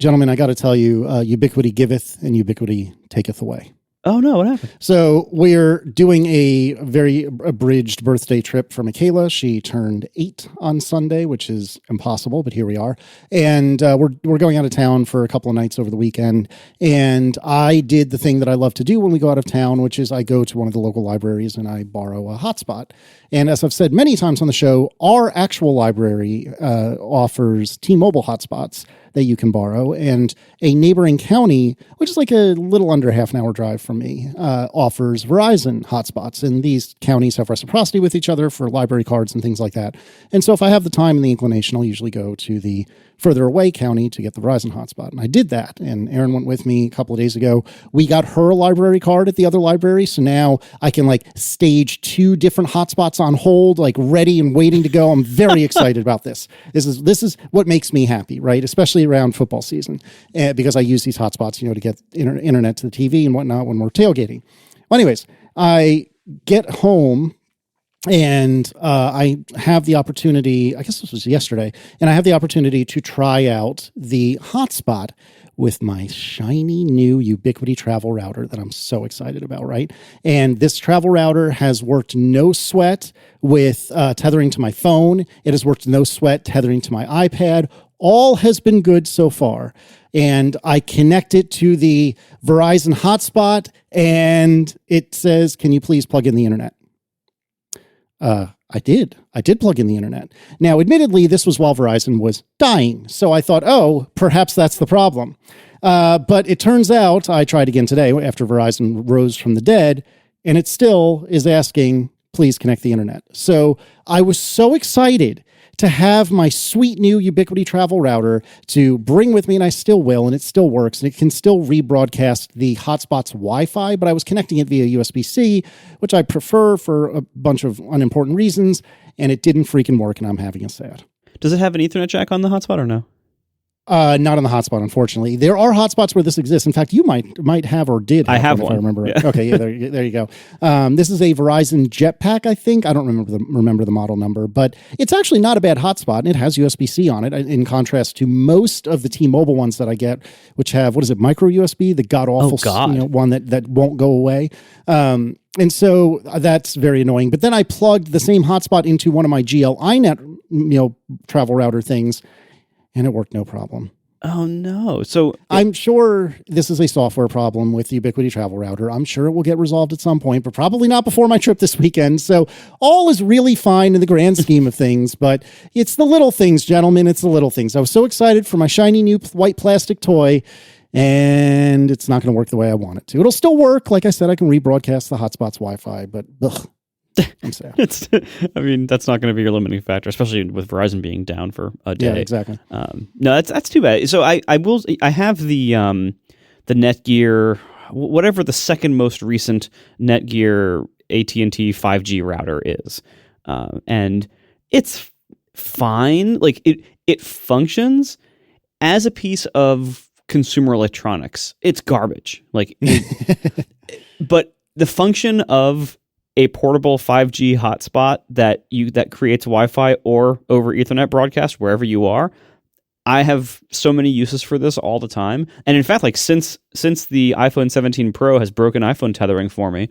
Gentlemen, I got to tell you, ubiquity giveth and ubiquity taketh away. Oh, no, what happened? So we're doing a very abridged birthday trip for Michaela. She turned 8 on Sunday, which is impossible, but here we are. And we're going out of town for a couple of nights over the weekend. And I did the thing that I love to do when we go out of town, which is I go to one of the local libraries and I borrow a hotspot. And as I've said many times on the show, our actual library offers T-Mobile hotspots that you can borrow, and a neighboring county, which is like a little under half an hour drive from me, offers Verizon hotspots, and these counties have reciprocity with each other for library cards and things like that. And so if I have the time and the inclination, I'll usually go to the further away county to get the Verizon hotspot. And I did that, and Erin went with me a couple of days ago. We got her library card at the other library, so now I can like stage 2 different hotspots on hold, like ready and waiting to go. I'm very excited about this. This is what makes me happy, right? Especially around football season, because I use these hotspots, to get internet to the TV and whatnot when we're tailgating. Well, anyways, I get home and I have the opportunity, I guess this was yesterday, and I have the opportunity to try out the hotspot with my shiny new Ubiquiti travel router that I'm so excited about, right? And this travel router has worked no sweat with tethering to my phone. It has worked no sweat tethering to my iPad. All has been good so far. And I connect it to the Verizon hotspot, and it says, "Can you please plug in the internet?" I did plug in the internet. Now, admittedly, this was while Verizon was dying. So I thought, oh, perhaps that's the problem. But it turns out, I tried again today after Verizon rose from the dead, and it still is asking, please connect the internet. So I was so excited to have my sweet new Ubiquiti travel router to bring with me, and I still will, and it still works, and it can still rebroadcast the hotspot's Wi-Fi, but I was connecting it via USB-C, which I prefer for a bunch of unimportant reasons, and it didn't freaking work, and I'm having a sad. Does it have an Ethernet jack on the hotspot or no? Not on the hotspot, unfortunately. There are hotspots where this exists. In fact, you might have or did have I have one, one. if I remember Yeah. it. Okay, yeah, there you go. This is a Verizon Jetpack, I think. I don't remember the model number, but it's actually not a bad hotspot, and it has USB-C on it, in contrast to most of the T-Mobile ones that I get, which have, micro USB, the god-awful one that won't go away. And so that's very annoying. But then I plugged the same hotspot into one of my GL.iNet, travel router things, and it worked no problem. Oh, no. So I'm sure this is a software problem with the Ubiquiti travel router. I'm sure it will get resolved at some point, but probably not before my trip this weekend. So all is really fine in the grand scheme of things, but it's the little things, gentlemen. It's the little things. I was so excited for my shiny new white plastic toy, and it's not going to work the way I want it to. It'll still work. Like I said, I can rebroadcast the hotspot's Wi-Fi, but I'm sad. that's not going to be your limiting factor, especially with Verizon being down for a day. Yeah, exactly. No, that's too bad. So I have the Netgear, whatever the second most recent Netgear AT&T 5G router is, and it's fine. Like it functions as a piece of consumer electronics. It's garbage. But the function of a portable 5G hotspot that creates Wi-Fi or over Ethernet broadcast wherever you are. I have so many uses for this all the time. And in fact, since the iPhone 17 Pro has broken iPhone tethering for me,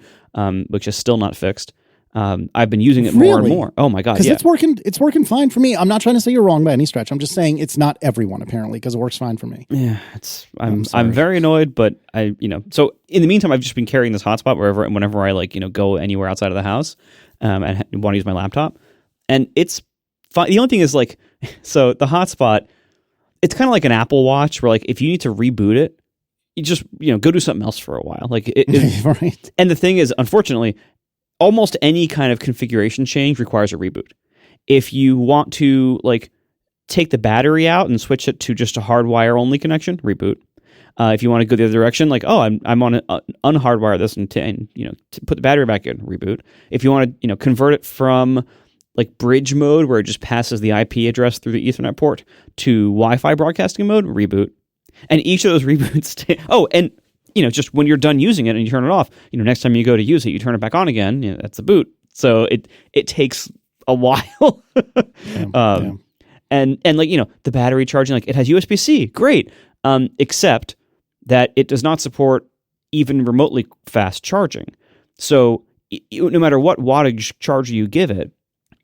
which is still not fixed, I've been using it more and more. Oh my God. Because it's working fine for me. I'm not trying to say you're wrong by any stretch. I'm just saying it's not everyone apparently, because it works fine for me. Yeah, I'm very annoyed, but so in the meantime, I've just been carrying this hotspot whenever I go anywhere outside of the house, and want to use my laptop, and it's fine. The only thing is so the hotspot, it's kind of like an Apple Watch where if you need to reboot it, you just go do something else for a while. Right. And the thing is, unfortunately, almost any kind of configuration change requires a reboot. If you want to take the battery out and switch it to just a hardwire only connection, reboot. If you want to go the other direction, I'm on unhardwire this and to put the battery back in, reboot. If you want to convert it from bridge mode where it just passes the IP address through the Ethernet port to Wi-Fi broadcasting mode, reboot. And each of those reboots. Just when you're done using it and you turn it off, next time you go to use it, you turn it back on again. That's the boot. So it takes a while. And the battery charging, it has USB-C. Great. except that it does not support even remotely fast charging. So no matter what wattage charger you give it,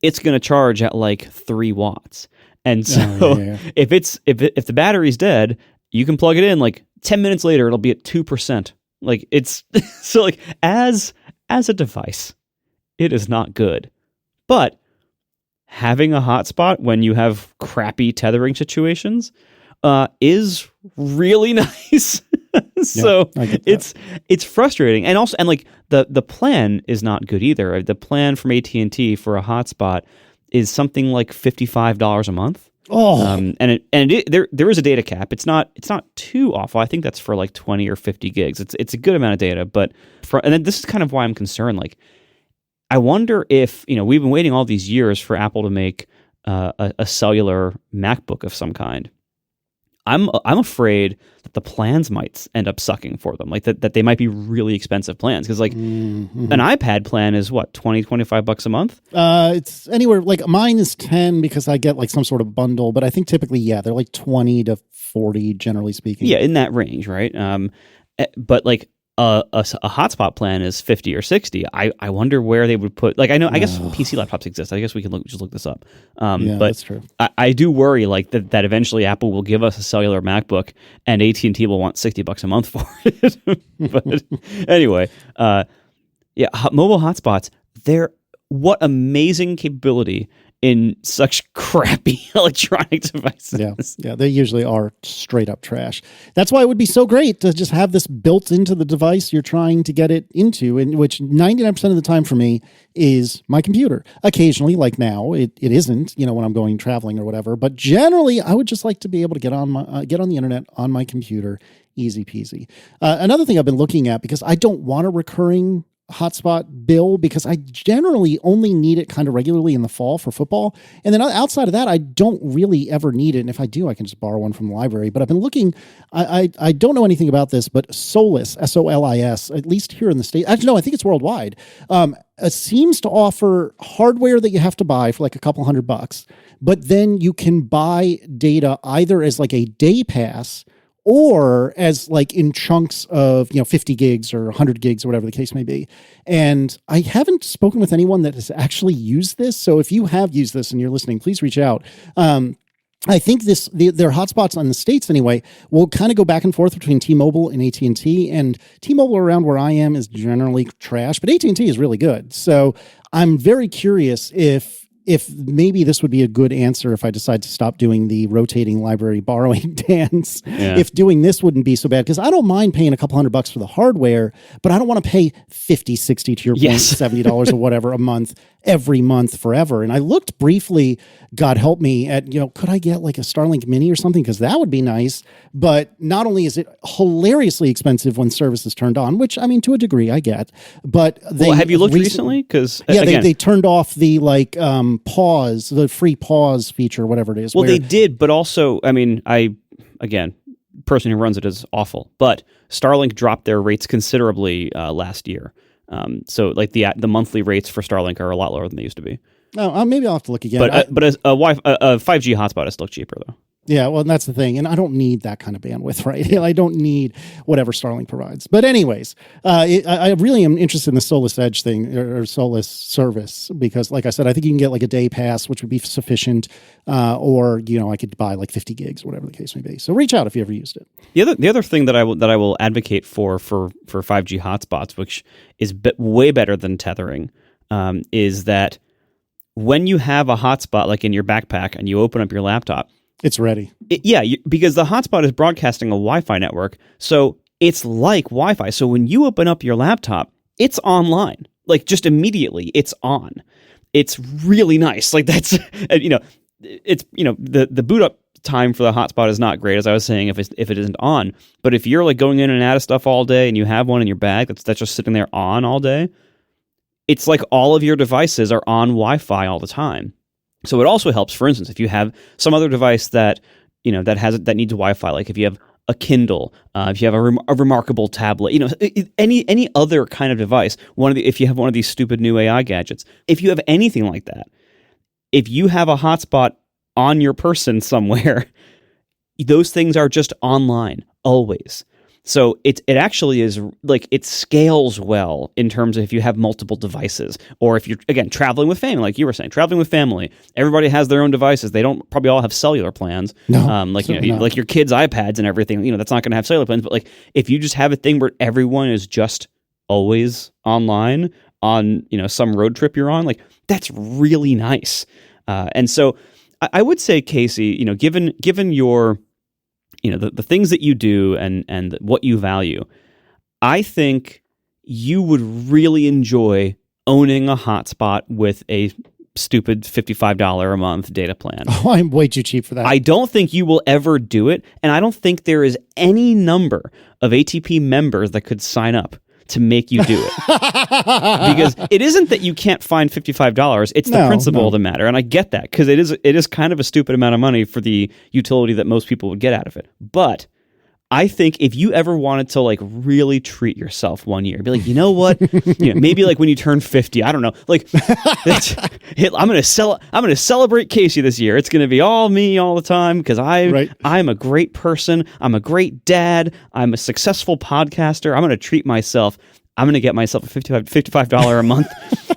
it's going to charge at like 3 watts. And so if the battery's dead, you can plug it in, like 10 minutes later, it'll be at 2%. Like it's so like as a device, it is not good. But having a hotspot when you have crappy tethering situations is really nice. So it's frustrating, and like the plan is not good either. The plan from AT&T for a hotspot is something like $55 a month. There is a data cap. It's not too awful. I think that's for like 20 or 50 gigs. It's a good amount of data, but and then this is kind of why I'm concerned. Like, I wonder if we've been waiting all these years for Apple to make a cellular MacBook of some kind. I'm afraid that the plans might end up sucking for them, like that they might be really expensive plans, because like an iPad plan is what, $20-$25 a month. It's anywhere, like mine is 10 because I get like some sort of bundle, but I think typically they're like 20 to 40 generally speaking. Yeah, in that range, right? But like a hotspot plan is 50 or 60. I wonder where they would put, like, I guess PC laptops exist. I guess we can just look this up. But that's true. I do worry like that eventually Apple will give us a cellular MacBook and AT&T will want $60 a month for it. But anyway, mobile hotspots, what amazing capability in such crappy electronic devices. Yeah, they usually are straight up trash. That's why it would be so great to just have this built into the device you're trying to get it into, and which 99% of the time for me is my computer. Occasionally, like now, it isn't, when I'm going traveling or whatever, but generally I would just like to be able to get on the internet on my computer, easy peasy. Another thing I've been looking at, because I don't want a recurring hotspot bill, because I generally only need it kind of regularly in the fall for football. And then outside of that, I don't really ever need it. And if I do, I can just borrow one from the library. But I've been looking, I don't know anything about this, but Solis, S-O-L-I-S, at least here in the States, actually, no, I think it's worldwide, seems to offer hardware that you have to buy for like a couple $100, but then you can buy data either as like a day pass or as like in chunks of 50 gigs or 100 gigs or whatever the case may be. And I haven't spoken with anyone that has actually used this. So if you have used this and you're listening, please reach out. I think their hotspots on the States anyway will kind of go back and forth between T-Mobile and AT&T. And T-Mobile around where I am is generally trash, but AT&T is really good. So I'm very curious if maybe this would be a good answer if I decide to stop doing the rotating library borrowing dance, if doing this wouldn't be so bad. Because I don't mind paying a couple $100 for the hardware, but I don't want to pay $50, $60 to your point, $70 or whatever a month, every month forever. And I looked briefly, God help me, at, could I get like a Starlink Mini or something? Because that would be nice. But not only is it hilariously expensive when service is turned on, which, I mean, to a degree I get, but have you looked recently? Because they turned off the pause, the free pause feature, whatever it is. Well, they did, but also, I mean, person who runs it is awful, but Starlink dropped their rates considerably last year. So like the monthly rates for Starlink are a lot lower than they used to be. Oh, maybe I'll have to look again. But a 5G hotspot is still cheaper though. Yeah, well, that's the thing. And I don't need that kind of bandwidth, right? I don't need whatever Starlink provides. But anyways, I really am interested in the Solis Edge thing, or Solis service, because like I said, I think you can get like a day pass, which would be sufficient, or, I could buy like 50 gigs, whatever the case may be. So reach out if you ever used it. The other thing that I will advocate for 5G hotspots, which is way better than tethering, is that when you have a hotspot like in your backpack and you open up your laptop, it's ready. Because the hotspot is broadcasting a Wi-Fi network, so it's like Wi-Fi. So when you open up your laptop, it's online. Like just immediately, it's on. It's really nice. Like that's the boot up time for the hotspot is not great, as I was saying, if it isn't on. But if you're like going in and out of stuff all day and you have one in your bag that's just sitting there on all day, it's like all of your devices are on Wi-Fi all the time. So it also helps, for instance, if you have some other device that that needs Wi-Fi, like if you have a Kindle, if you have a remarkable tablet, any other kind of device. If you have one of these stupid new AI gadgets, if you have anything like that, if you have a hotspot on your person somewhere, those things are just online always. So it actually is like it scales well in terms of if you have multiple devices, or if you're, again, traveling with family, like you were saying, traveling with family. Everybody has their own devices. They don't probably all have cellular plans. No, like like your kids' iPads and everything. That's not going to have cellular plans. But like if you just have a thing where everyone is just always online on some road trip you're on, like that's really nice. And so I would say, Casey, given your the things that you do and what you value, I think you would really enjoy owning a hotspot with a stupid $55 a month data plan. Oh, I'm way too cheap for that. I don't think you will ever do it, and I don't think there is any number of ATP members that could sign up to make you do it. Because it isn't that you can't find $55, it's the principle of the matter. And I get that, because it is kind of a stupid amount of money for the utility that most people would get out of it. But I think if you ever wanted to like really treat yourself one year, be like, you know what? Maybe like when you turn 50, I don't know. Like I'm going to celebrate Casey this year. It's going to be all me all the time because I'm a great person. I'm a great dad. I'm a successful podcaster. I'm going to treat myself. I'm going to get myself a $55 a month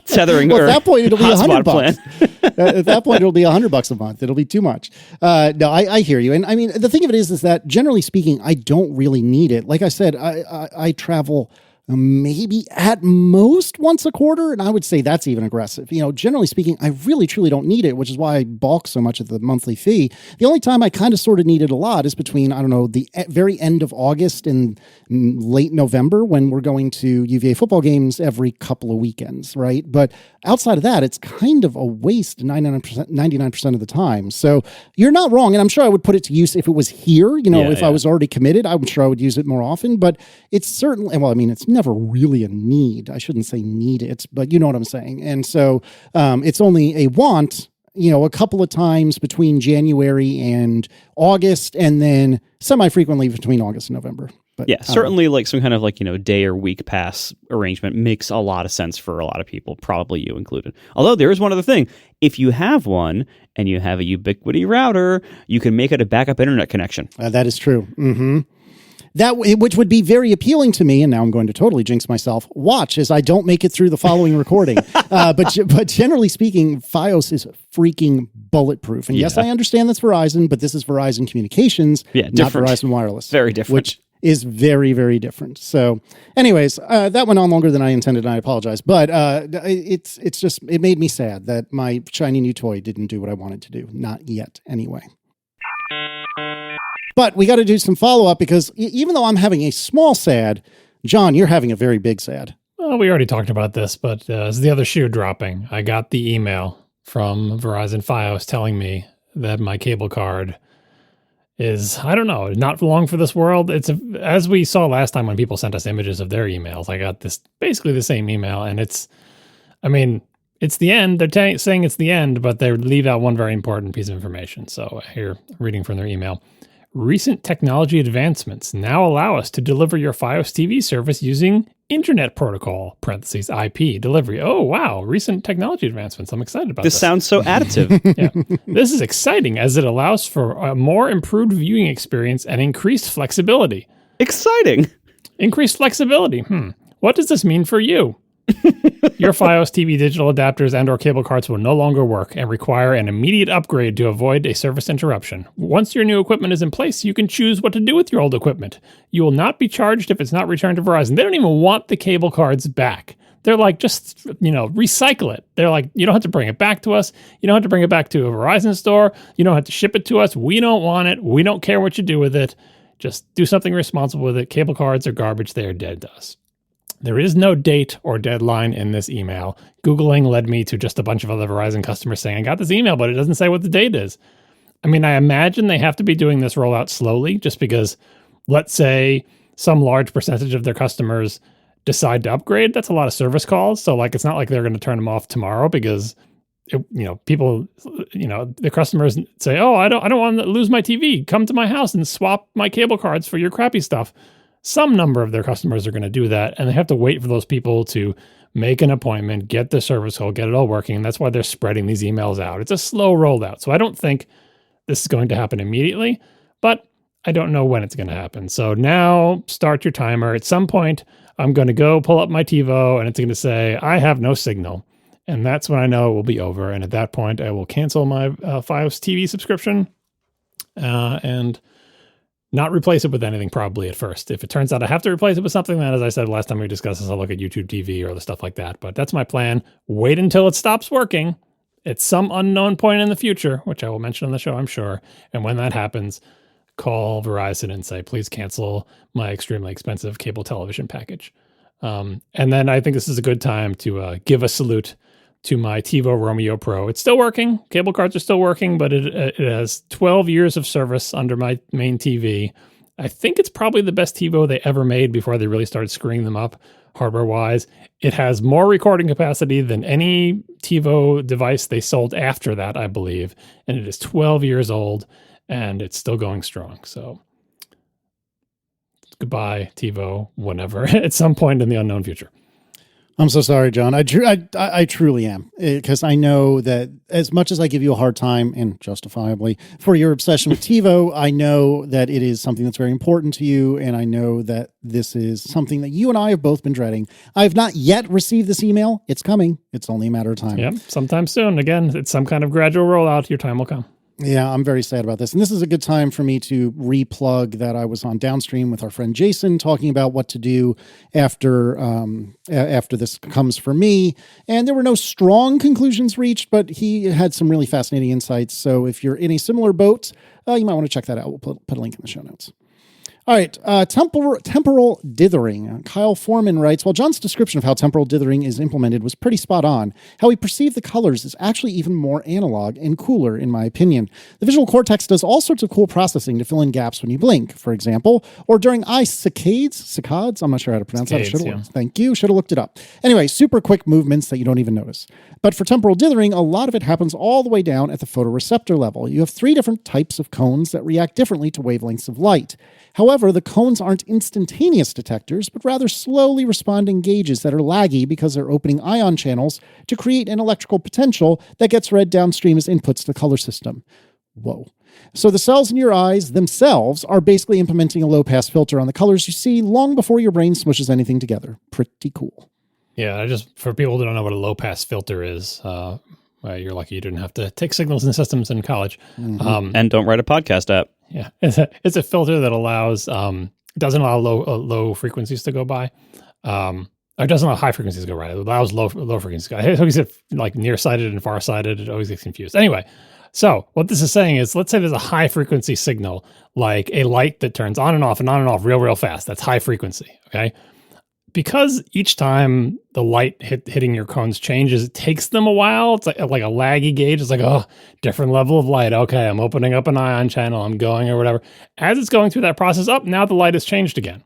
tethering. Well, at that point, it'll be $100 plan. At that point, it'll be $100 a month. It'll be too much. No, I hear you. And I mean, the thing of it is that generally speaking, I don't really need it. Like I said, I travel maybe at most once a quarter, and I would say that's even aggressive. Generally speaking, I really truly don't need it, which is why I balk so much at the monthly fee. The only time I kind of sort of need it a lot is between, I don't know, the very end of August and late November, when we're going to UVA football games every couple of weekends, right? But outside of that, it's kind of a waste 99% of the time. So you're not wrong, and I'm sure I would put it to use if it was here. If I was already committed, I'm sure I would use it more often. But it's certainly, it's never really a need. I shouldn't say need it, but you know what I'm saying. And so it's only a want, a couple of times between January and August, and then semi-frequently between August and November. But yeah, certainly like some kind of like, day or week pass arrangement makes a lot of sense for a lot of people, probably you included. Although there is one other thing. If you have one and you have a Ubiquiti router, you can make it a backup internet connection. That is true. Mm-hmm. Which would be very appealing to me, and now I'm going to totally jinx myself. Watch as I don't make it through the following recording. But generally speaking, Fios is freaking bulletproof. And yes, I understand that's Verizon, but this is Verizon Communications, not Verizon Wireless. Very different. Which is very, very different. So anyways, that went on longer than I intended, and I apologize. But it made me sad that my shiny new toy didn't do what I wanted to do. Not yet, anyway. But we got to do some follow-up because even though I'm having a small sad, John, you're having a very big sad. Well, we already talked about this, but as the other shoe dropping, I got the email from Verizon Fios telling me that my cable card is, I don't know, not long for this world. As we saw last time when people sent us images of their emails, I got basically the same email, and it's the end. They're saying it's the end, but they leave out one very important piece of information. So here, reading from their email. Recent technology advancements now allow us to deliver your Fios TV service using Internet Protocol, (IP) delivery. Oh, wow. Recent technology advancements. I'm excited about this. This sounds so additive. Yeah. This is exciting as it allows for a more improved viewing experience and increased flexibility. Exciting. Increased flexibility. What does this mean for you? Your Fios TV digital adapters and/or cable cards will no longer work and require an immediate upgrade to avoid a service interruption. Once your new equipment is in place, you can choose what to do with your old equipment. You will not be charged if it's not returned to Verizon. They don't even want the cable cards back. They're like, just, recycle it. They're like, you don't have to bring it back to us. You don't have to bring it back to a Verizon store. You don't have to ship it to us. We don't want it. We don't care what you do with it. Just do something responsible with it. Cable cards are garbage. They are dead to us. There is no date or deadline in this email. Googling led me to just a bunch of other Verizon customers saying, I got this email, but it doesn't say what the date is. I imagine they have to be doing this rollout slowly just because, let's say, some large percentage of their customers decide to upgrade. That's a lot of service calls. So, it's not like they're going to turn them off tomorrow because, people, the customers say, oh, I don't want to lose my TV. Come to my house and swap my cable cards for your crappy stuff. Some number of their customers are going to do that, and they have to wait for those people to make an appointment, get the service call, get it all working, and that's why they're spreading these emails out. It's a slow rollout, so I don't think this is going to happen immediately, but I don't know when it's going to happen. So now start your timer. At some point, I'm going to go pull up my TiVo and it's going to say, I have no signal. And that's when I know it will be over. And at that point, I will cancel my Fios TV subscription and not replace it with anything probably at first. If it turns out I have to replace it with something, then as I said last time we discussed this, I'll look at YouTube TV or other stuff like that. But that's my plan. Wait until it stops working at some unknown point in the future, which I will mention on the show, I'm sure. And when that happens, call Verizon and say, please cancel my extremely expensive cable television package. And then I think this is a good time to give a salute to my TiVo Romeo Pro. It's still working. Cable cards are still working, but it has 12 years of service under my main TV. I think it's probably the best TiVo they ever made before they really started screwing them up hardware-wise. It has more recording capacity than any TiVo device they sold after that, I believe. And it is 12 years old, and it's still going strong. So goodbye, TiVo, whenever, at some point in the unknown future. I'm so sorry, John. I truly am, because I know that as much as I give you a hard time, and justifiably, for your obsession with TiVo, I know that it is something that's very important to you, and I know that this is something that you and I have both been dreading. I have not yet received this email. It's coming. It's only a matter of time. Yep, sometime soon. Again, it's some kind of gradual rollout. Your time will come. Yeah, I'm very sad about this. And this is a good time for me to replug that I was on Downstream with our friend Jason talking about what to do after this comes for me. And there were no strong conclusions reached, but he had some really fascinating insights. So if you're in a similar boat, you might want to check that out. We'll put a link in the show notes. All right, temporal dithering. Kyle Foreman writes, while John's description of how temporal dithering is implemented was pretty spot on, how we perceive the colors is actually even more analog and cooler, in my opinion. The visual cortex does all sorts of cool processing to fill in gaps when you blink, for example, or during eye saccades? I'm not sure how to pronounce that. Thank you. Should have looked it up. Anyway, super quick movements that you don't even notice. But for temporal dithering, a lot of it happens all the way down at the photoreceptor level. You have 3 different types of cones that react differently to wavelengths of light. However, the cones aren't instantaneous detectors, but rather slowly responding gauges that are laggy because they're opening ion channels to create an electrical potential that gets read downstream as inputs to the color system. Whoa. So the cells in your eyes themselves are basically implementing a low-pass filter on the colors you see long before your brain smushes anything together. Pretty cool. Yeah, just for people who don't know what a low-pass filter is, you're lucky you didn't have to take signals and systems in college. Mm-hmm. And don't write a podcast app. Yeah, it's a filter that allows doesn't allow low frequencies to go by. It doesn't allow high frequencies to go by. It allows low frequencies to go. I always get like nearsighted and farsighted. It always gets confused. Anyway, so what this is saying is, let's say there's a high frequency signal, like a light that turns on and off real fast. That's high frequency. Okay. Because each time the light hitting your cones changes, it takes them a while. It's like a laggy gauge. It's like, oh, different level of light. Okay, I'm opening up an ion channel. I'm going or whatever. As it's going through that process now the light has changed again.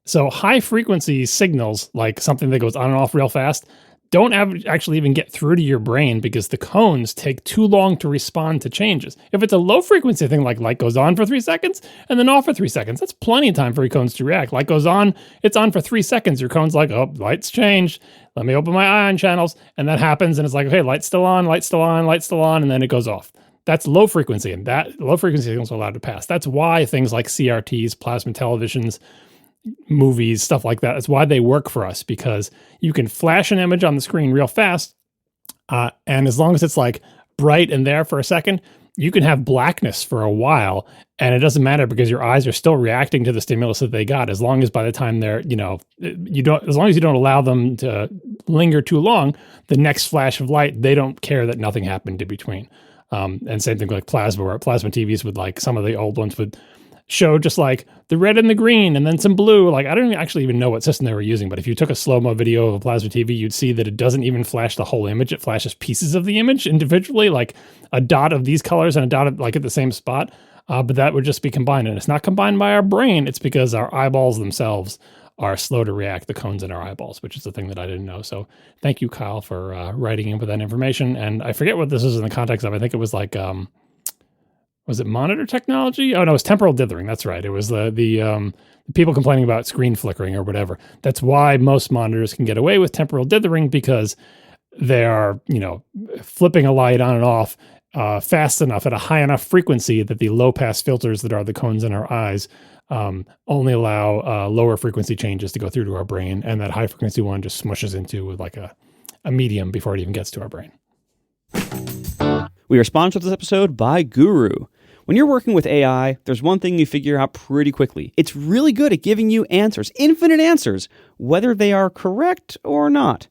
So high frequency signals, like something that goes on and off real fast, don't actually even get through to your brain because the cones take too long to respond to changes. If it's a low frequency thing, like light goes on for 3 seconds and then off for 3 seconds, that's plenty of time for your cones to react. Light goes on, it's on for 3 seconds. Your cone's like, oh, light's changed. Let me open my ion channels. And that happens. And it's like, okay, light's still on. And then it goes off. That's low frequency. And that low frequency signals are allowed to pass. That's why things like CRTs, plasma televisions, movies, stuff like that. That's why they work for us, because you can flash an image on the screen real fast. And as long as it's like bright and there for a second, you can have blackness for a while. And it doesn't matter because your eyes are still reacting to the stimulus that they got. As long as by the time they're, as long as you don't allow them to linger too long, the next flash of light, they don't care that nothing happened in between. And same thing like plasma, where plasma TVs would, like some of the old ones would show just like the red and the green and then some blue. Like, I don't actually even know what system they were using, but if you took a slow-mo video of a plasma TV, you'd see that it doesn't even flash the whole image. It flashes pieces of the image individually, like a dot of these colors and a dot of, like at the same spot. But that would just be combined. And it's not combined by our brain. It's because our eyeballs themselves are slow to react, the cones in our eyeballs, which is the thing that I didn't know. So thank you, Kyle, for writing in with that information. And I forget what this is in the context of. I think it was like... was it monitor technology? Oh, no, it was temporal dithering. That's right. It was the people complaining about screen flickering or whatever. That's why most monitors can get away with temporal dithering, because they are, flipping a light on and off fast enough at a high enough frequency that the low pass filters that are the cones in our eyes only allow lower frequency changes to go through to our brain, and that high frequency one just smushes into like a medium before it even gets to our brain. We are sponsored this episode by Guru. When you're working with AI, there's one thing you figure out pretty quickly. It's really good at giving you answers, infinite answers, whether they are correct or not.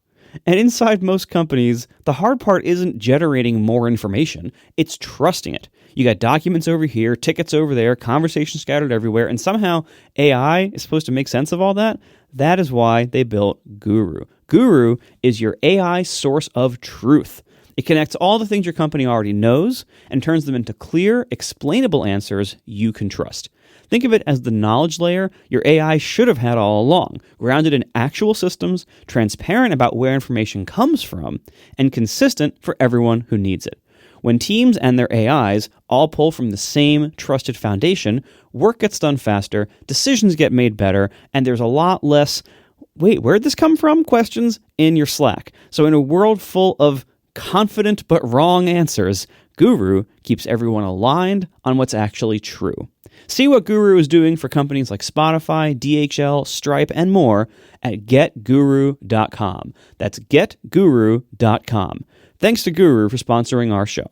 And inside most companies, the hard part isn't generating more information, it's trusting it. You got documents over here, tickets over there, conversations scattered everywhere, and somehow AI is supposed to make sense of all that? That is why they built Guru. Guru is your AI source of truth. It connects all the things your company already knows and turns them into clear, explainable answers you can trust. Think of it as the knowledge layer your AI should have had all along, grounded in actual systems, transparent about where information comes from, and consistent for everyone who needs it. When teams and their AIs all pull from the same trusted foundation, work gets done faster, decisions get made better, and there's a lot less, wait, where'd this come from? Questions in your Slack. So in a world full of confident but wrong answers, Guru keeps everyone aligned on what's actually true. See what Guru is doing for companies like Spotify, DHL, Stripe, and more at getguru.com. That's getguru.com. Thanks to Guru for sponsoring our show.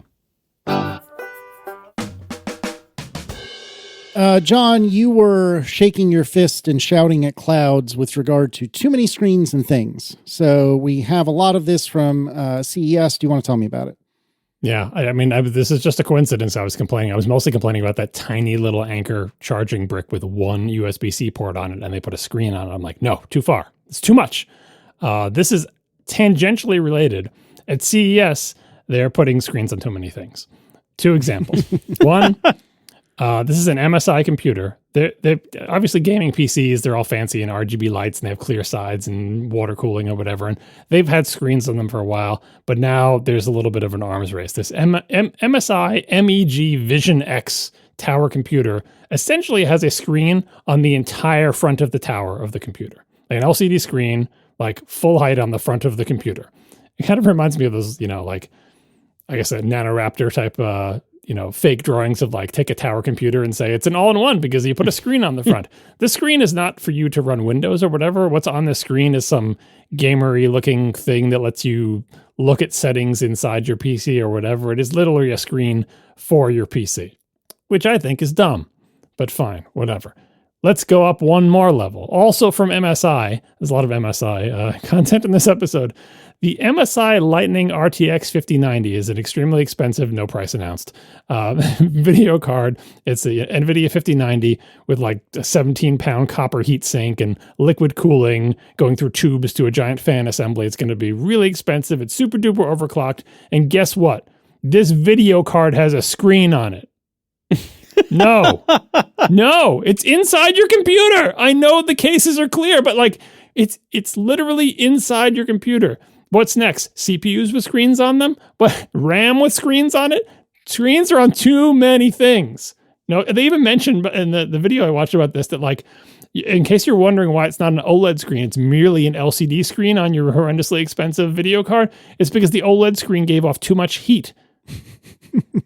John, you were shaking your fist and shouting at clouds with regard to too many screens and things. So we have a lot of this from CES. Do you want to tell me about it? Yeah, I mean, this is just a coincidence. I was mostly complaining about that tiny little Anker charging brick with one USB-C port on it, and they put a screen on it. I'm like, no, too far. It's too much. This is tangentially related. At CES, they're putting screens on too many things. Two examples. One, this is an MSI computer. They're obviously gaming PCs. They're all fancy and RGB lights, and they have clear sides and water cooling or whatever. And they've had screens on them for a while, but now there's a little bit of an arms race. This MSI MEG Vision X tower computer essentially has a screen on the entire front of the tower of the computer. Like an LCD screen, like full height on the front of the computer. It kind of reminds me of those, like, I guess a Nanoraptor type, fake drawings of like take a tower computer and say it's an all-in-one because you put a screen on the front. The screen is not for you to run Windows or whatever. What's on the screen is some gamery looking thing that lets you look at settings inside your PC or whatever. It is literally a screen for your PC, which I think is dumb, but fine, whatever. Let's go up one more level. Also from MSI, there's a lot of MSI content in this episode. The MSI Lightning RTX 5090 is an extremely expensive, no price announced, video card. It's a NVIDIA 5090 with like a 17-pound copper heat sink and liquid cooling going through tubes to a giant fan assembly. It's going to be really expensive. It's super duper overclocked. And guess what? This video card has a screen on it. No, it's inside your computer. I know the cases are clear, but like it's literally inside your computer. What's next? CPUs with screens on them? What, RAM with screens on it? Screens are on too many things. No, they even mentioned in the video I watched about this that, like, in case you're wondering why it's not an OLED screen, it's merely an LCD screen on your horrendously expensive video card. It's because the OLED screen gave off too much heat.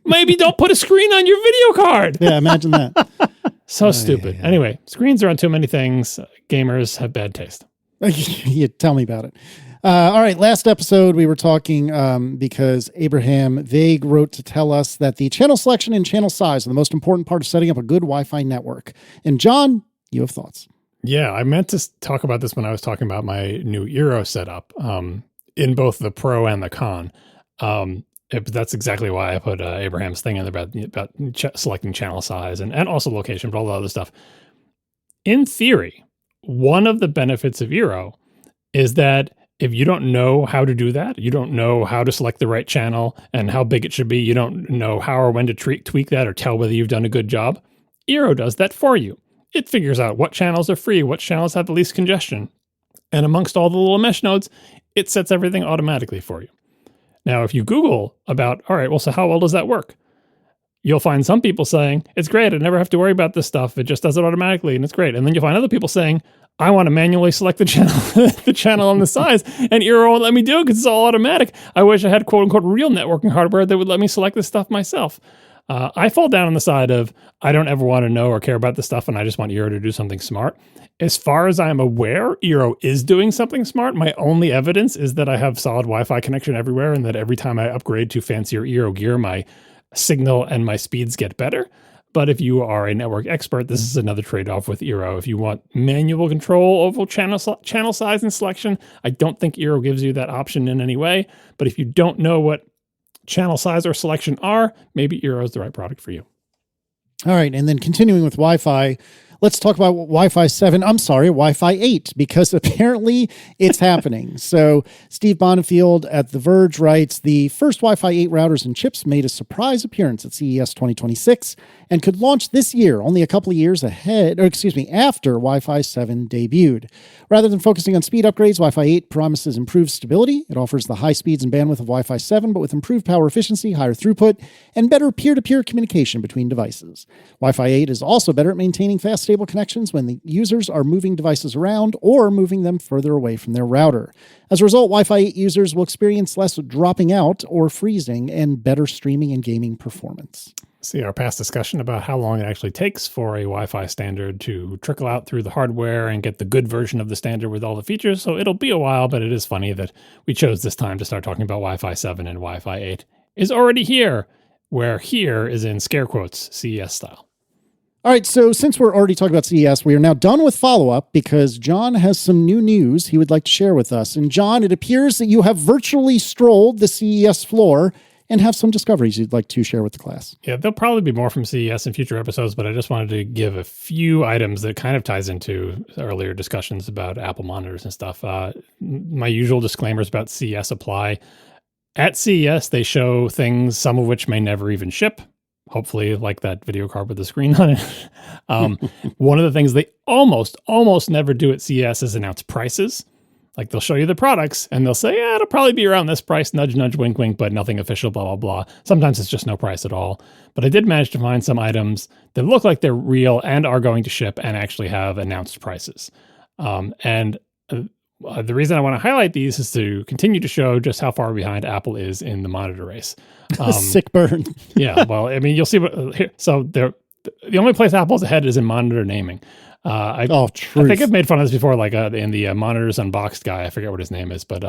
Maybe don't put a screen on your video card. Yeah, imagine that. So stupid. Yeah. Anyway, screens are on too many things. Gamers have bad taste. You tell me about it. All right, last episode we were talking because Abraham Vague wrote to tell us that the channel selection and channel size are the most important part of setting up a good Wi-Fi network. And John, you have thoughts. Yeah, I meant to talk about this when I was talking about my new Eero setup in both the Pro and the Con. That's exactly why I put Abraham's thing in there about selecting channel size and also location, but all the other stuff. In theory, one of the benefits of Eero is that if you don't know how to do that, you don't know how to select the right channel and how big it should be, you don't know how or when to tweak that or tell whether you've done a good job, Eero does that for you. It figures out what channels are free, what channels have the least congestion. And amongst all the little mesh nodes, it sets everything automatically for you. Now, if you Google about, all right, well, so how well does that work? You'll find some people saying, it's great, I never have to worry about this stuff. It just does it automatically, and it's great. And then you'll find other people saying, I want to manually select the channel, the channel on the size, and Eero won't let me do it because it's all automatic. I wish I had quote unquote real networking hardware that would let me select this stuff myself. I fall down on the side of I don't ever want to know or care about this stuff, and I just want Eero to do something smart. As far as I'm aware, Eero is doing something smart. My only evidence is that I have solid Wi-Fi connection everywhere, and that every time I upgrade to fancier Eero gear, my signal and my speeds get better. But if you are a network expert, this is another trade-off with Eero. If you want manual control over channel size and selection, I don't think Eero gives you that option in any way. But if you don't know what channel size or selection are, maybe Eero is the right product for you. All right, and then continuing with Wi-Fi, let's talk about Wi-Fi 7. I'm sorry, Wi-Fi 8, because apparently it's happening. So Steve Bonifield at The Verge writes, the first Wi-Fi 8 routers and chips made a surprise appearance at CES 2026 and could launch this year, only a couple of years after Wi-Fi 7 debuted. Rather than focusing on speed upgrades, Wi-Fi 8 promises improved stability. It offers the high speeds and bandwidth of Wi-Fi 7, but with improved power efficiency, higher throughput, and better peer-to-peer communication between devices. Wi-Fi 8 is also better at maintaining fast, stable connections when the users are moving devices around or moving them further away from their router. As a result, Wi-Fi 8 users will experience less dropping out or freezing and better streaming and gaming performance. See our past discussion about how long it actually takes for a Wi-Fi standard to trickle out through the hardware and get the good version of the standard with all the features. So it'll be a while, but it is funny that we chose this time to start talking about Wi-Fi 7 and Wi-Fi 8 is already here, where here is in scare quotes, CES style. All right, so since we're already talking about CES, we are now done with follow-up because John has some new news he would like to share with us. And John, it appears that you have virtually strolled the CES floor and have some discoveries you'd like to share with the class. Yeah, there'll probably be more from CES in future episodes, but I just wanted to give a few items that kind of ties into earlier discussions about Apple monitors and stuff. My usual disclaimers about CES apply. At CES, they show things, some of which may never even ship. Hopefully, like that video card with the screen on it. One of the things they almost never do at CES is announce prices. Like they'll show you the products and they'll say, yeah, it'll probably be around this price, nudge, nudge, wink, wink, but nothing official, blah, blah, blah. Sometimes it's just no price at all. But I did manage to find some items that look like they're real and are going to ship and actually have announced prices. The reason I want to highlight these is to continue to show just how far behind Apple is in the monitor race. Sick burn. Yeah, well, I mean, you'll see what here. So the only place Apple's ahead is in monitor naming. True. I think I've made fun of this before, like in the Monitors Unboxed guy. I forget what his name is, but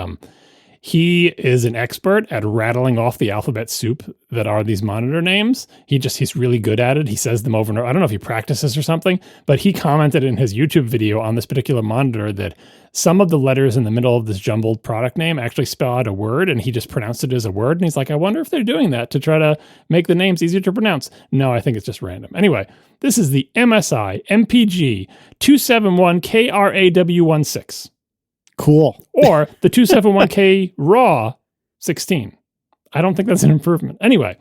he is an expert at rattling off the alphabet soup that are these monitor names. He's really good at it. He says them over and over. I don't know if he practices or something, but he commented in his YouTube video on this particular monitor that some of the letters in the middle of this jumbled product name actually spell out a word, and he just pronounced it as a word. And he's like, I wonder if they're doing that to try to make the names easier to pronounce. No, I think it's just random. Anyway, this is the MSI MPG 271KRAW16. Cool. Or the 271K RAW 16. I don't think that's an improvement. Anyway,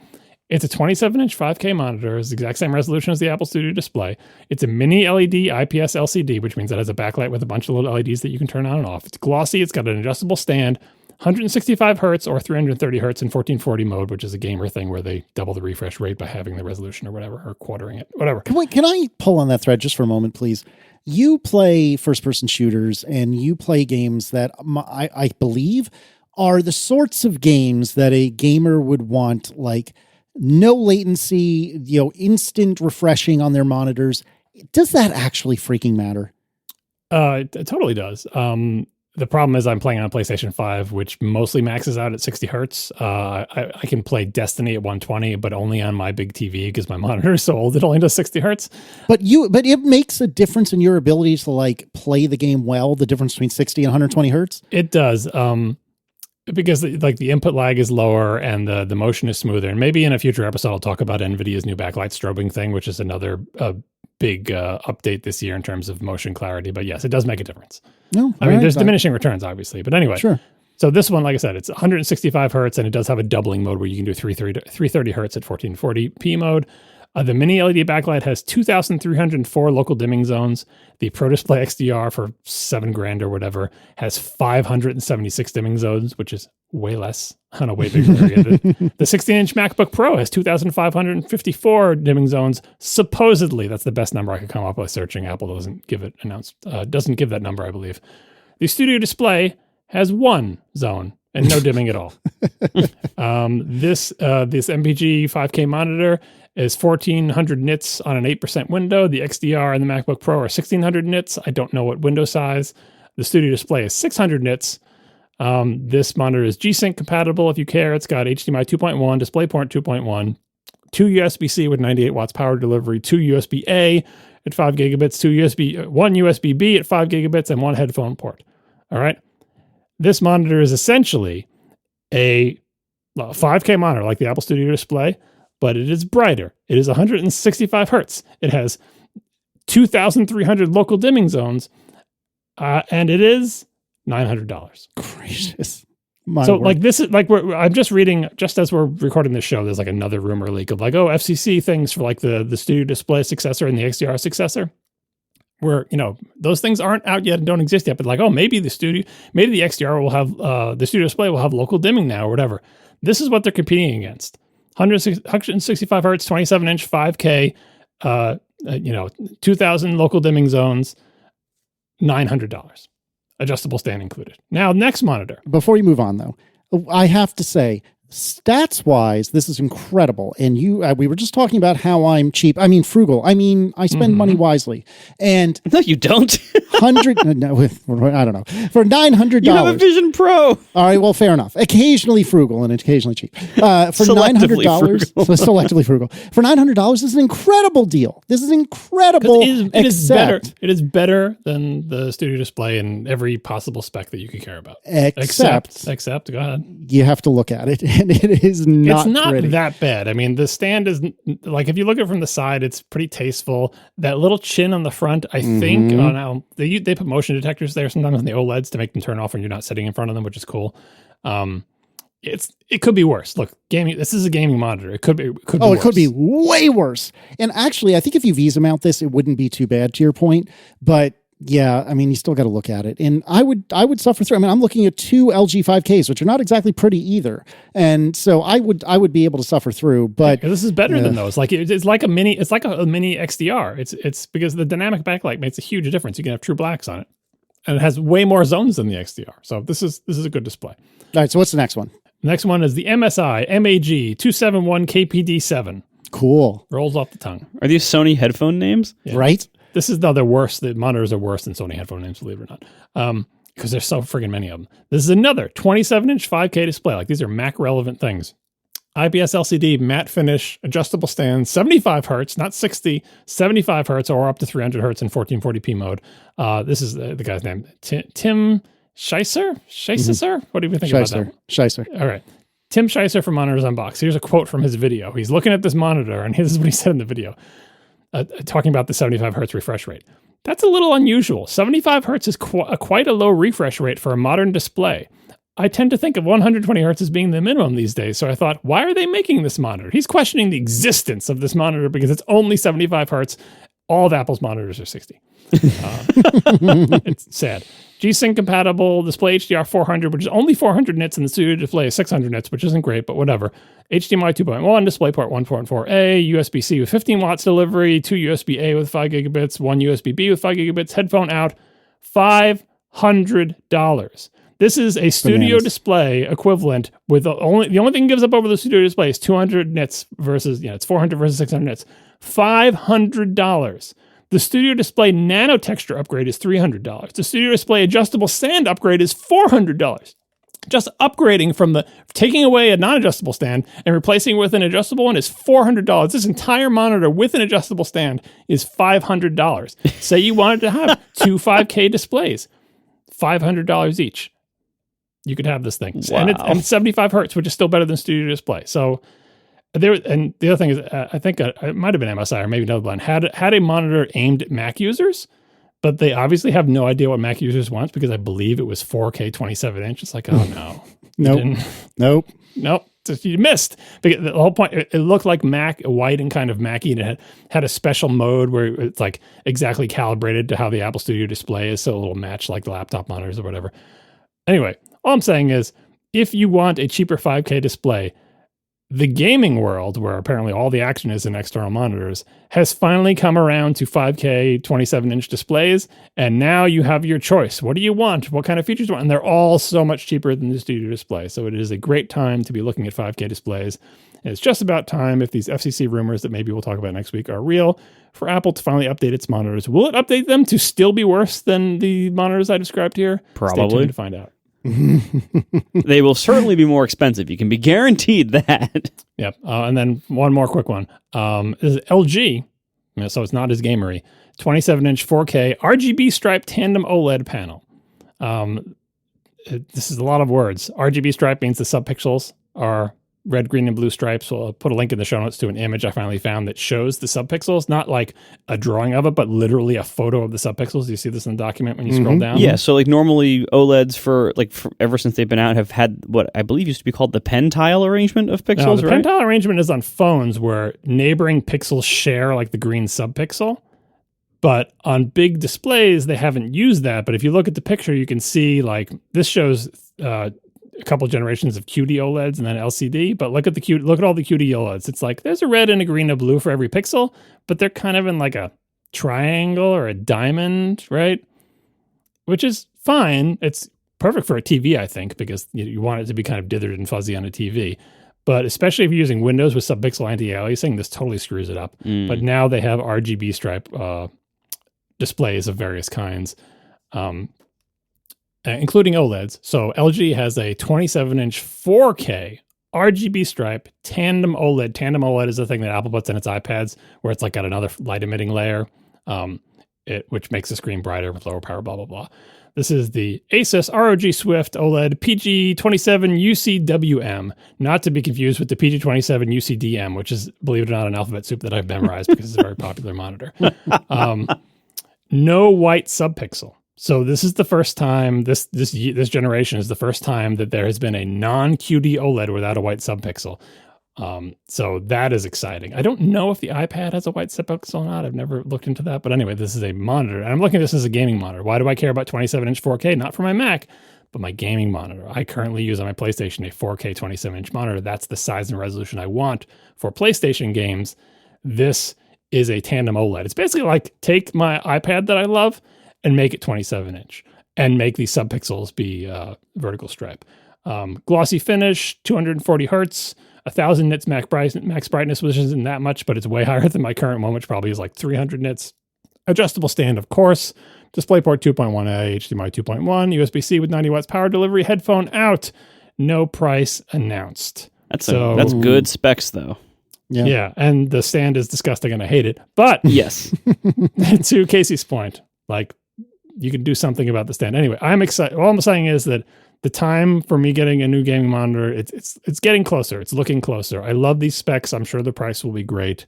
it's a 27-inch 5K monitor. It's the exact same resolution as the Apple Studio Display. It's a mini LED IPS LCD, which means it has a backlight with a bunch of little LEDs that you can turn on and off. It's glossy. It's got an adjustable stand, 165 hertz or 330 hertz in 1440 mode, which is a gamer thing where they double the refresh rate by having the resolution or whatever, or quartering it, whatever. Can I pull on that thread just for a moment, please? You play first-person shooters and you play games that I believe are the sorts of games that a gamer would want, like no latency, instant refreshing on their monitors. Does that actually freaking matter? It totally does. The problem is I'm playing on a PlayStation 5, which mostly maxes out at 60 hertz. I can play Destiny at 120, but only on my big TV because my monitor is so old it only does 60 hertz. But it makes a difference in your ability to like play the game well, the difference between 60 and 120 hertz? It does. Because like the input lag is lower and the motion is smoother. And maybe in a future episode, I'll talk about NVIDIA's new backlight strobing thing, which is another big update this year in terms of motion clarity. But yes, it does make a difference. No, I mean, there's diminishing returns, obviously. But anyway, sure. So this one, like I said, it's 165 hertz, and it does have a doubling mode where you can do 330 hertz at 1440p mode. The mini LED backlight has 2,304 local dimming zones. The Pro Display XDR for $7,000 or whatever has 576 dimming zones, which is way less on a way bigger area. The 16-inch MacBook Pro has 2,554 dimming zones. Supposedly, that's the best number I could come up with searching. Apple doesn't give that number, I believe. The Studio Display has 1 zone and no dimming at all. This MPG 5K monitor is 1,400 nits on an 8% window. The XDR and the MacBook Pro are 1,600 nits. I don't know what window size. The Studio Display is 600 nits. This monitor is G-Sync compatible if you care. It's got HDMI 2.1, DisplayPort 2.1, 2 USB-C with 98 watts power delivery, 2 USB-A at 5 gigabits, 1 USB-B at 5 gigabits, and 1 headphone port. All right. This monitor is essentially a 5K monitor like the Apple Studio Display, but it is brighter. It is 165 hertz. It has 2,300 local dimming zones, and it is $900. Gracious. So like this is like I'm just reading, just as we're recording this show, there's like another rumor leak of like, oh, FCC things for like the Studio Display successor and the XDR successor, where, you know, those things aren't out yet and don't exist yet, but like, oh, maybe the XDR will have, the Studio Display will have local dimming now or whatever. This is what they're competing against. 165 hertz, 27-inch, 5K, 2,000 local dimming zones, $900. Adjustable stand included. Now, next monitor. Before you move on, though, I have to say, stats-wise, this is incredible. And we were just talking about how I'm cheap. I mean, frugal. I mean, I spend money wisely. And no, you don't. I don't know. For $900. You have a Vision Pro. All right, well, fair enough. Occasionally frugal and occasionally cheap. For $900, selectively frugal. For $900, this is an incredible deal. This is incredible. It is better. It is better than the Studio Display in every possible spec that you could care about. Except, go ahead. You have to look at it. And it is not. It's not pretty. that bad. I mean, the stand is like, if you look at it from the side, it's pretty tasteful. That little chin on the front, I think. Now they put motion detectors there sometimes on the OLEDs to make them turn off when you're not sitting in front of them, which is cool. It could be worse. Look, gaming. This is a gaming monitor. It could be. It could be way worse. And actually, I think if you VESA mount this, it wouldn't be too bad. To your point, but. Yeah, I mean, you still got to look at it. And I would suffer through. I mean, I'm looking at 2 LG 5Ks, which are not exactly pretty either. And so I would be able to suffer through, but this is better than those. Like it's like a mini XDR. It's because the dynamic backlight makes a huge difference. You can have true blacks on it. And it has way more zones than the XDR. So this is a good display. All right, so what's the next one? The next one is the MSI MAG 271 KPD7. Cool. Rolls off the tongue. Are these Sony headphone names? Yeah. Right? They're worse. The monitors are worse than Sony headphone names, believe it or not. Because there's so friggin' many of them. This is another 27-inch 5K display. Like, these are Mac relevant things. IPS LCD, matte finish, adjustable stand, 75 hertz, not 60, 75 hertz, or up to 300 hertz in 1440p mode. This is the guy's name, Tim Scheisser? What do you think about that? Scheisser. All right. Tim Scheisser from Monitors Unboxed. Here's a quote from his video. He's looking at this monitor, and this is what he said in the video. Talking about the 75 hertz refresh rate. That's a little unusual. 75 hertz is quite a low refresh rate for a modern display. I tend to think of 120 hertz as being the minimum these days, so I thought, why are they making this monitor? He's questioning the existence of this monitor because it's only 75 hertz. All of Apple's monitors are 60. It's sad. G-Sync compatible, display HDR 400, which is only 400 nits, and the Studio Display is 600 nits, which isn't great, but whatever. HDMI 2.1, DisplayPort 1.4a, USB-C with 15 watts delivery, 2 USB-A with 5 gigabits, 1 USB-B with 5 gigabits, headphone out, $500. This is a Studio Display equivalent with the only thing it gives up over the Studio Display is 200 nits versus, it's 400 versus 600 nits. $500. The Studio Display Nano Texture upgrade is $300. The Studio Display Adjustable Stand upgrade is $400. Just upgrading from taking away a non-adjustable stand and replacing it with an adjustable one is $400. This entire monitor with an adjustable stand is $500. Say you wanted to have 2 5K displays, $500 each. You could have this thing. Wow. And it's 75 hertz, which is still better than Studio Display. So and the other thing is, I think it might have been MSI or maybe another one, had a monitor aimed at Mac users, but they obviously have no idea what Mac users want because I believe it was 4K 27-inch. It's like, oh no. Nope. You missed. Because the whole point, it looked like Mac, white and kind of Mac-y, and it had a special mode where it's like exactly calibrated to how the Apple Studio Display is, so it'll match like the laptop monitors or whatever. Anyway, all I'm saying is, if you want a cheaper 5K display, the gaming world, where apparently all the action is in external monitors, has finally come around to 5K 27-inch displays, and now you have your choice. What do you want? What kind of features do you want? And they're all so much cheaper than the studio display, so it is a great time to be looking at 5K displays. And it's just about time, if these FCC rumors that maybe we'll talk about next week are real, for Apple to finally update its monitors. Will it update them to still be worse than the monitors I described here? Probably. Stay tuned to find out. They will certainly be more expensive. You can be guaranteed that. Yep. And then one more quick one. This is LG, so it's not as gamery, 27-inch 4K RGB striped tandem OLED panel. This is a lot of words. RGB stripe means the subpixels are red, green, and blue stripes. So I'll put a link in the show notes to an image I finally found that shows the subpixels, not like a drawing of it, but literally a photo of the subpixels. Do you see this in the document when you scroll down? Yeah, so like normally OLEDs for ever since they've been out have had what I believe used to be called the pen tile arrangement of pixels, the right? pen tile arrangement is on phones where neighboring pixels share like the green subpixel. But on big displays, they haven't used that. But if you look at the picture, you can see like this shows a couple generations of QD OLEDs and then LCD. But look at all the QD OLEDs. It's like there's a red and a green and a blue for every pixel, but they're kind of in like a triangle or a diamond, right? Which is fine. It's perfect for a TV, I think, because you want it to be kind of dithered and fuzzy on a TV. But especially if you're using Windows with subpixel anti-aliasing, this totally screws it up. But now they have RGB stripe displays of various kinds, including OLEDs. So LG has a 27-inch 4K RGB stripe tandem OLED. Tandem OLED is the thing that Apple puts in its iPads, where it's like got another light-emitting layer, which makes the screen brighter with lower power, blah, blah, blah. This is the Asus ROG Swift OLED PG27 UCWM, not to be confused with the PG27 UCDM, which is, believe it or not, an alphabet soup that I've memorized because it's a very popular monitor. No white subpixel. So this is the first time, this generation is the first time that there has been a non-QD OLED without a white subpixel. So that is exciting. I don't know if the iPad has a white subpixel or not. I've never looked into that. But anyway, this is a monitor. And I'm looking at this as a gaming monitor. Why do I care about 27-inch 4K? Not for my Mac, but my gaming monitor. I currently use on my PlayStation a 4K 27-inch monitor. That's the size and resolution I want for PlayStation games. This is a tandem OLED. It's basically like take my iPad that I love and make it 27-inch and make these subpixels be vertical stripe. Glossy finish, 240 hertz, 1,000 nits max brightness, which isn't that much, but it's way higher than my current one, which probably is like 300 nits. Adjustable stand, of course. DisplayPort 2.1a, HDMI 2.1, USB-C with 90 watts power delivery, headphone out. No price announced. That's good specs, though. Yeah, and the stand is disgusting and I hate it. But yes, to Casey's point, like you can do something about the stand. Anyway, I'm excited. All I'm saying is that the time for me getting a new gaming monitor, it's getting closer. It's looking closer. I love these specs. I'm sure the price will be great,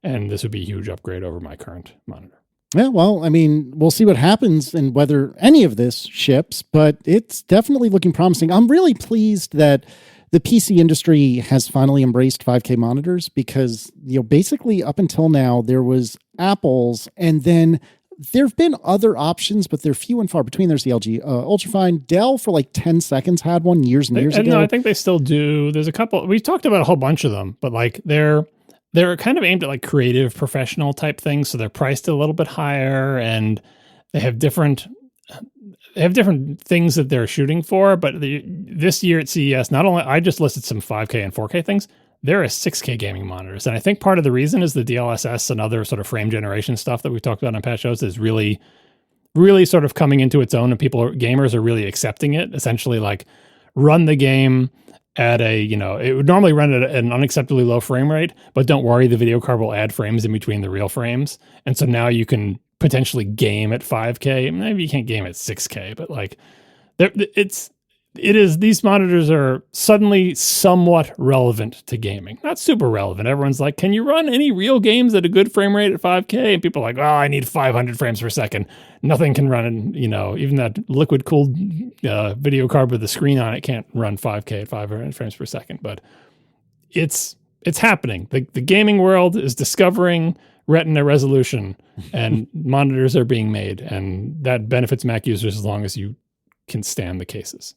and this would be a huge upgrade over my current monitor. Yeah, well, I mean, we'll see what happens and whether any of this ships, but it's definitely looking promising. I'm really pleased that the PC industry has finally embraced 5K monitors because, basically up until now, there was Apple's, and then there have been other options, but they're few and far between. There's the LG Ultrafine. Dell, for like 10 seconds, had one years and years ago. No, I think they still do. There's a couple. We talked about a whole bunch of them, but like they're kind of aimed at like creative, professional type things. So they're priced a little bit higher, and they have different things that they're shooting for. But this year at CES, not only I just listed some 5K and 4K things, there are 6K gaming monitors. And I think part of the reason is the DLSS and other sort of frame generation stuff that we've talked about on past shows is really, really sort of coming into its own, and gamers are really accepting it. Essentially, like run the game at it would normally run at an unacceptably low frame rate, but don't worry, the video card will add frames in between the real frames. And so now you can potentially game at 5K. Maybe you can't game at 6K, but like these monitors are suddenly somewhat relevant to gaming. Not super relevant. Everyone's like, can you run any real games at a good frame rate at 5K? And people are like, oh, I need 500 frames per second. Nothing can run, even that liquid cooled video card with the screen on it can't run 5K at 500 frames per second. But it's happening. The gaming world is discovering Retina resolution, and monitors are being made, and that benefits Mac users as long as you can stand the cases.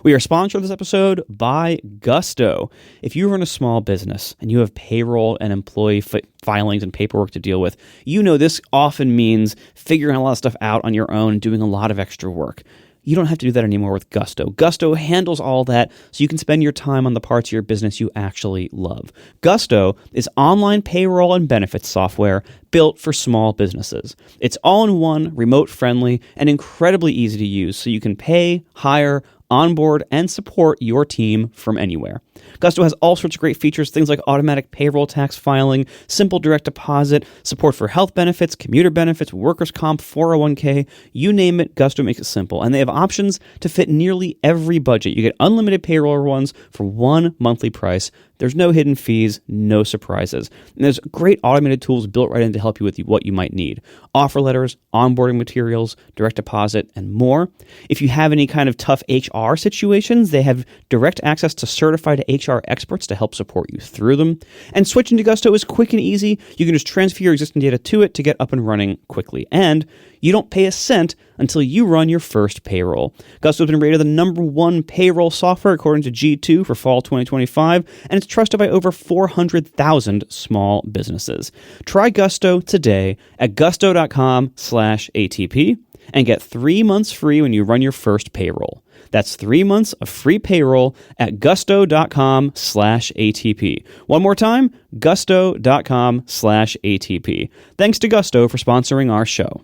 We are sponsored this episode by Gusto. If you run a small business and you have payroll and employee filings and paperwork to deal with, you know this often means figuring a lot of stuff out on your own and doing a lot of extra work. You don't have to do that anymore with Gusto. Gusto handles all that so you can spend your time on the parts of your business you actually love. Gusto is online payroll and benefits software built for small businesses. It's all-in-one, remote-friendly, and incredibly easy to use so you can pay, hire, onboard, and support your team from anywhere. Gusto has all sorts of great features, things like automatic payroll tax filing, simple direct deposit, support for health benefits, commuter benefits, workers' comp, 401k, you name it, Gusto makes it simple. And they have options to fit nearly every budget. You get unlimited payroll ones for one monthly price. There's no hidden fees, no surprises. And there's great automated tools built right in to help you with what you might need. Offer letters, onboarding materials, direct deposit, and more. If you have any kind of tough HR situations, they have direct access to certified HR experts to help support you through them. And switching to Gusto is quick and easy. You can just transfer your existing data to it to get up and running quickly. And you don't pay a cent until you run your first payroll. Gusto has been rated the #1 payroll software according to G2 for fall 2025, and it's trusted by over 400,000 small businesses. Try Gusto today at gusto.com/ATP and get 3 months free when you run your first payroll. That's 3 months of free payroll at gusto.com/ATP. One more time, gusto.com/ATP. Thanks to Gusto for sponsoring our show.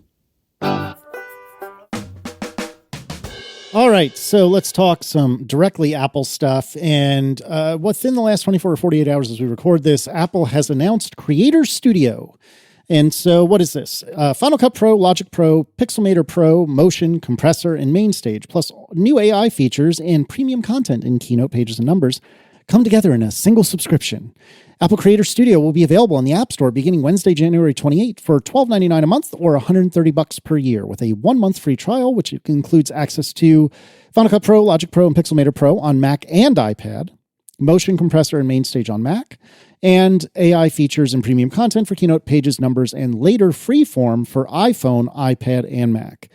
All right, so let's talk some directly Apple stuff. And within the last 24 or 48 hours as we record this, Apple has announced Creator Studio. And so what is this? Final Cut Pro, Logic Pro, Pixelmator Pro, Motion, Compressor, and Mainstage, plus new AI features and premium content in Keynote, Pages, and Numbers come together in a single subscription. Apple Creator Studio will be available in the App Store beginning Wednesday, January 28th for $12.99 a month or $130 per year with a 1-month free trial, which includes access to Final Cut Pro, Logic Pro, and Pixelmator Pro on Mac and iPad, Motion, Compressor, and Mainstage on Mac, and AI features and premium content for Keynote, Pages, Numbers, and later Freeform for iPhone, iPad, and Mac.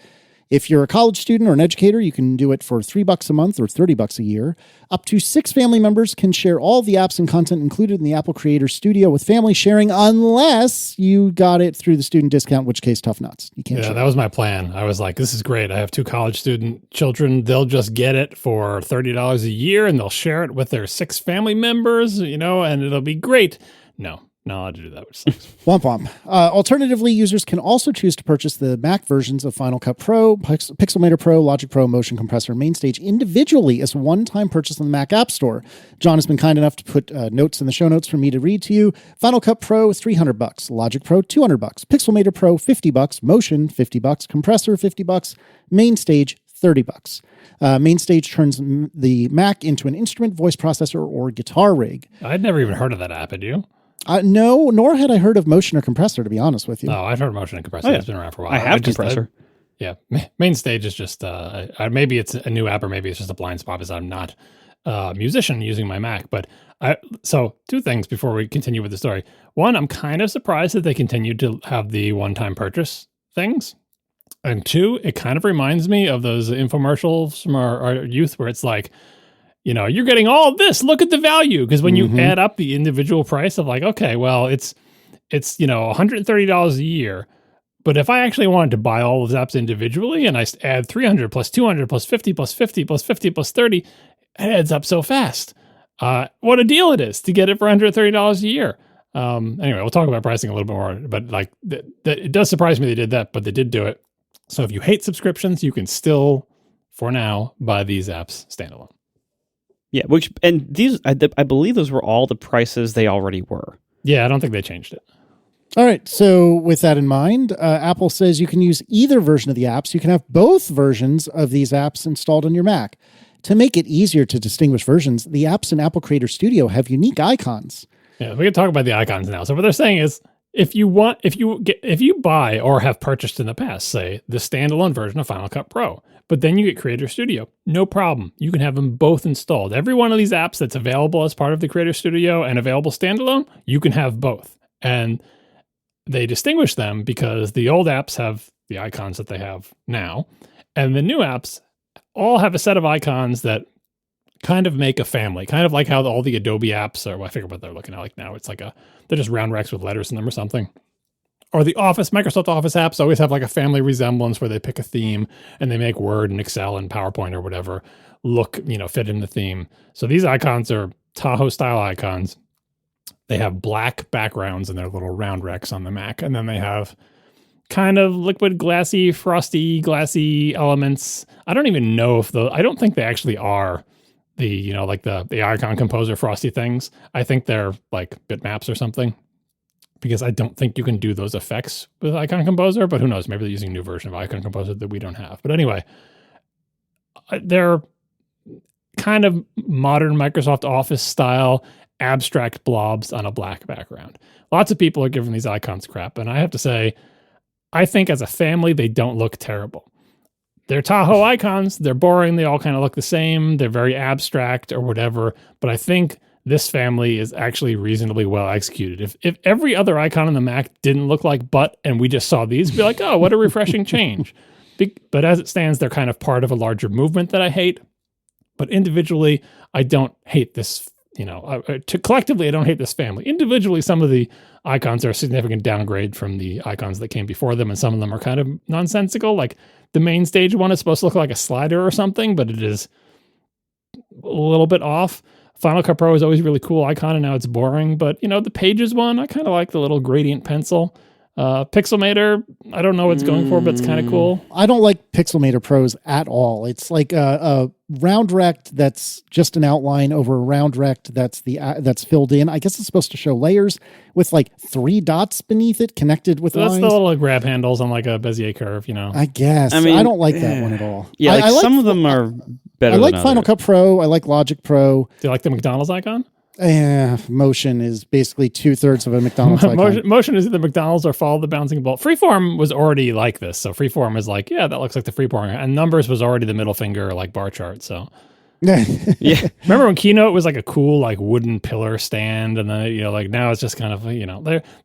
If you're a college student or an educator, you can do it for $3 a month or $30 a year. Up to 6 family members can share all the apps and content included in the Apple Creator Studio with family sharing, unless you got it through the student discount, in which case, tough nuts. You can't share. That was my plan. I was like, this is great. I have 2 college student children. They'll just get it for $30 a year and they'll share it with their 6 family members, and it'll be great. No. Not allowed to do that, which sucks. Womp womp. Alternatively, users can also choose to purchase the Mac versions of Final Cut Pro, Pixelmator Pro, Logic Pro, Motion, Compressor, and Mainstage individually as one-time purchase on the Mac App Store. John has been kind enough to put notes in the show notes for me to read to you. Final Cut Pro, $300. Logic Pro, $200. Pixelmator Pro, $50. Motion, $50. Compressor, $50. Mainstage, $30. Mainstage turns the Mac into an instrument, voice processor, or guitar rig. I'd never even heard of that app, had you? No, nor had I heard of Motion or Compressor, to be honest with you. Oh, I've heard of Motion and Compressor. Oh, yeah. It's been around for a while. I have Compressor. Mainstage is just, maybe it's a new app or maybe it's just a blind spot because I'm not a musician using my Mac. But so 2 things before we continue with the story. One, I'm kind of surprised that they continued to have the one-time purchase things. And 2, it kind of reminds me of those infomercials from our youth where it's like, you're getting all of this. Look at the value. Because when you add up the individual price of like, okay, well, it's $130 a year. But if I actually wanted to buy all of those apps individually and I add 300 plus 200 plus 50 plus 50 plus 50 plus 30, it adds up so fast. What a deal it is to get it for $130 a year. Anyway, we'll talk about pricing a little bit more. But like, it does surprise me they did that, but they did do it. So if you hate subscriptions, you can still, for now, buy these apps standalone. Yeah, these I believe those were all the prices they already were. Yeah, I don't think they changed it. All right, so with that in mind, Apple says you can use either version of the apps. You can have both versions of these apps installed on your Mac. To make it easier to distinguish versions, the apps in Apple Creator Studio have unique icons. Yeah, we can talk about the icons now. So what they're saying is, if you buy or have purchased in the past, say the standalone version of Final Cut Pro, but then you get Creator Studio, no problem. You can have them both installed. Every one of these apps that's available as part of the Creator Studio and available standalone, you can have both. And they distinguish them because the old apps have the icons that they have now, and the new apps all have a set of icons that kind of make a family, kind of like how all the Adobe apps are. Well, I forget what they're looking at like now. It's like they're just round rects with letters in them or something. Or the Microsoft Office apps always have like a family resemblance where they pick a theme and they make Word and Excel and PowerPoint or whatever look, fit in the theme. So these icons are Tahoe style icons. They have black backgrounds and their little round rects on the Mac. And then they have kind of liquid, glassy, frosty, glassy elements. I don't even know if I don't think they actually are the, like the icon composer frosty things. I think they're like bitmaps or something, because I don't think you can do those effects with Icon Composer, but who knows? Maybe they're using a new version of Icon Composer that we don't have. But anyway, they're kind of modern Microsoft Office style abstract blobs on a black background. Lots of people are giving these icons crap, and I have to say, I think as a family, they don't look terrible. They're Tahoe icons. They're boring. They all kind of look the same. They're very abstract or whatever, but I think this family is actually reasonably well executed. If every other icon on the Mac didn't look like butt and we just saw these, be like, oh, what a refreshing change. But as it stands, they're kind of part of a larger movement that I hate. But individually, I don't hate this, collectively, I don't hate this family. Individually, some of the icons are a significant downgrade from the icons that came before them, and some of them are kind of nonsensical. Like the main stage one is supposed to look like a slider or something, but it is a little bit off. Final Cut Pro is always a really cool icon, and now it's boring. But, the Pages one, I kind of like the little gradient pencil. Pixelmator, I don't know what it's going for, but it's kind of cool. I don't like Pixelmator Pros at all. It's like a round rect that's just an outline over a round rect that's filled in. I guess it's supposed to show layers with like 3 dots beneath it connected with lines. That's the little grab handles on like a Bezier curve, I guess. I mean, I don't like that one at all. Yeah, I like some of them are better. I like than Final others. Cut Pro. I like Logic Pro. Do you like the McDonald's icon? Motion is basically 2/3 of a McDonald's icon. Motion is either McDonald's or Follow the Bouncing Ball. Freeform was already like this. So Freeform is like, yeah, that looks like the Freeform. And Numbers was already the middle finger, like bar chart. So Yeah. Remember when Keynote was like a cool, like wooden pillar stand? And then, like now it's just kind of,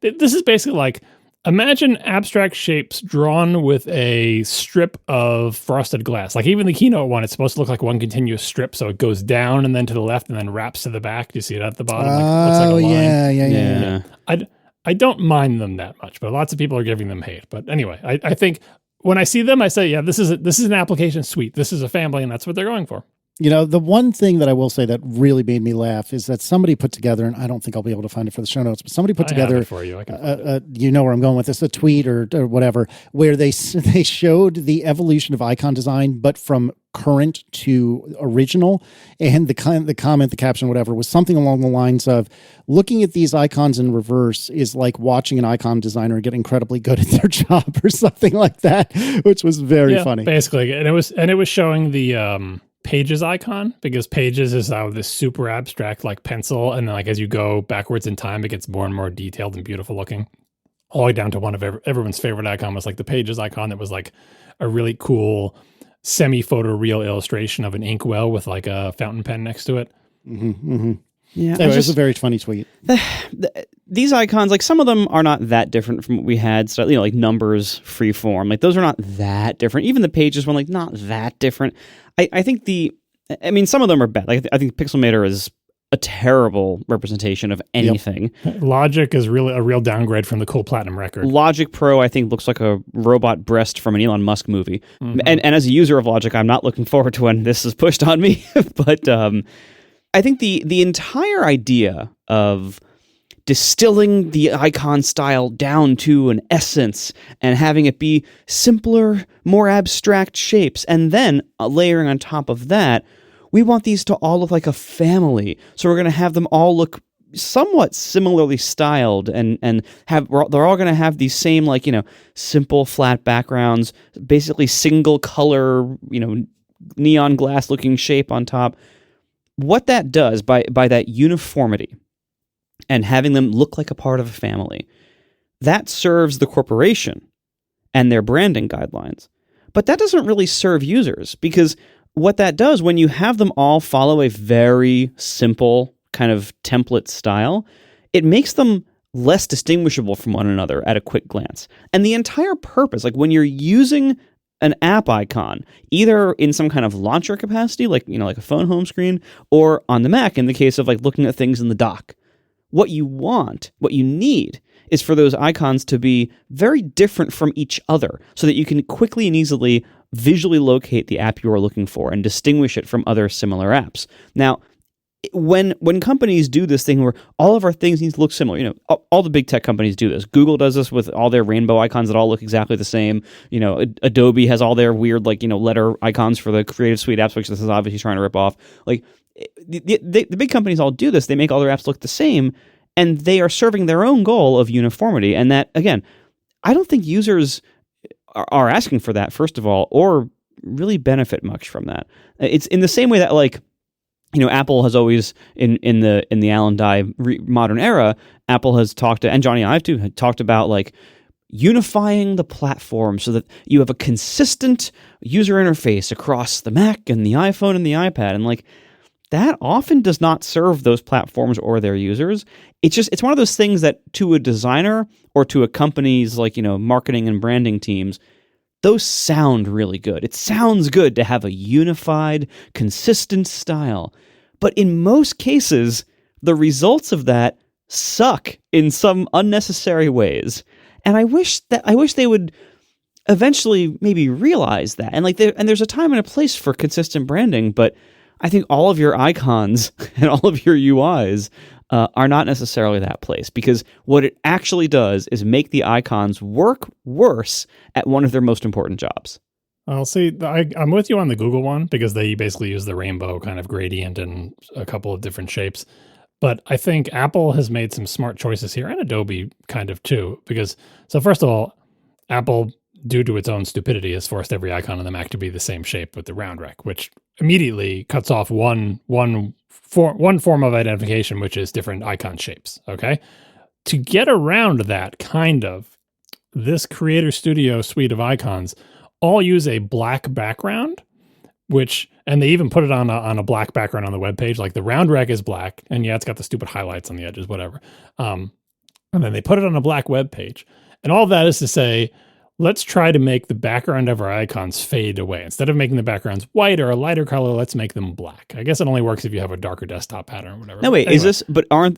this is basically like, imagine abstract shapes drawn with a strip of frosted glass. Like even the Keynote one, it's supposed to look like one continuous strip. So it goes down and then to the left and then wraps to the back. Do you see it at the bottom? Looks like a line. Yeah. I don't mind them that much, but lots of people are giving them hate. But anyway, I think when I see them, I say, yeah, this is an application suite. This is a family, and that's what they're going for. The one thing that I will say that really made me laugh is that somebody put together, and I don't think I'll be able to find it for the show notes, but somebody put together, for you. I can where I'm going with this, a tweet or whatever, where they showed the evolution of icon design, but from current to original. And the comment, the caption, whatever, was something along the lines of, looking at these icons in reverse is like watching an icon designer get incredibly good at their job or something like that, which was very funny. Basically. And it was showing the Pages icon, because Pages is now this super abstract like pencil, and then like as you go backwards in time, it gets more and more detailed and beautiful looking, all the way down to one of everyone's favorite icon was like the Pages icon that was like a really cool semi-photoreal illustration of an inkwell with like a fountain pen next to it. Mm-hmm, mm-hmm. Yeah, anyway, it was a very funny tweet. These icons, like some of them are not that different from what we had. So, like Numbers, Freeform, like those are not that different. Even the Pages one, like not that different. I think some of them are bad. Like I think Pixelmator is a terrible representation of anything. Yep. Logic is really a real downgrade from the cool Platinum record. Logic Pro, I think, looks like a robot breast from an Elon Musk movie. Mm-hmm. And as a user of Logic, I'm not looking forward to when this is pushed on me. But I think the entire idea of distilling the icon style down to an essence and having it be simpler, more abstract shapes, and then layering on top of that, we want these to all look like a family. So we're going to have them all look somewhat similarly styled and they're all going to have these same, like, simple flat backgrounds, basically single color, neon glass looking shape on top. What that does by that uniformity and having them look like a part of a family, that serves the corporation and their branding guidelines. But that doesn't really serve users, because what that does, when you have them all follow a very simple kind of template style, it makes them less distinguishable from one another at a quick glance. And the entire purpose, like when you're using an app icon, either in some kind of launcher capacity, like like a phone home screen, or on the Mac in the case of like looking at things in the dock. What you need is for those icons to be very different from each other so that you can quickly and easily visually locate the app you are looking for and distinguish it from other similar apps. Now, when companies do this thing where all of our things need to look similar, all the big tech companies do this. Google does this with all their rainbow icons that all look exactly the same. Adobe has all their weird letter icons for the Creative Suite apps, which this is obviously trying to rip off. Like the big companies all do this. They make all their apps look the same, and they are serving their own goal of uniformity. And that, again, I don't think users are asking for that, first of all, or really benefit much from that. It's in the same way that Apple has always in the Alan Dye modern era, Apple has talked to, and Johnny Ive too, had talked about unifying the platform so that you have a consistent user interface across the Mac and the iPhone and the iPad, and that often does not serve those platforms or their users. It's one of those things that to a designer or to a company's marketing and branding teams, those sound really good. It sounds good to have a unified, consistent style. But in most cases, the results of that suck in some unnecessary ways. And I wish they would eventually maybe realize that. And there's a time and a place for consistent branding, but I think all of your icons and all of your UIs are not necessarily that place, because what it actually does is make the icons work worse at one of their most important jobs. I'll see. I'm with you on the Google one because they basically use the rainbow kind of gradient and a couple of different shapes. But I think Apple has made some smart choices here, and Adobe kind of too. So first of all, Apple, due to its own stupidity, has forced every icon on the Mac to be the same shape with the round rec, which immediately cuts off one form of identification, which is different icon shapes. Okay, to get around that, this Creator Studio suite of icons all use a black background, and they even put it on a black background on the webpage. Like the round rec is black, and it's got the stupid highlights on the edges, whatever. And then they put it on a black webpage, and all of that is to say, let's try to make the background of our icons fade away. Instead of making the backgrounds white or a lighter color, let's make them black. I guess it only works if you have a darker desktop pattern or whatever. No, wait, anyway.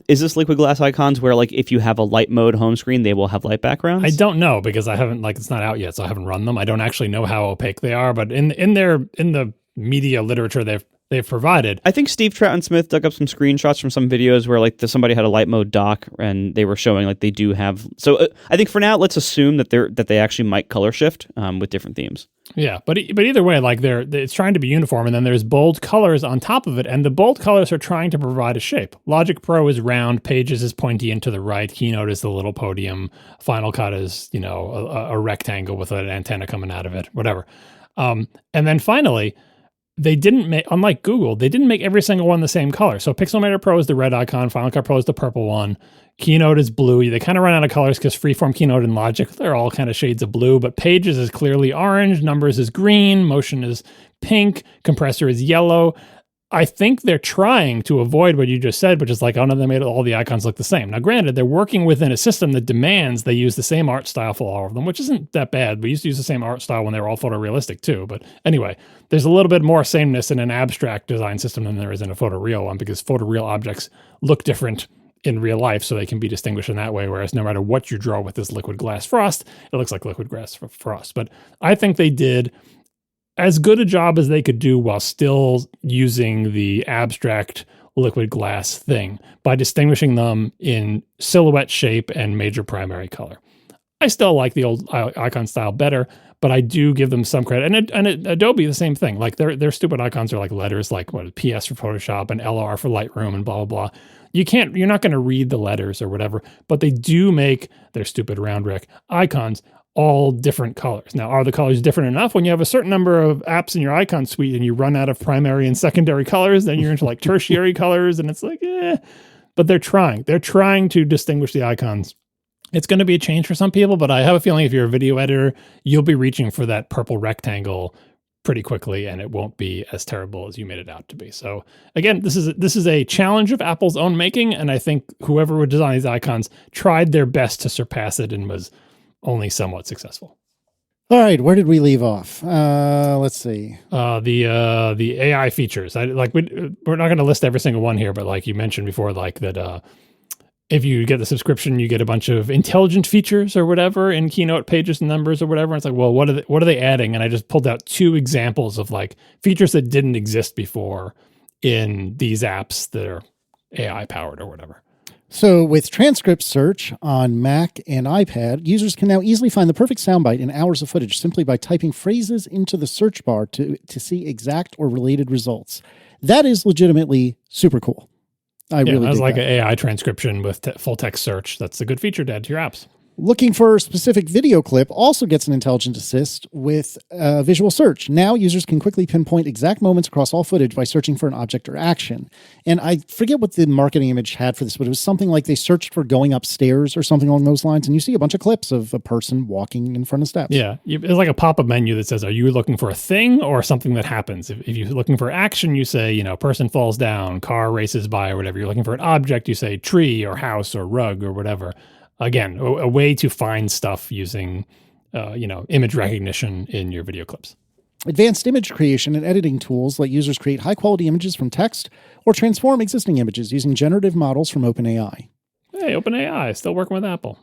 Is this liquid glass icons where if you have a light mode home screen, they will have light backgrounds? I don't know, because I haven't, it's not out yet, so I haven't run them. I don't actually know how opaque they are, but in the media literature they've provided. I think Steve Troughton-Smith dug up some screenshots from some videos where somebody had a light mode dock and they were showing they do have. So I think for now, let's assume that they actually might color shift with different themes. Yeah, but either way, it's trying to be uniform, and then there's bold colors on top of it, and the bold colors are trying to provide a shape. Logic Pro is round, Pages is pointy and to the right, Keynote is the little podium, Final Cut is a rectangle with an antenna coming out of it, whatever. And then finally, they didn't make, unlike Google, they didn't make every single one the same color. So Pixelmator Pro is the red icon, Final Cut Pro is the purple one, Keynote is blue. They kind of run out of colors because Freeform, Keynote, and Logic, they're all kind of shades of blue, but Pages is clearly orange, Numbers is green, Motion is pink, Compressor is yellow. I think they're trying to avoid what you just said, which is they made all the icons look the same. Now, granted, they're working within a system that demands they use the same art style for all of them, which isn't that bad. We used to use the same art style when they were all photorealistic too. But anyway, there's a little bit more sameness in an abstract design system than there is in a photoreal one, because photoreal objects look different in real life, so they can be distinguished in that way, whereas no matter what you draw with this liquid glass frost, it looks like liquid glass frost. But I think they did as good a job as they could do while still using the abstract liquid glass thing by distinguishing them in silhouette shape and major primary color. I still like the old icon style better, but I do give them some credit. And Adobe, the same thing. Their stupid icons are letters, PS for Photoshop and LR for Lightroom and blah, blah, blah. You're not going to read the letters or whatever, but they do make their stupid round rec icons all different colors. Now, are the colors different enough? When you have a certain number of apps in your icon suite and you run out of primary and secondary colors, then you're into tertiary colors, and it's but they're trying. They're trying to distinguish the icons. It's going to be a change for some people, but I have a feeling if you're a video editor, you'll be reaching for that purple rectangle pretty quickly, and it won't be as terrible as you made it out to be. So again, this is a challenge of Apple's own making, and I think whoever would design these icons tried their best to surpass it and was only somewhat successful. All right, where did we leave off? Let's see. The AI features. We're not going to list every single one here, but like you mentioned before, like that if you get the subscription, you get a bunch of intelligent features or whatever in Keynote pages and numbers or whatever. And it's like, well, what are they adding? And I just pulled out 2 examples of like features that didn't exist before in these apps that are AI powered or whatever. So with transcript search on Mac and iPad, users can now easily find the perfect soundbite in hours of footage simply by typing phrases into the search bar to see exact or related results. That is legitimately super cool. I really that's dig like that. an AI transcription with full text search. That's a good feature to add to your apps. Looking for a specific video clip also gets an intelligent assist with visual search. Now users can quickly pinpoint exact moments across all footage by searching for an object or action. And I forget what the marketing image had for this, but it was something like they searched for going upstairs or something along those lines. And you see a bunch of clips of a person walking in front of steps. Yeah. It's like a pop-up menu that says, are you looking for a thing or something that happens? If you're looking for action, you say, person falls down, car races by or whatever. You're looking for an object, you say tree or house or rug or whatever. Again, a way to find stuff using, image recognition in your video clips. Advanced image creation and editing tools let users create high-quality images from text or transform existing images using generative models from OpenAI. Hey, OpenAI, still working with Apple.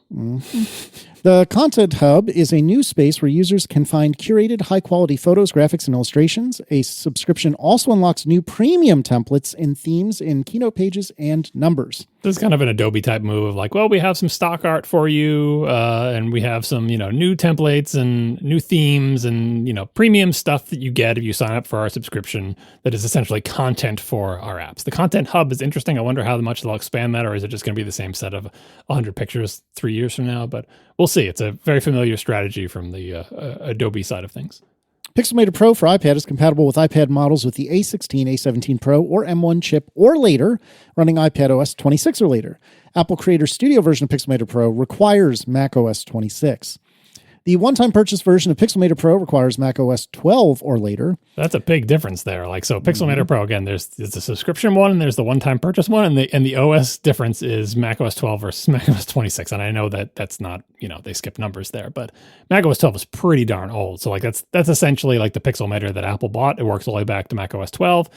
The Content Hub is a new space where users can find curated high-quality photos, graphics, and illustrations. A subscription also unlocks new premium templates and themes in Keynote pages and numbers. This is kind of an Adobe type move of like, well, we have some stock art for you, and we have some, new templates and new themes and, premium stuff that you get if you sign up for our subscription that is essentially content for our apps. The Content Hub is interesting. I wonder how much they'll expand that, or is it just going to be the same set of 100 pictures 3 years from now? But we'll see. It's a very familiar strategy from the Adobe side of things. Pixelmator Pro for iPad is compatible with iPad models with the A16, A17 Pro, or M1 chip or later, running iPad OS 26 or later. Apple Creator Studio version of Pixelmator Pro requires Mac OS 26. The one-time purchase version of Pixelmator Pro requires Mac OS 12 or later. That's a big difference there. So Pixelmator Pro, again, there's a subscription one and there's the one-time purchase one, and the OS difference is Mac OS 12 versus Mac OS 26. And I know that's not, they skip numbers there, but Mac OS 12 is pretty darn old. So that's essentially like the Pixelmator that Apple bought. It works all the way back to Mac OS 12.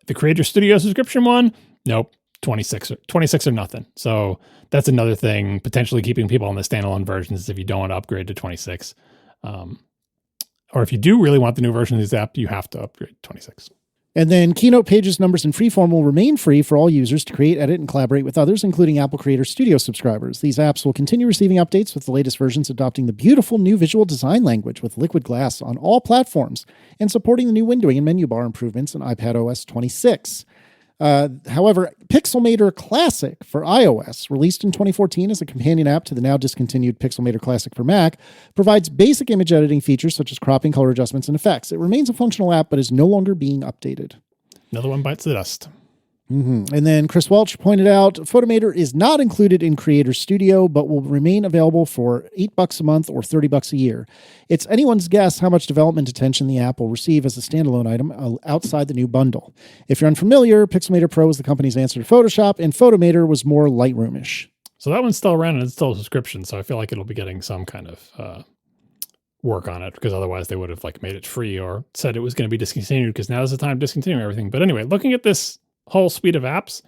The Creator Studio subscription one, nope. 26 or nothing. So that's another thing, potentially keeping people on the standalone versions if you don't want to upgrade to 26. Or if you do really want the new version of this app, you have to upgrade to 26. And then Keynote pages, numbers, and Freeform will remain free for all users to create, edit, and collaborate with others, including Apple Creator Studio subscribers. These apps will continue receiving updates with the latest versions adopting the beautiful new visual design language with liquid glass on all platforms and supporting the new windowing and menu bar improvements in iPad OS 26. However, Pixelmator Classic for iOS, released in 2014 as a companion app to the now discontinued Pixelmator Classic for Mac, provides basic image editing features such as cropping, color adjustments, and effects. It remains a functional app, but is no longer being updated. Another one bites the dust. And then Chris Welch pointed out, Photomator is not included in Creator Studio, but will remain available for $8 a month or $30 a year. It's anyone's guess how much development attention the app will receive as a standalone item outside the new bundle. If you're unfamiliar, Pixelmator Pro is the company's answer to Photoshop, and Photomator was more Lightroom-ish. So that one's still around and it's still a subscription, so I feel like it'll be getting some kind of work on it, because otherwise they would have made it free or said it was going to be discontinued, because now's the time to discontinue everything. But anyway, looking at this whole suite of apps,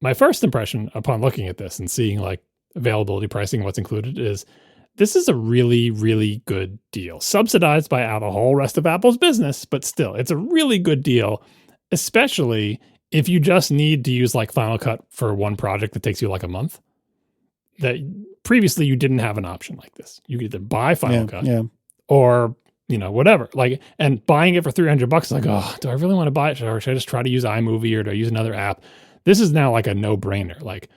my first impression upon looking at this and seeing availability pricing, what's included, is this is a really, really good deal. Subsidized by the whole rest of Apple's business, but still, it's a really good deal, especially if you just need to use Final Cut for one project that takes you a month. That previously you didn't have an option like this. You could either buy Final Cut or whatever, and buying it for $300 is oh, do I really want to buy it? Or should I just try to use iMovie, or do I use another app? This is now a no-brainer,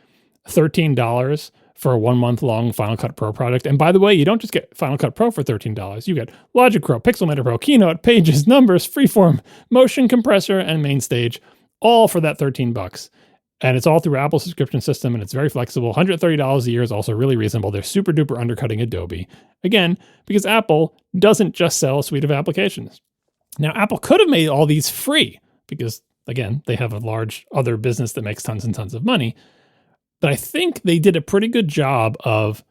$13 for a 1 month long Final Cut Pro project. And by the way, you don't just get Final Cut Pro for $13. You get Logic Pro, Pixelmator Pro, Keynote, Pages, Numbers, Freeform, Motion Compressor, and Main Stage, all for that $13. And it's all through Apple's subscription system, and it's very flexible. $130 a year is also really reasonable. They're super duper undercutting Adobe. Again, because Apple doesn't just sell a suite of applications. Now, Apple could have made all these free because, again, they have a large other business that makes tons and tons of money. But I think they did a pretty good job of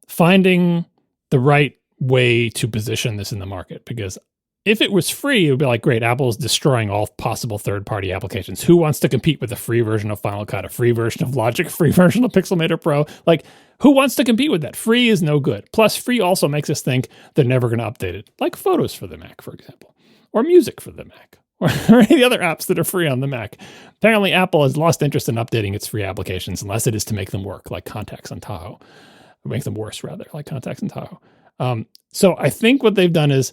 finding the right way to position this in the market, because if it was free, it would be like, great, Apple's destroying all possible third-party applications. Who wants to compete with a free version of Final Cut, a free version of Logic, a free version of Pixelmator Pro? Like, who wants to compete with that? Free is no good. Plus, free also makes us think they're never going to update it, like Photos for the Mac, for example, or Music for the Mac, or any other apps that are free on the Mac. Apparently, Apple has lost interest in updating its free applications unless it is to make them work, like Contacts on Tahoe. Or make them worse, rather, like Contacts on Tahoe. So I think what they've done is,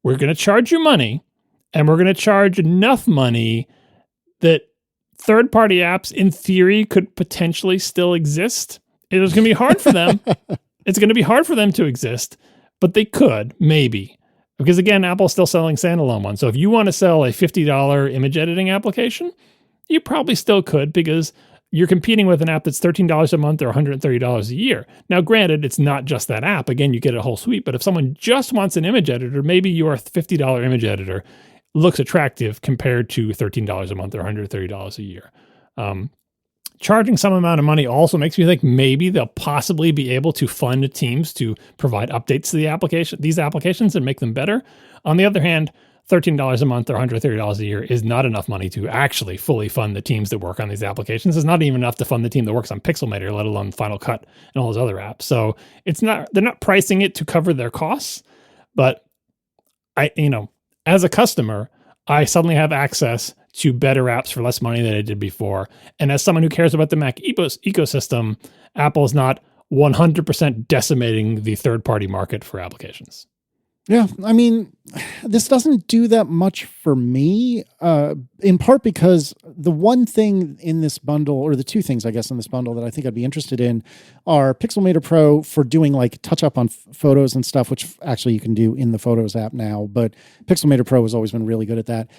we're going to charge you money, and we're going to charge enough money that third-party apps, in theory, could potentially still exist. It's going to be hard for them. It's going to be hard for them to exist, but they could, maybe. Because, again, Apple's still selling standalone ones. So if you want to sell a $50 image editing application, you probably still could, because you're competing with an app that's $13 a month or $130 a year. Now, granted, it's not just that app. Again, you get a whole suite. But if someone just wants an image editor, maybe your $50 image editor looks attractive compared to $13 a month or $130 a year. Charging some amount of money also makes me think maybe they'll possibly be able to fund teams to provide updates to these applications and make them better. On the other hand, $13 a month or $130 a year is not enough money to actually fully fund the teams that work on these applications. It's not even enough to fund the team that works on Pixelmator, let alone Final Cut and all those other apps. So they're not pricing it to cover their costs, but as a customer, I suddenly have access to better apps for less money than I did before. And as someone who cares about the Mac ecosystem, Apple's not 100% decimating the third-party market for applications. Yeah, I mean, this doesn't do that much for me, in part because the one thing in this bundle, or the two things, I guess, in this bundle that I think I'd be interested in are Pixelmator Pro for doing like touch up on photos and stuff, which actually you can do in the Photos app now, but Pixelmator Pro has always been really good at that.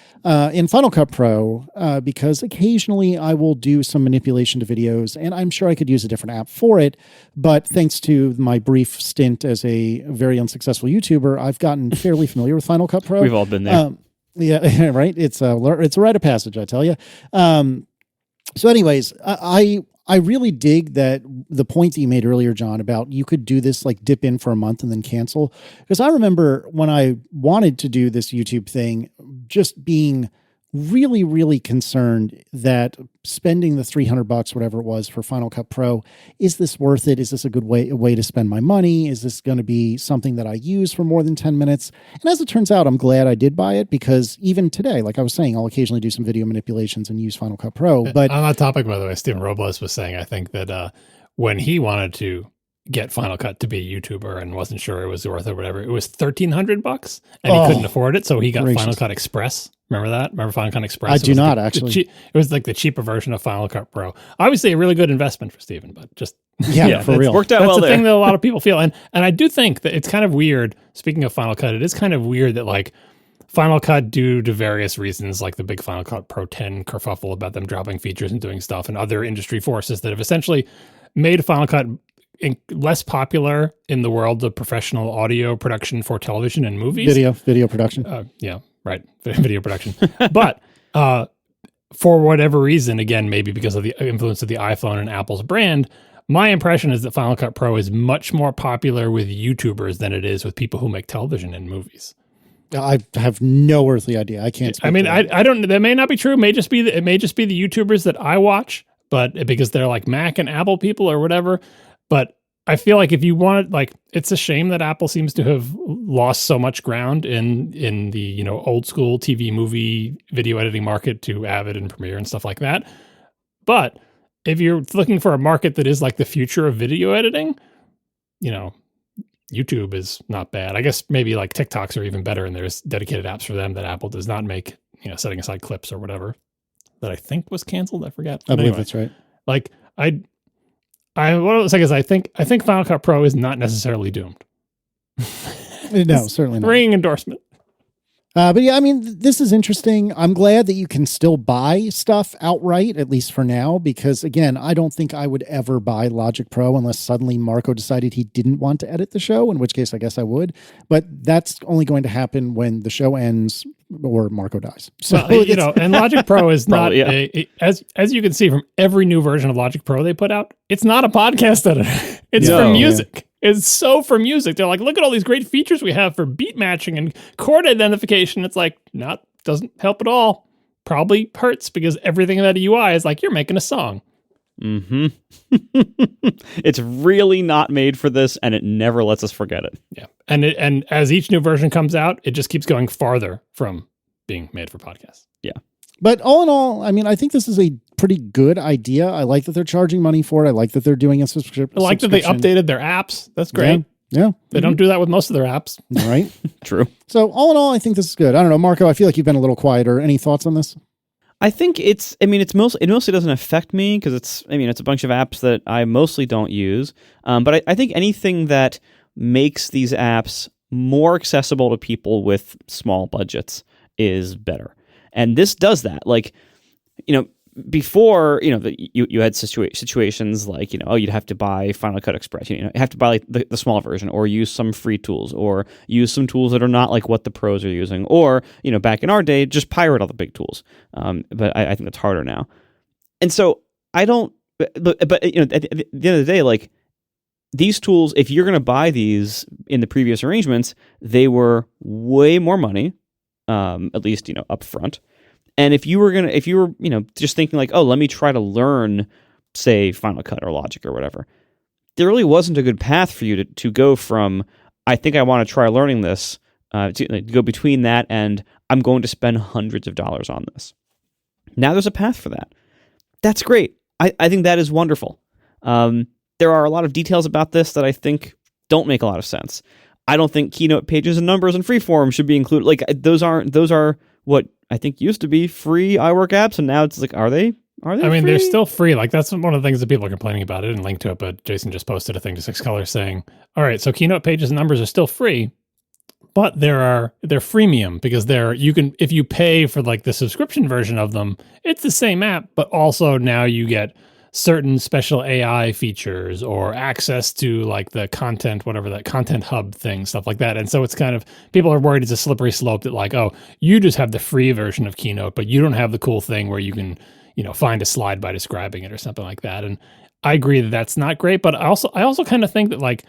In Final Cut Pro, because occasionally I will do some manipulation to videos, and I'm sure I could use a different app for it, but thanks to my brief stint as a very unsuccessful YouTuber, I've gotten fairly familiar with Final Cut Pro. We've all been there. Yeah, right. It's a rite of passage, I tell you. So anyways, I really dig that the point that you made earlier, John, about you could do this, like dip in for a month and then cancel. Because I remember when I wanted to do this YouTube thing, just being really, really concerned that spending the $300, whatever it was, for Final Cut Pro, is this worth it? Is this a good way to spend my money? Is this going to be something that I use for more than 10 minutes? And as it turns out, I'm glad I did buy it, because even today, like I was saying, I'll occasionally do some video manipulations and use Final Cut Pro. But on that topic, by the way, Steven Robles was saying, I think that when he wanted to get Final Cut to be a YouTuber and wasn't sure it was worth it or whatever, it was $1,300 and he couldn't afford it. So he got Final Cut Express. Remember that? Remember Final Cut Express? I do not, actually. It was like the cheaper version of Final Cut Pro. Obviously, a really good investment for Steven, but just yeah, for real. Worked out that's well the there. thing that a lot of people feel. And I do think that it's kind of weird, speaking of Final Cut, it is kind of weird that like Final Cut, due to various reasons, like the big Final Cut Pro 10 kerfuffle about them dropping features and doing stuff, and other industry forces that have essentially made Final Cut less popular in the world of professional audio production for television and movies. Video production. Yeah, right. Video production. But for whatever reason, again, maybe because of the influence of the iPhone and Apple's brand, my impression is that Final Cut Pro is much more popular with YouTubers than it is with people who make television and movies. I have no earthly idea. I can't. I mean, I don't. That may not be true. It may just be the YouTubers that I watch, but because they're like Mac and Apple people or whatever. But I feel like if you want, like, it's a shame that Apple seems to have lost so much ground in the old school TV movie video editing market to Avid and Premiere and stuff like that. But if you're looking for a market that is like the future of video editing, YouTube is not bad. I guess maybe like TikToks are even better, and there's dedicated apps for them that Apple does not make, setting aside clips or whatever, that I think was canceled. I forgot. I believe that's right. Like what I was saying is I think Final Cut Pro is not necessarily doomed. No, certainly not. Ringing endorsement. But yeah, I mean, this is interesting. I'm glad that you can still buy stuff outright, at least for now, because again, I don't think I would ever buy Logic Pro unless suddenly Marco decided he didn't want to edit the show, in which case I guess I would. But that's only going to happen when the show ends or Marco dies. So and Logic Pro is not as you can see from every new version of Logic Pro they put out, it's not a podcast editor. It's for music. is so for music. They're like, look at all these great features we have for beat matching and chord identification. It's like, doesn't help at all. Probably hurts because everything about a UI is like, you're making a song. Mm-hmm. It's really not made for this, and it never lets us forget it. Yeah. And as each new version comes out, it just keeps going farther from being made for podcasts. Yeah. But all in all, I mean, I think this is a pretty good idea. I like that they're charging money for it. I like that they're doing a subscription. I like that they updated their apps. That's great. Yeah. They don't do that with most of their apps. Right. True. So all in all, I think this is good. I don't know, Marco, I feel like you've been a little quieter. Any thoughts on this? I think it mostly doesn't affect me because it's a bunch of apps that I mostly don't use. But I think anything that makes these apps more accessible to people with small budgets is better. And this does that. Like, before, you had situations like, you'd have to buy Final Cut Express. You have to buy like the small version, or use some free tools, or use some tools that are not like what the pros are using, or, back in our day, just pirate all the big tools. But I think that's harder now. And so I don't, but at the end of the day, like, these tools, if you're going to buy these in the previous arrangements, they were way more money, at least, up front. And if you were just thinking like, oh, let me try to learn, say, Final Cut or Logic or whatever, there really wasn't a good path for you to go from, I think I want to try learning this, to go between that and I'm going to spend hundreds of dollars on this. Now there's a path for that. That's great. I think that is wonderful. There are a lot of details about this that I think don't make a lot of sense. I don't think keynote pages and numbers and freeform should be included. Like, those are what I think used to be free iWork apps, and now it's like, are they? I mean, they're still free. Like, that's one of the things that people are complaining about. I didn't link to it, but Jason just posted a thing to 6Color saying, all right, so keynote pages and numbers are still free, but they're freemium because if you pay for like the subscription version of them, it's the same app, but also now you get certain special AI features or access to like the content, whatever that content hub thing, stuff like that. And so it's kind of, people are worried it's a slippery slope that like, oh, you just have the free version of Keynote, but you don't have the cool thing where you can, find a slide by describing it or something like that. And I agree that that's not great, but I also kind of think that like,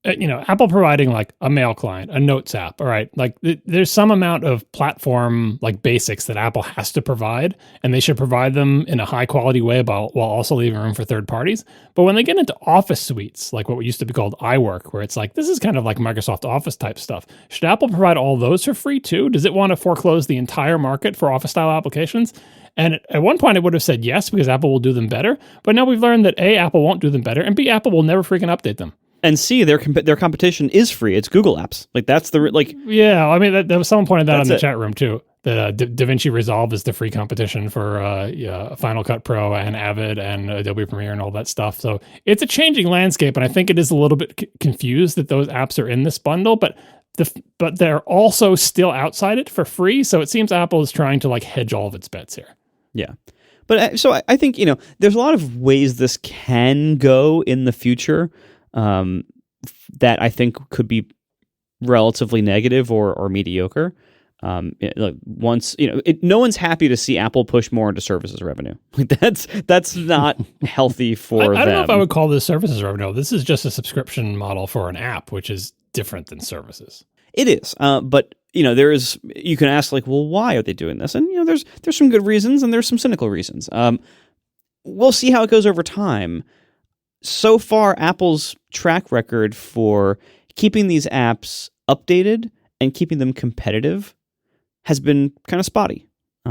Apple providing like a mail client, a notes app. All right. Like there's some amount of platform like basics that Apple has to provide, and they should provide them in a high quality way while also leaving room for third parties. But when they get into office suites, like what used to be called iWork, where it's like, this is kind of like Microsoft Office type stuff. Should Apple provide all those for free too? Does it want to foreclose the entire market for office style applications? And at one point I would have said yes, because Apple will do them better. But now we've learned that A, Apple won't do them better, and B, Apple will never freaking update them. And C, their competition is free. It's Google Apps. Like, that's the like. Yeah, I mean, that was someone pointed that out in the chat room too. That DaVinci Resolve is the free competition for Final Cut Pro and Avid and Adobe Premiere and all that stuff. So it's a changing landscape, and I think it is a little bit confused that those apps are in this bundle, but they're also still outside it for free. So it seems Apple is trying to like hedge all of its bets here. Yeah. But so I think, there's a lot of ways this can go in the future. That I think could be relatively negative or mediocre. Once no one's happy to see Apple push more into services revenue. Like that's not healthy for them. I don't know if I would call this services revenue. This is just a subscription model for an app, which is different than services. It is, but you can ask like, well, why are they doing this? And there's some good reasons and there's some cynical reasons. We'll see how it goes over time. So far, Apple's track record for keeping these apps updated and keeping them competitive has been kind of spotty.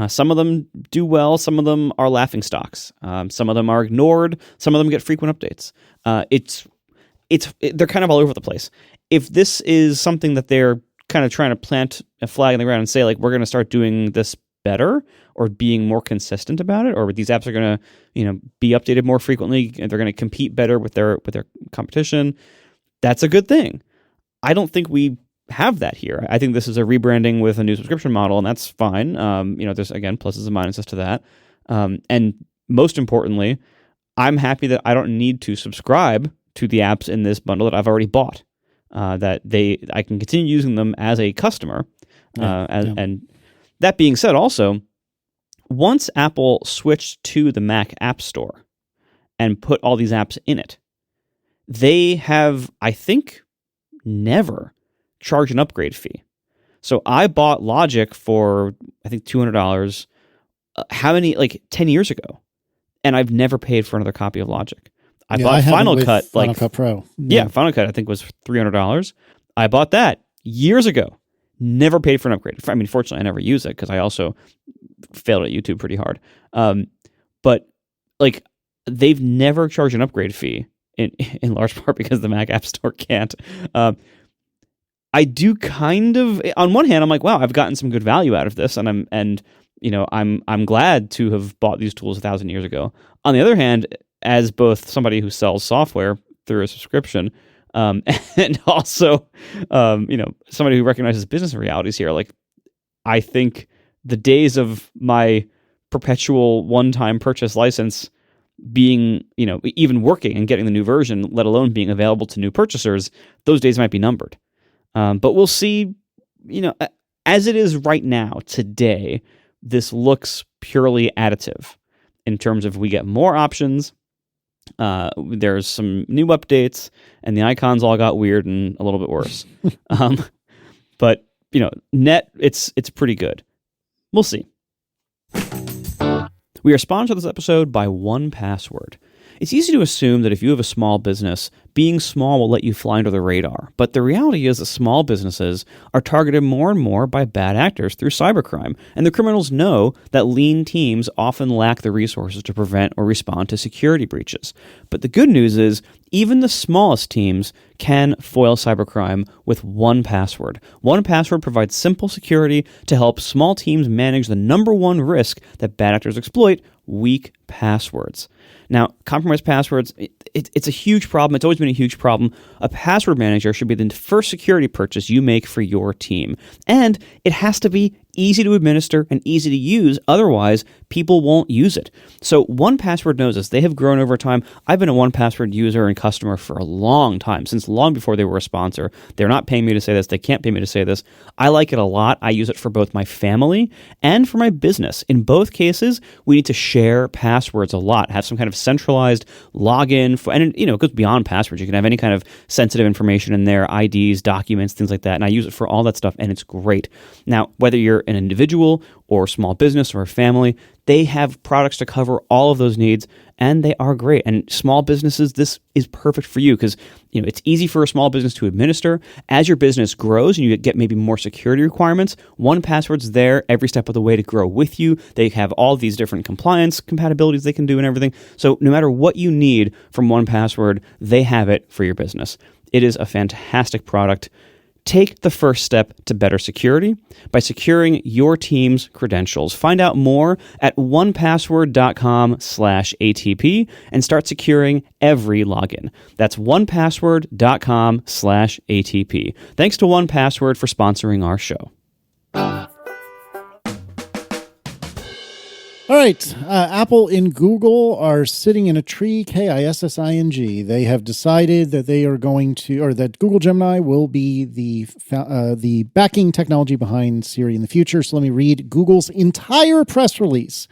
Some of them do well. Some of them are laughingstocks. Some of them are ignored. Some of them get frequent updates. They're kind of all over the place. If this is something that they're kind of trying to plant a flag in the ground and say, like, we're going to start doing this better or being more consistent about it, or these apps are going to, be updated more frequently and they're going to compete better with their competition, that's a good thing. I don't think we have that here. I think this is a rebranding with a new subscription model, and that's fine. There's, again, pluses and minuses to that. And most importantly, I'm happy that I don't need to subscribe to the apps in this bundle that I've already bought, I can continue using them as a customer. And that being said, also, once Apple switched to the Mac App Store and put all these apps in it, they have, I think, never charged an upgrade fee. So I bought Logic for, I think, $200, 10 years ago. And I've never paid for another copy of Logic. I bought Final Cut. Final Cut Pro. Yeah, Final Cut, I think, was $300. I bought that years ago. Never paid for an upgrade. I mean, fortunately, I never use it because I also failed at YouTube pretty hard. But like, they've never charged an upgrade fee in large part because the Mac App Store can't. I do kind of, on one hand, I'm like, wow, I've gotten some good value out of this, and I'm glad to have bought these tools 1,000 years ago. On the other hand, as both somebody who sells software through a subscription, and also, somebody who recognizes business realities here, like, I think the days of my perpetual one-time purchase license being, even working and getting the new version, let alone being available to new purchasers, those days might be numbered. But we'll see, as it is right now, today, this looks purely additive in terms of we get more options. There's some new updates, and the icons all got weird and a little bit worse. But net, it's pretty good. We'll see. We are sponsored this episode by 1Password. It's easy to assume that if you have a small business, being small will let you fly under the radar. But the reality is that small businesses are targeted more and more by bad actors through cybercrime. And the criminals know that lean teams often lack the resources to prevent or respond to security breaches. But the good news is, even the smallest teams can foil cybercrime with 1Password. 1Password provides simple security to help small teams manage the number one risk that bad actors exploit: weak passwords. Now, compromised passwords, it's a huge problem. It's always been a huge problem. A password manager should be the first security purchase you make for your team. And it has to be easy to administer and easy to use. Otherwise, people won't use it. So 1Password knows this. They have grown over time. I've been a 1Password user and customer for a long time, since long before they were a sponsor. They're not paying me to say this. They can't pay me to say this. I like it a lot. I use it for both my family and for my business. In both cases, we need to share passwords a lot, have some kind of centralized login, and it goes beyond passwords. You can have any kind of sensitive information in there, IDs, documents, things like that. And I use it for all that stuff, and it's great. Now, whether you're an individual or small business or a family, they have products to cover all of those needs, and they are great. And small businesses, this is perfect for you because it's easy for a small business to administer. As your business grows and you get maybe more security requirements, 1Password's there every step of the way to grow with you. They have all these different compliance compatibilities they can do and everything. So no matter what you need from 1Password, they have it for your business. It is a fantastic product. Take the first step to better security by securing your team's credentials. Find out more at onepassword.com/ATP and start securing every login. That's onepassword.com/ATP. Thanks to 1Password for sponsoring our show. All right. Apple and Google are sitting in a tree, KISSING. They have decided that they are going to, or that Google Gemini will be the backing technology behind Siri in the future. So let me read Google's entire press release.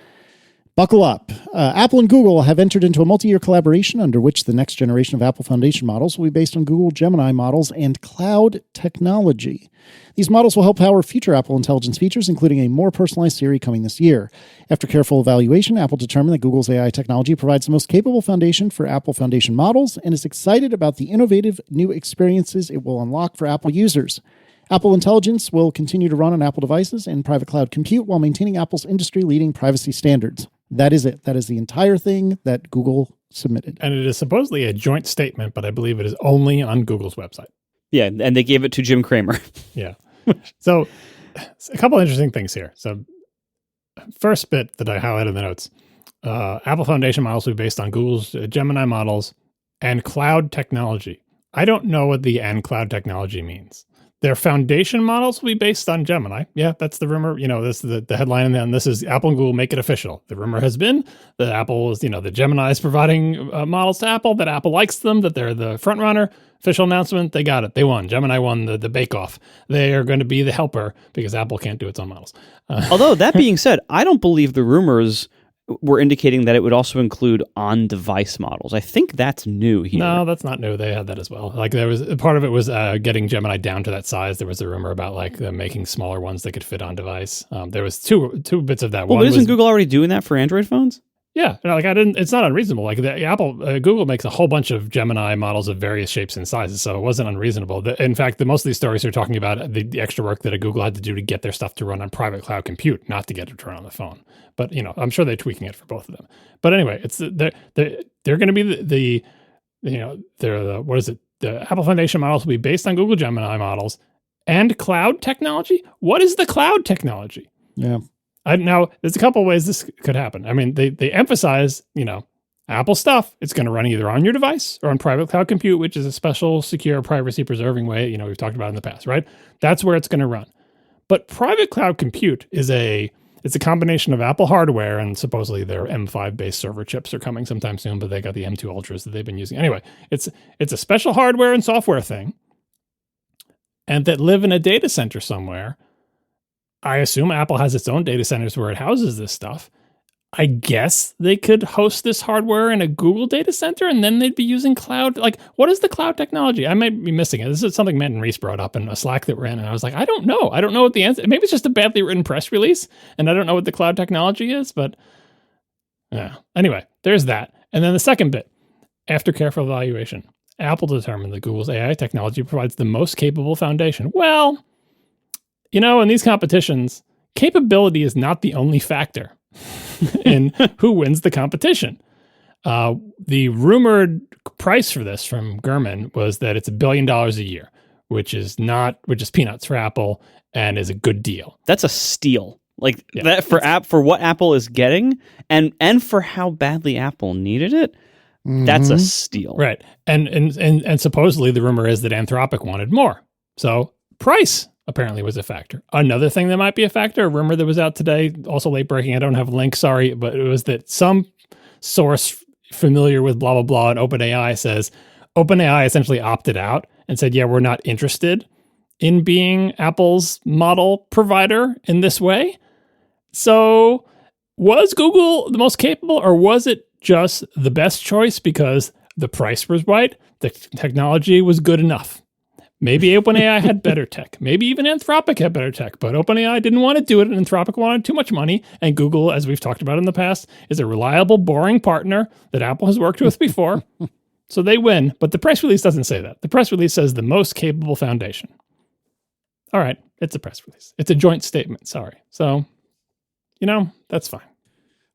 Buckle up. Apple and Google have entered into a multi-year collaboration under which the next generation of Apple Foundation models will be based on Google Gemini models and cloud technology. These models will help power future Apple Intelligence features, including a more personalized Siri coming this year. After careful evaluation, Apple determined that Google's AI technology provides the most capable foundation for Apple Foundation models and is excited about the innovative new experiences it will unlock for Apple users. Apple Intelligence will continue to run on Apple devices and private cloud compute while maintaining Apple's industry-leading privacy standards. That is it. That is the entire thing that Google submitted. And it is supposedly a joint statement, but I believe it is only on Google's website. Yeah, and they gave it to Jim Cramer. Yeah. So a couple interesting things here. So first bit that I highlighted in the notes, Apple Foundation models will be based on Google's Gemini models and cloud technology. I don't know what the "and cloud technology" means. Their foundation models will be based on Gemini. Yeah, that's the rumor. This is the headline, and this is Apple and Google make it official. The rumor has been that Apple is, that Gemini is providing models to Apple, that Apple likes them, that they're the front runner. Official announcement, they got it. They won. Gemini won the bake-off. They are going to be the helper because Apple can't do its own models. Although, that being said, I don't believe the rumors were indicating that it would also include on-device models. I think that's new here. No, that's not new. They had that as well. Like there was part of it was getting Gemini down to that size. There was a rumor about like making smaller ones that could fit on device. There was two bits of that. Well, One isn't was, Google already doing that for Android phones? Yeah, like it's not unreasonable. Like Google makes a whole bunch of Gemini models of various shapes and sizes, so it wasn't unreasonable. In fact, most of these stories are talking about the extra work that Google had to do to get their stuff to run on private cloud compute, not to get it to run on the phone. But I'm sure they're tweaking it for both of them. But anyway, it's they're going to be the Apple Foundation models will be based on Google Gemini models and cloud technology. What is the cloud technology? Yeah. Now, there's a couple of ways this could happen. I mean, they emphasize, Apple stuff. It's going to run either on your device or on private cloud compute, which is a special, secure, privacy-preserving way, we've talked about in the past, right? That's where it's going to run. But private cloud compute it's a combination of Apple hardware, and supposedly their M5-based server chips are coming sometime soon, but they got the M2 Ultras that they've been using. Anyway, it's a special hardware and software thing, and that live in a data center somewhere. I assume Apple has its own data centers where it houses this stuff. I guess they could host this hardware in a Google data center, and then they'd be using cloud. Like, what is the cloud technology? I might be missing it. This is something Matt and Reese brought up in a Slack that we're in, and I was like, I don't know. I don't know what the answer. Maybe it's just a badly written press release, and I don't know what the cloud technology is. But yeah. Anyway, there's that. And then the second bit, after careful evaluation, Apple determined that Google's AI technology provides the most capable foundation. Well, in these competitions, capability is not the only factor in who wins the competition. The rumored price for this from Gurman was that it's $1 billion a year, which is peanuts for Apple and is a good deal. That's a steal. Like that for what Apple is getting and for how badly Apple needed it. Mm-hmm. That's a steal. Right. And supposedly the rumor is that Anthropic wanted more. So price apparently was a factor. Another thing that might be a factor, a rumor that was out today, also late breaking, I don't have a link, sorry, but it was that some source familiar with blah, blah, blah, and OpenAI says OpenAI essentially opted out and said, yeah, we're not interested in being Apple's model provider in this way. So was Google the most capable, or was it just the best choice because the price was right, the technology was good enough? Maybe OpenAI had better tech. Maybe even Anthropic had better tech, but OpenAI didn't want to do it, and Anthropic wanted too much money. And Google, as we've talked about in the past, is a reliable, boring partner that Apple has worked with before. So they win, but the press release doesn't say that. The press release says the most capable foundation. All right, it's a press release. It's a joint statement, sorry. So, that's fine.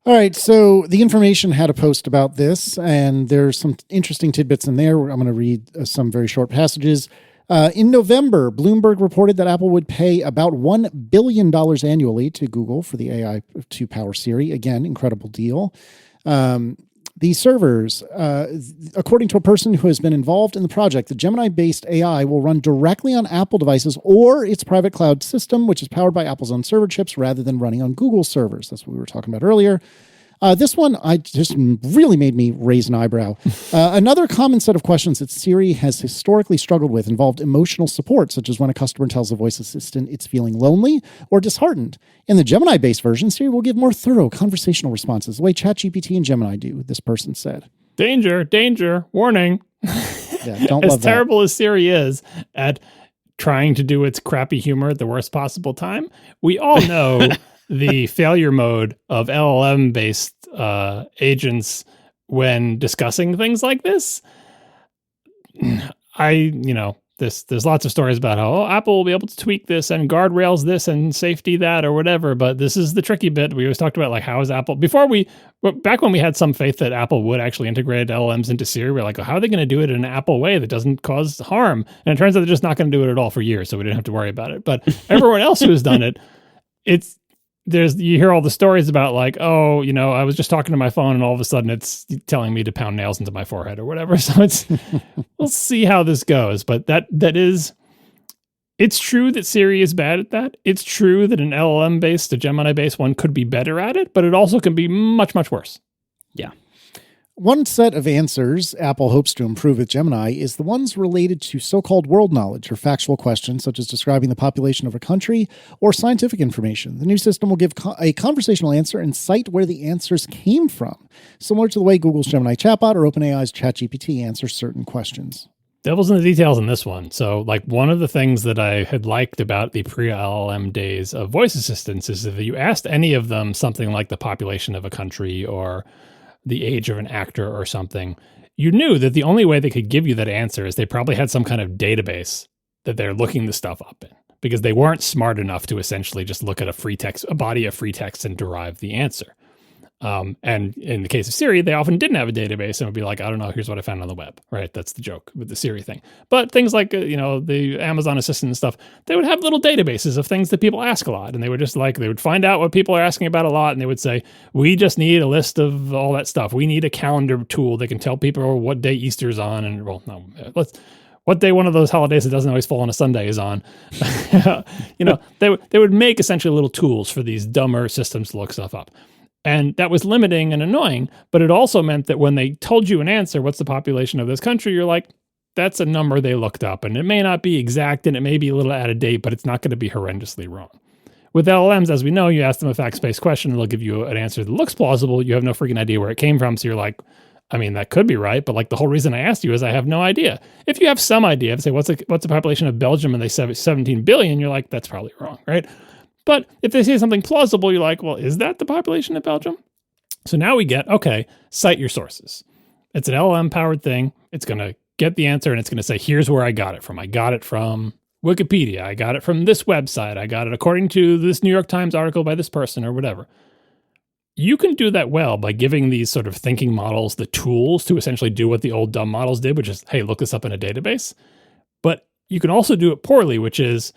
All right, so The Information had a post about this, and there's some interesting tidbits in there. I'm going to read some very short passages. In November, Bloomberg reported that Apple would pay about $1 billion annually to Google for the AI to power Siri. Again, incredible deal. The servers, according to a person who has been involved in the project, the Gemini-based AI will run directly on Apple devices or its private cloud system, which is powered by Apple's own server chips rather than running on Google servers. That's what we were talking about earlier. This one, I just really made me raise an eyebrow. Another common set of questions that Siri has historically struggled with involved emotional support, such as when a customer tells the voice assistant it's feeling lonely or disheartened. In the Gemini-based version, Siri will give more thorough conversational responses, the way ChatGPT and Gemini do, this person said. Danger, danger, warning. Yeah, don't as love that. terrible as Siri is at trying to do its crappy humor at the worst possible time, we all know the failure mode of LLM-based agents when discussing things like this. There's lots of stories about how Apple will be able to tweak this and guardrails this and safety that or whatever, but this is the tricky bit. We always talked about like how is Apple back when we had some faith that Apple would actually integrate LLMs into Siri, we're like, well, how are they going to do it in an Apple way that doesn't cause harm? And it turns out they're just not going to do it at all for years, so we didn't have to worry about it. But everyone else who's done it, you hear all the stories about like, oh, I was just talking to my phone and all of a sudden it's telling me to pound nails into my forehead or whatever. So we'll see how this goes. But it's true that Siri is bad at that. It's true that an LLM-based, a Gemini-based one could be better at it, but it also can be much, much worse. Yeah. One set of answers Apple hopes to improve with Gemini is the ones related to so-called world knowledge or factual questions, such as describing the population of a country or scientific information. The new system will give a conversational answer and cite where the answers came from, similar to the way Google's Gemini chatbot or OpenAI's ChatGPT answers certain questions. Devil's in the details in this one. So, like, one of the things that I had liked about the pre-LLM days of voice assistants is if you asked any of them something like the population of a country or the age of an actor or something, you knew that the only way they could give you that answer is they probably had some kind of database that they're looking the stuff up in, because they weren't smart enough to essentially just look at a body of free text and derive the answer. And in the case of Siri, they often didn't have a database and would be like, I don't know, here's what I found on the web, right? That's the joke with the Siri thing. But things like, the Amazon Assistant and stuff, they would have little databases of things that people ask a lot. And they would they would find out what people are asking about a lot. And they would say, we just need a list of all that stuff. We need a calendar tool that can tell people what day Easter's on. And what day one of those holidays that doesn't always fall on a Sunday is on. They would make essentially little tools for these dumber systems to look stuff up. And that was limiting and annoying, but it also meant that when they told you an answer, what's the population of this country, you're like, that's a number they looked up. And it may not be exact and it may be a little out of date, but it's not going to be horrendously wrong. With LLMs, as we know, you ask them a facts-based question and they'll give you an answer that looks plausible. You have no freaking idea where it came from. So you're like, I mean, that could be right, but like the whole reason I asked you is I have no idea. If you have some idea, if say, what's the population of Belgium and they say 17 billion, you're like, that's probably wrong, right? But if they say something plausible, you're like, well, is that the population of Belgium? So now we get, okay, cite your sources. It's an LLM-powered thing. It's going to get the answer, and it's going to say, here's where I got it from. I got it from Wikipedia. I got it from this website. I got it according to this New York Times article by this person or whatever. You can do that well by giving these sort of thinking models the tools to essentially do what the old dumb models did, which is, hey, look this up in a database. But you can also do it poorly, which is,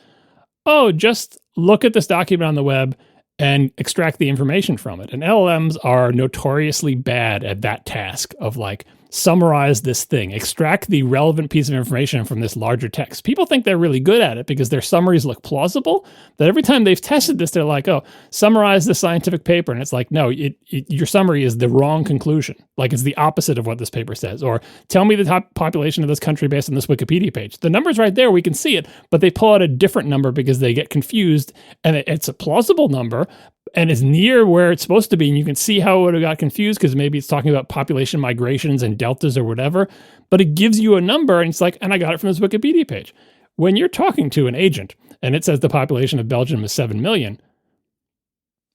just look at this document on the web and extract the information from it. And LLMs are notoriously bad at that task of like, summarize this thing, extract the relevant piece of information from this larger text. People think they're really good at it because their summaries look plausible, that every time they've tested this, they're like, summarize the scientific paper. And it's like, no, your summary is the wrong conclusion. Like it's the opposite of what this paper says. Or tell me the top population of this country based on this Wikipedia page. The number's right there, we can see it, but they pull out a different number because they get confused, and it's a plausible number, and it's near where it's supposed to be. And you can see how it would have got confused because maybe it's talking about population migrations and deltas or whatever, but it gives you a number and it's like, and I got it from this Wikipedia page. When you're talking to an agent and it says the population of Belgium is 7 million,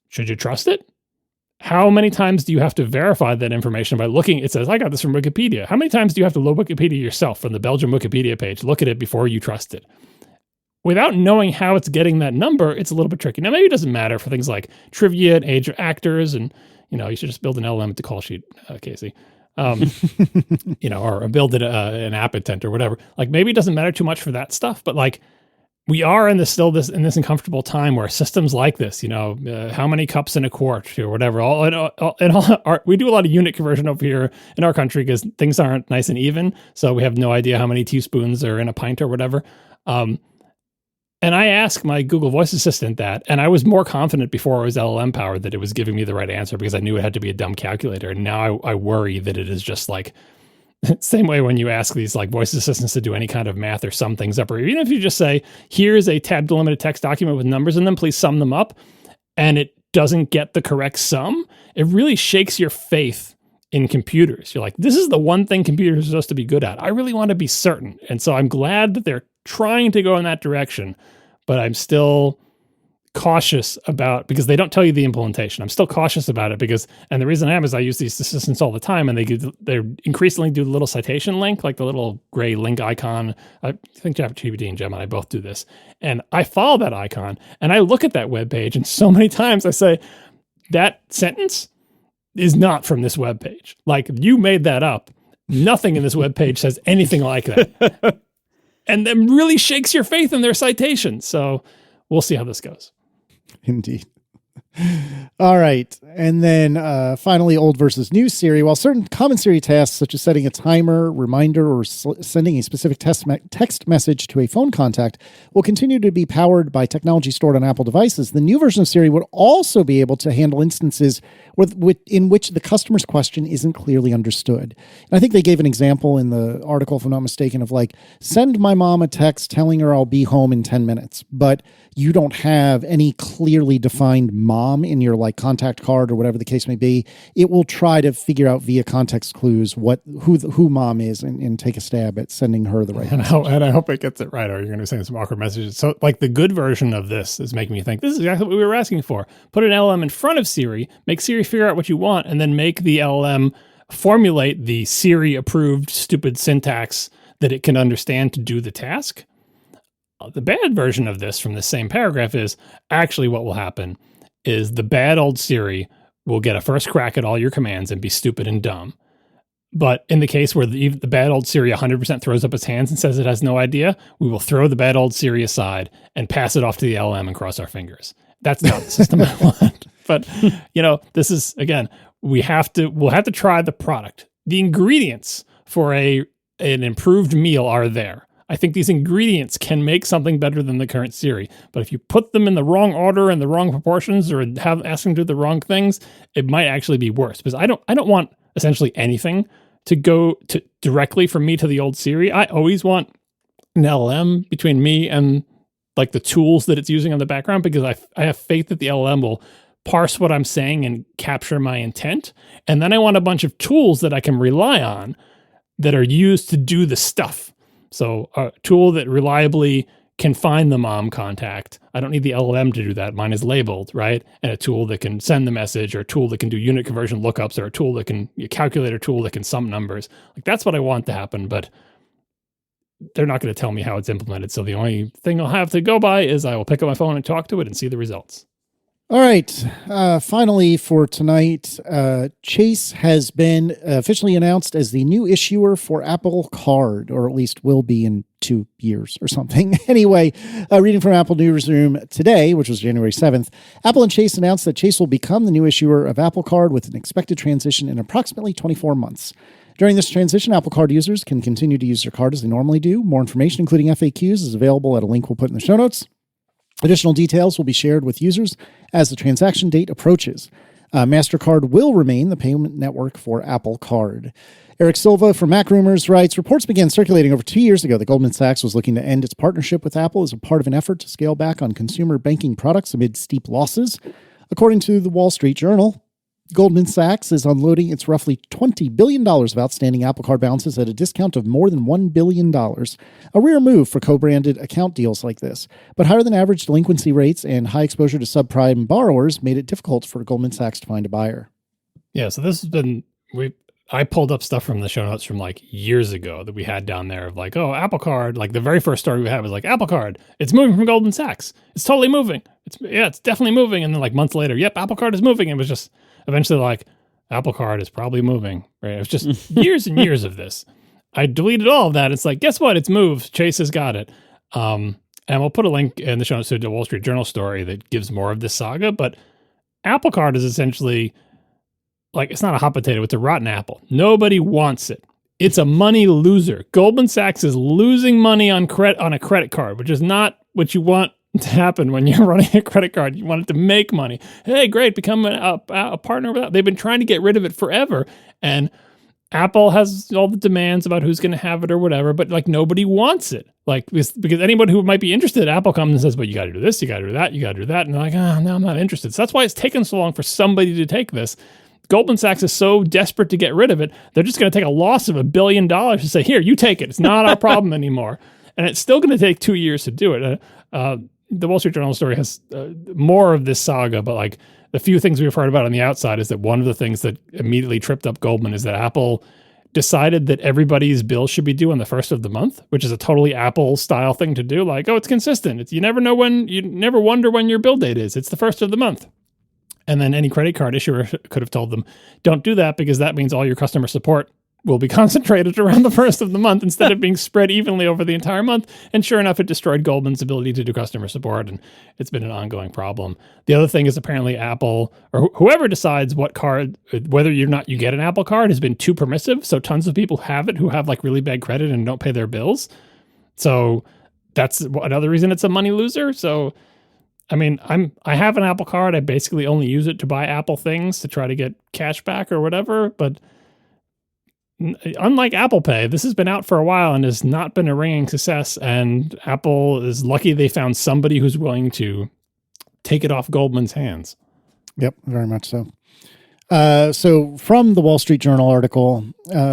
should you trust it? How many times do you have to verify that information by looking? It says, I got this from Wikipedia. How many times do you have to load Wikipedia yourself from the Belgium Wikipedia page, look at it before you trust it? Without knowing how it's getting that number, it's a little bit tricky. Now, maybe it doesn't matter for things like trivia and age of actors, and you should just build an LLM at the call sheet, Casey, or build it an app intent or whatever. Like maybe it doesn't matter too much for that stuff, but like we are in this uncomfortable time where systems like this, how many cups in a quart or whatever. We do a lot of unit conversion over here in our country because things aren't nice and even, so we have no idea how many teaspoons are in a pint or whatever. And I asked my Google Voice Assistant that, and I was more confident before it was LLM powered that it was giving me the right answer because I knew it had to be a dumb calculator. And now I worry that it is just like, same way when you ask these like voice assistants to do any kind of math or sum things up, or even if you just say, here's a tab delimited text document with numbers in them, please sum them up, and it doesn't get the correct sum, it really shakes your faith in computers. You're like, this is the one thing computers are supposed to be good at. I really want to be certain. And so I'm glad that they're trying to go in that direction, but I'm still cautious about, because they don't tell you the implementation. I'm still cautious about it and the reason I am is I use these assistants all the time, and they increasingly do the little citation link, like the little gray link icon. I think ChatGPT and Gemini both do this. And I follow that icon and I look at that web page, and so many times I say, that sentence is not from this web page. Like, you made that up. Nothing in this web page says anything like that. And that really shakes your faith in their citation. So we'll see how this goes. Indeed. All right. And then finally, old versus new Siri. While certain common Siri tasks, such as setting a timer, reminder, or sending a specific text message to a phone contact, will continue to be powered by technology stored on Apple devices, the new version of Siri would also be able to handle instances in which the customer's question isn't clearly understood. And I think they gave an example in the article, if I'm not mistaken, of like, send my mom a text telling her I'll be home in 10 minutes. But you don't have any clearly defined mom in your like contact card or whatever the case may be. It will try to figure out via context clues who mom is and take a stab at sending her the right message. And I hope it gets it right, or you're going to send some awkward messages. So like the good version of this is making me think this is exactly what we were asking for. Put an LLM in front of Siri, make Siri figure out what you want, and then make the LLM formulate the Siri approved stupid syntax that it can understand to do the task. The bad version of this from the same paragraph is actually what will happen is the bad old Siri will get a first crack at all your commands and be stupid and dumb. But in the case where the bad old Siri 100% throws up its hands and says it has no idea, we will throw the bad old Siri aside and pass it off to the LM and cross our fingers. That's not the system I want. But, this is, again, we'll have to try the product. The ingredients for an improved meal are there. I think these ingredients can make something better than the current Siri. But if you put them in the wrong order and the wrong proportions or ask them to do the wrong things, it might actually be worse. Because I don't want essentially anything to go to directly from me to the old Siri. I always want an LLM between me and like the tools that it's using on the background, because I have faith that the LLM will parse what I'm saying and capture my intent. And then I want a bunch of tools that I can rely on that are used to do the stuff. So a tool that reliably can find the mom contact. I don't need the LLM to do that. Mine is labeled, right? And a tool that can send the message, or a tool that can do unit conversion lookups, or a tool that can a calculator tool that can sum numbers. Like that's what I want to happen, but they're not going to tell me how it's implemented. So the only thing I'll have to go by is I will pick up my phone and talk to it and see the results. All right. Finally, for tonight, Chase has been officially announced as the new issuer for Apple Card, or at least will be in 2 years or something. Anyway, reading from Apple Newsroom today, which was January 7th, Apple and Chase announced that Chase will become the new issuer of Apple Card with an expected transition in approximately 24 months. During this transition, Apple Card users can continue to use their card as they normally do. More information, including FAQs, is available at a link we'll put in the show notes. Additional details will be shared with users as the transaction date approaches. MasterCard will remain the payment network for Apple Card. Eric Silva from Mac Rumors writes, reports began circulating over 2 years ago that Goldman Sachs was looking to end its partnership with Apple as a part of an effort to scale back on consumer banking products amid steep losses. According to the Wall Street Journal, Goldman Sachs is unloading its roughly $20 billion of outstanding Apple Card balances at a discount of more than $1 billion. A rare move for co-branded account deals like this, but higher than average delinquency rates and high exposure to subprime borrowers made it difficult for Goldman Sachs to find a buyer. Yeah, so this has been, I pulled up stuff from the show notes from like years ago that we had down there of like, oh, Apple Card, like the very first story we had was like, Apple Card, it's moving from Goldman Sachs. It's totally moving. It's definitely moving. And then like months later, yep, Apple Card is moving. It was just eventually like, Apple Card is probably moving, right? It was just years and years of this. I deleted all of that. It's like, guess what? It's moved. Chase has got it. And we'll put a link in the show notes to the Wall Street Journal story that gives more of this saga. But Apple Card is essentially like, it's not a hot potato. It's a rotten apple. Nobody wants it. It's a money loser. Goldman Sachs is losing money on a credit card, which is not what you want to happen when you're running a credit card. You want it to make money. Hey, great, become a partner with that. They've been trying to get rid of it forever. And Apple has all the demands about who's going to have it or whatever, but like nobody wants it. Like this, because anybody who might be interested, Apple comes and says, but you got to do this, you got to do that, you got to do that. And they're like, oh, no, I'm not interested. So that's why it's taken so long for somebody to take this. Goldman Sachs is so desperate to get rid of it, they're just going to take a loss of $1 billion to say, here, you take it. It's not our problem anymore. And it's still going to take 2 years to do it. The Wall Street Journal story has more of this saga, but like the few things we've heard about on the outside is that one of the things that immediately tripped up Goldman is that Apple decided that everybody's bill should be due on the first of the month, which is a totally Apple style thing to do. Like, oh, it's consistent. You never wonder when your bill date is. It's the first of the month. And then any credit card issuer could have told them, don't do that because that means all your customer support will be concentrated around the first of the month instead of being spread evenly over the entire month. And sure enough, it destroyed Goldman's ability to do customer support, and it's been an ongoing problem. The other thing is apparently Apple, or whoever decides what card, whether or not you get an Apple card, has been too permissive. So tons of people have it who have like really bad credit and don't pay their bills. So that's another reason it's a money loser. So I mean, I have an Apple card. I basically only use it to buy Apple things to try to get cash back or whatever. But unlike Apple Pay, this has been out for a while and has not been a ringing success. And Apple is lucky they found somebody who's willing to take it off Goldman's hands. Yep, very much so. So from the Wall Street Journal article,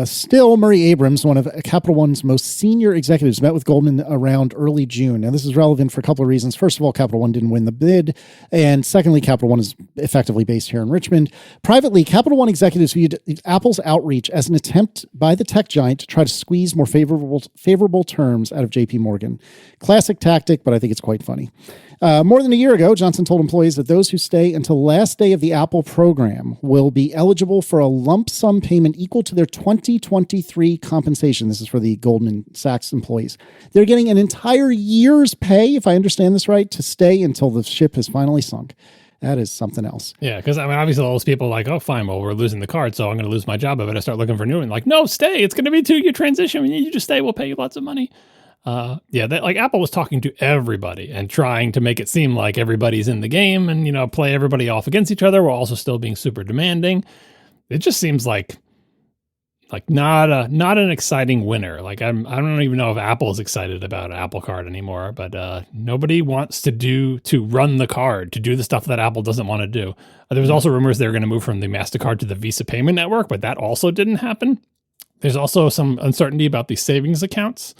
still Murray Abrams, one of Capital One's most senior executives, met with Goldman around early June. Now, this is relevant for a couple of reasons. First of all, Capital One didn't win the bid. And secondly, Capital One is effectively based here in Richmond. Privately, Capital One executives viewed Apple's outreach as an attempt by the tech giant to try to squeeze more favorable terms out of JP Morgan. Classic tactic, but I think it's quite funny. More than a year ago, Johnson told employees that those who stay until the last day of the Apple program will be eligible for a lump sum payment equal to their 2023 compensation. This is for the Goldman Sachs employees. They're getting an entire year's pay, if I understand this right, to stay until the ship has finally sunk. That is something else. Yeah, because I mean, obviously, all those people are like, oh, fine, well, we're losing the card, so I'm going to lose my job. I better start looking for a new one. Like, no, stay. It's going to be a 2-year transition. You just stay. We'll pay you lots of money. Like Apple was talking to everybody and trying to make it seem like everybody's in the game and, play everybody off against each other while also still being super demanding. It just seems like not an exciting winner. Like I don't even know if Apple is excited about Apple Card anymore, but nobody wants to run the card, to do the stuff that Apple doesn't want to do. There was also rumors they were going to move from the MasterCard to the Visa payment network, but that also didn't happen. There's also some uncertainty about the savings accounts.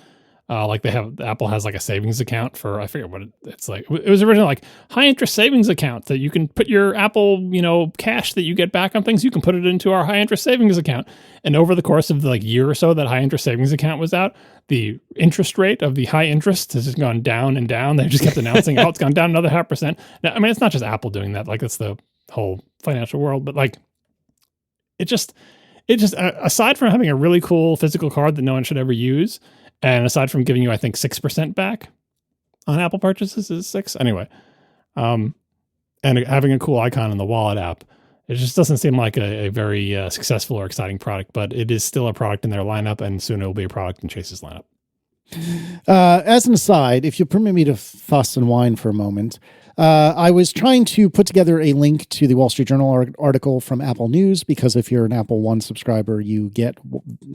Apple has like a savings account for, I forget what it's like. It was originally like high interest savings account that you can put your Apple, cash that you get back on things. You can put it into our high interest savings account. And over the course of the year or so that high interest savings account was out, the interest rate of the high interest has just gone down and down. They just kept announcing, it's gone down another 0.5%. Now, I mean, it's not just Apple doing that. Like it's the whole financial world, but like it just aside from having a really cool physical card that no one should ever use, and aside from giving you, I think 6% back on Apple purchases, is 6 anyway, and having a cool icon in the wallet app, it just doesn't seem like a very successful or exciting product. But it is still a product in their lineup, and soon it will be a product in Chase's lineup. As an aside, if you'll permit me to fuss and whine for a moment, I was trying to put together a link to the Wall Street Journal article from Apple News, because if you're an Apple One subscriber, you get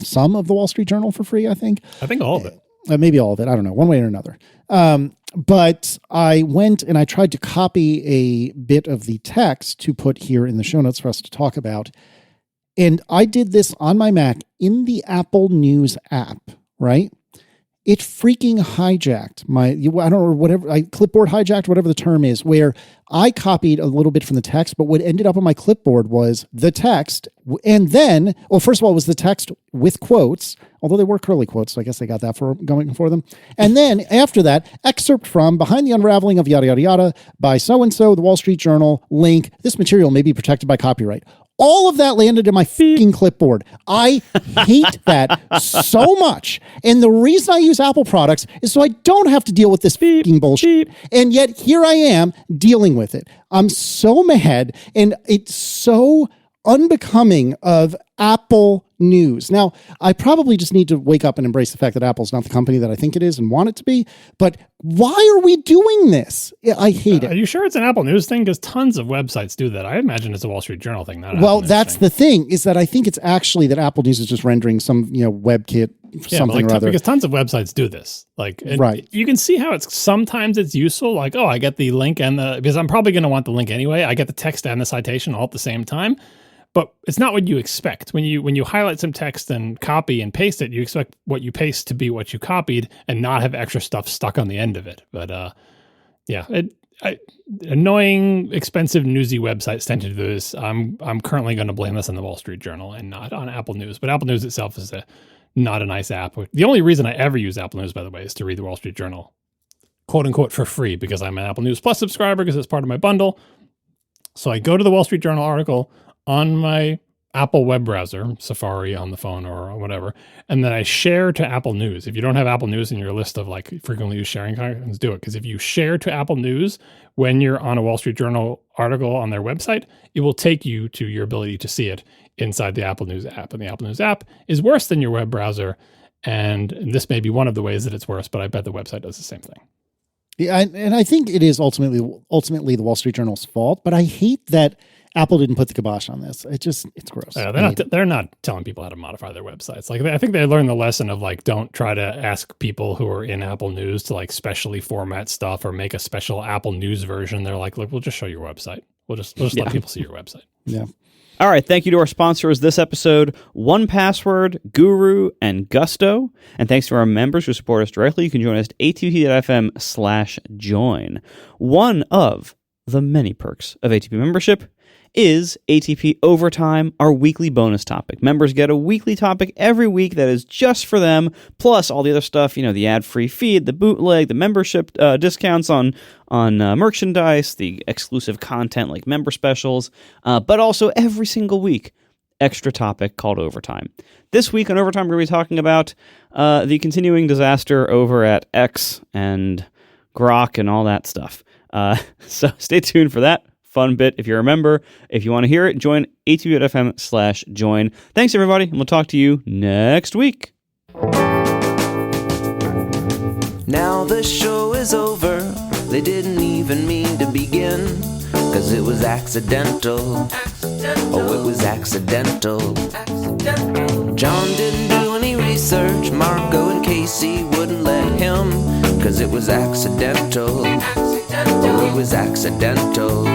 some of the Wall Street Journal for free, I think. I think all of it. Maybe all of it. I don't know, one way or another. But I went and I tried to copy a bit of the text to put here in the show notes for us to talk about. And I did this on my Mac in the Apple News app, right? It freaking hijacked clipboard hijacked, whatever the term is, where I copied a little bit from the text, but what ended up on my clipboard was the text. And then, first of all, it was the text with quotes, although they were curly quotes, so I guess they got that going for them. And then after that, excerpt from Behind the Unraveling of Yada Yada Yada by so-and-so, the Wall Street Journal, link, this material may be protected by copyright. All of that landed in my freaking clipboard. I hate that so much. And the reason I use Apple products is so I don't have to deal with this freaking bullshit. And yet here I am dealing with it. I'm so mad, and it's so unbecoming of Apple News. Now, I probably just need to wake up and embrace the fact that Apple's not the company that I think it is and want it to be. But why are we doing this? I hate it. Are you sure it's an Apple News thing? Because tons of websites do that. I imagine it's a Wall Street Journal thing. That's the thing, is that I think it's actually that Apple News is just rendering some, WebKit something or other. Because tons of websites do this. Right. You can see how sometimes it's useful. Like, I get the link because I'm probably going to want the link anyway. I get the text and the citation all at the same time. But it's not what you expect. When you highlight some text and copy and paste it, you expect what you paste to be what you copied and not have extra stuff stuck on the end of it. But annoying, expensive, newsy websites tend to do this. I'm currently going to blame this on the Wall Street Journal and not on Apple News. But Apple News itself is not a nice app. The only reason I ever use Apple News, by the way, is to read the Wall Street Journal, quote unquote, for free, because I'm an Apple News Plus subscriber because it's part of my bundle. So I go to the Wall Street Journal article on my Apple web browser, Safari on the phone or whatever, and then I share to Apple News. If you don't have Apple News in your list of like frequently used sharing contacts, do it. Because if you share to Apple News when you're on a Wall Street Journal article on their website, it will take you to your ability to see it inside the Apple News app. And the Apple News app is worse than your web browser. And this may be one of the ways that it's worse, but I bet the website does the same thing. Yeah, and I think it is ultimately the Wall Street Journal's fault, but I hate that Apple didn't put the kibosh on this. It's gross. They're not telling people how to modify their websites. Like, I think they learned the lesson of like, don't try to ask people who are in Apple News to like specially format stuff or make a special Apple News version. They're like, look, we'll just show your website. We'll just let people see your website. Yeah. All right, thank you to our sponsors this episode, 1Password, Guru, and Gusto. And thanks to our members who support us directly. You can join us at ATP.fm/join. One of the many perks of ATP membership is ATP Overtime, our weekly bonus topic. Members get a weekly topic every week that is just for them, plus all the other stuff, the ad-free feed, the bootleg, the membership discounts on merchandise, the exclusive content like member specials, but also every single week, extra topic called Overtime. This week on Overtime, we're going to be talking about the continuing disaster over at X and Grok and all that stuff. So stay tuned for that fun bit. If you're a member, if you want to hear it, join atp.fm/join. Thanks, everybody, and we'll talk to you next week. Now the show is over. They didn't even mean to begin, 'cause it was accidental. Oh, it was accidental. John didn't do any research. Marco and Casey wouldn't let him, 'cause it was accidental. Oh, it was accidental.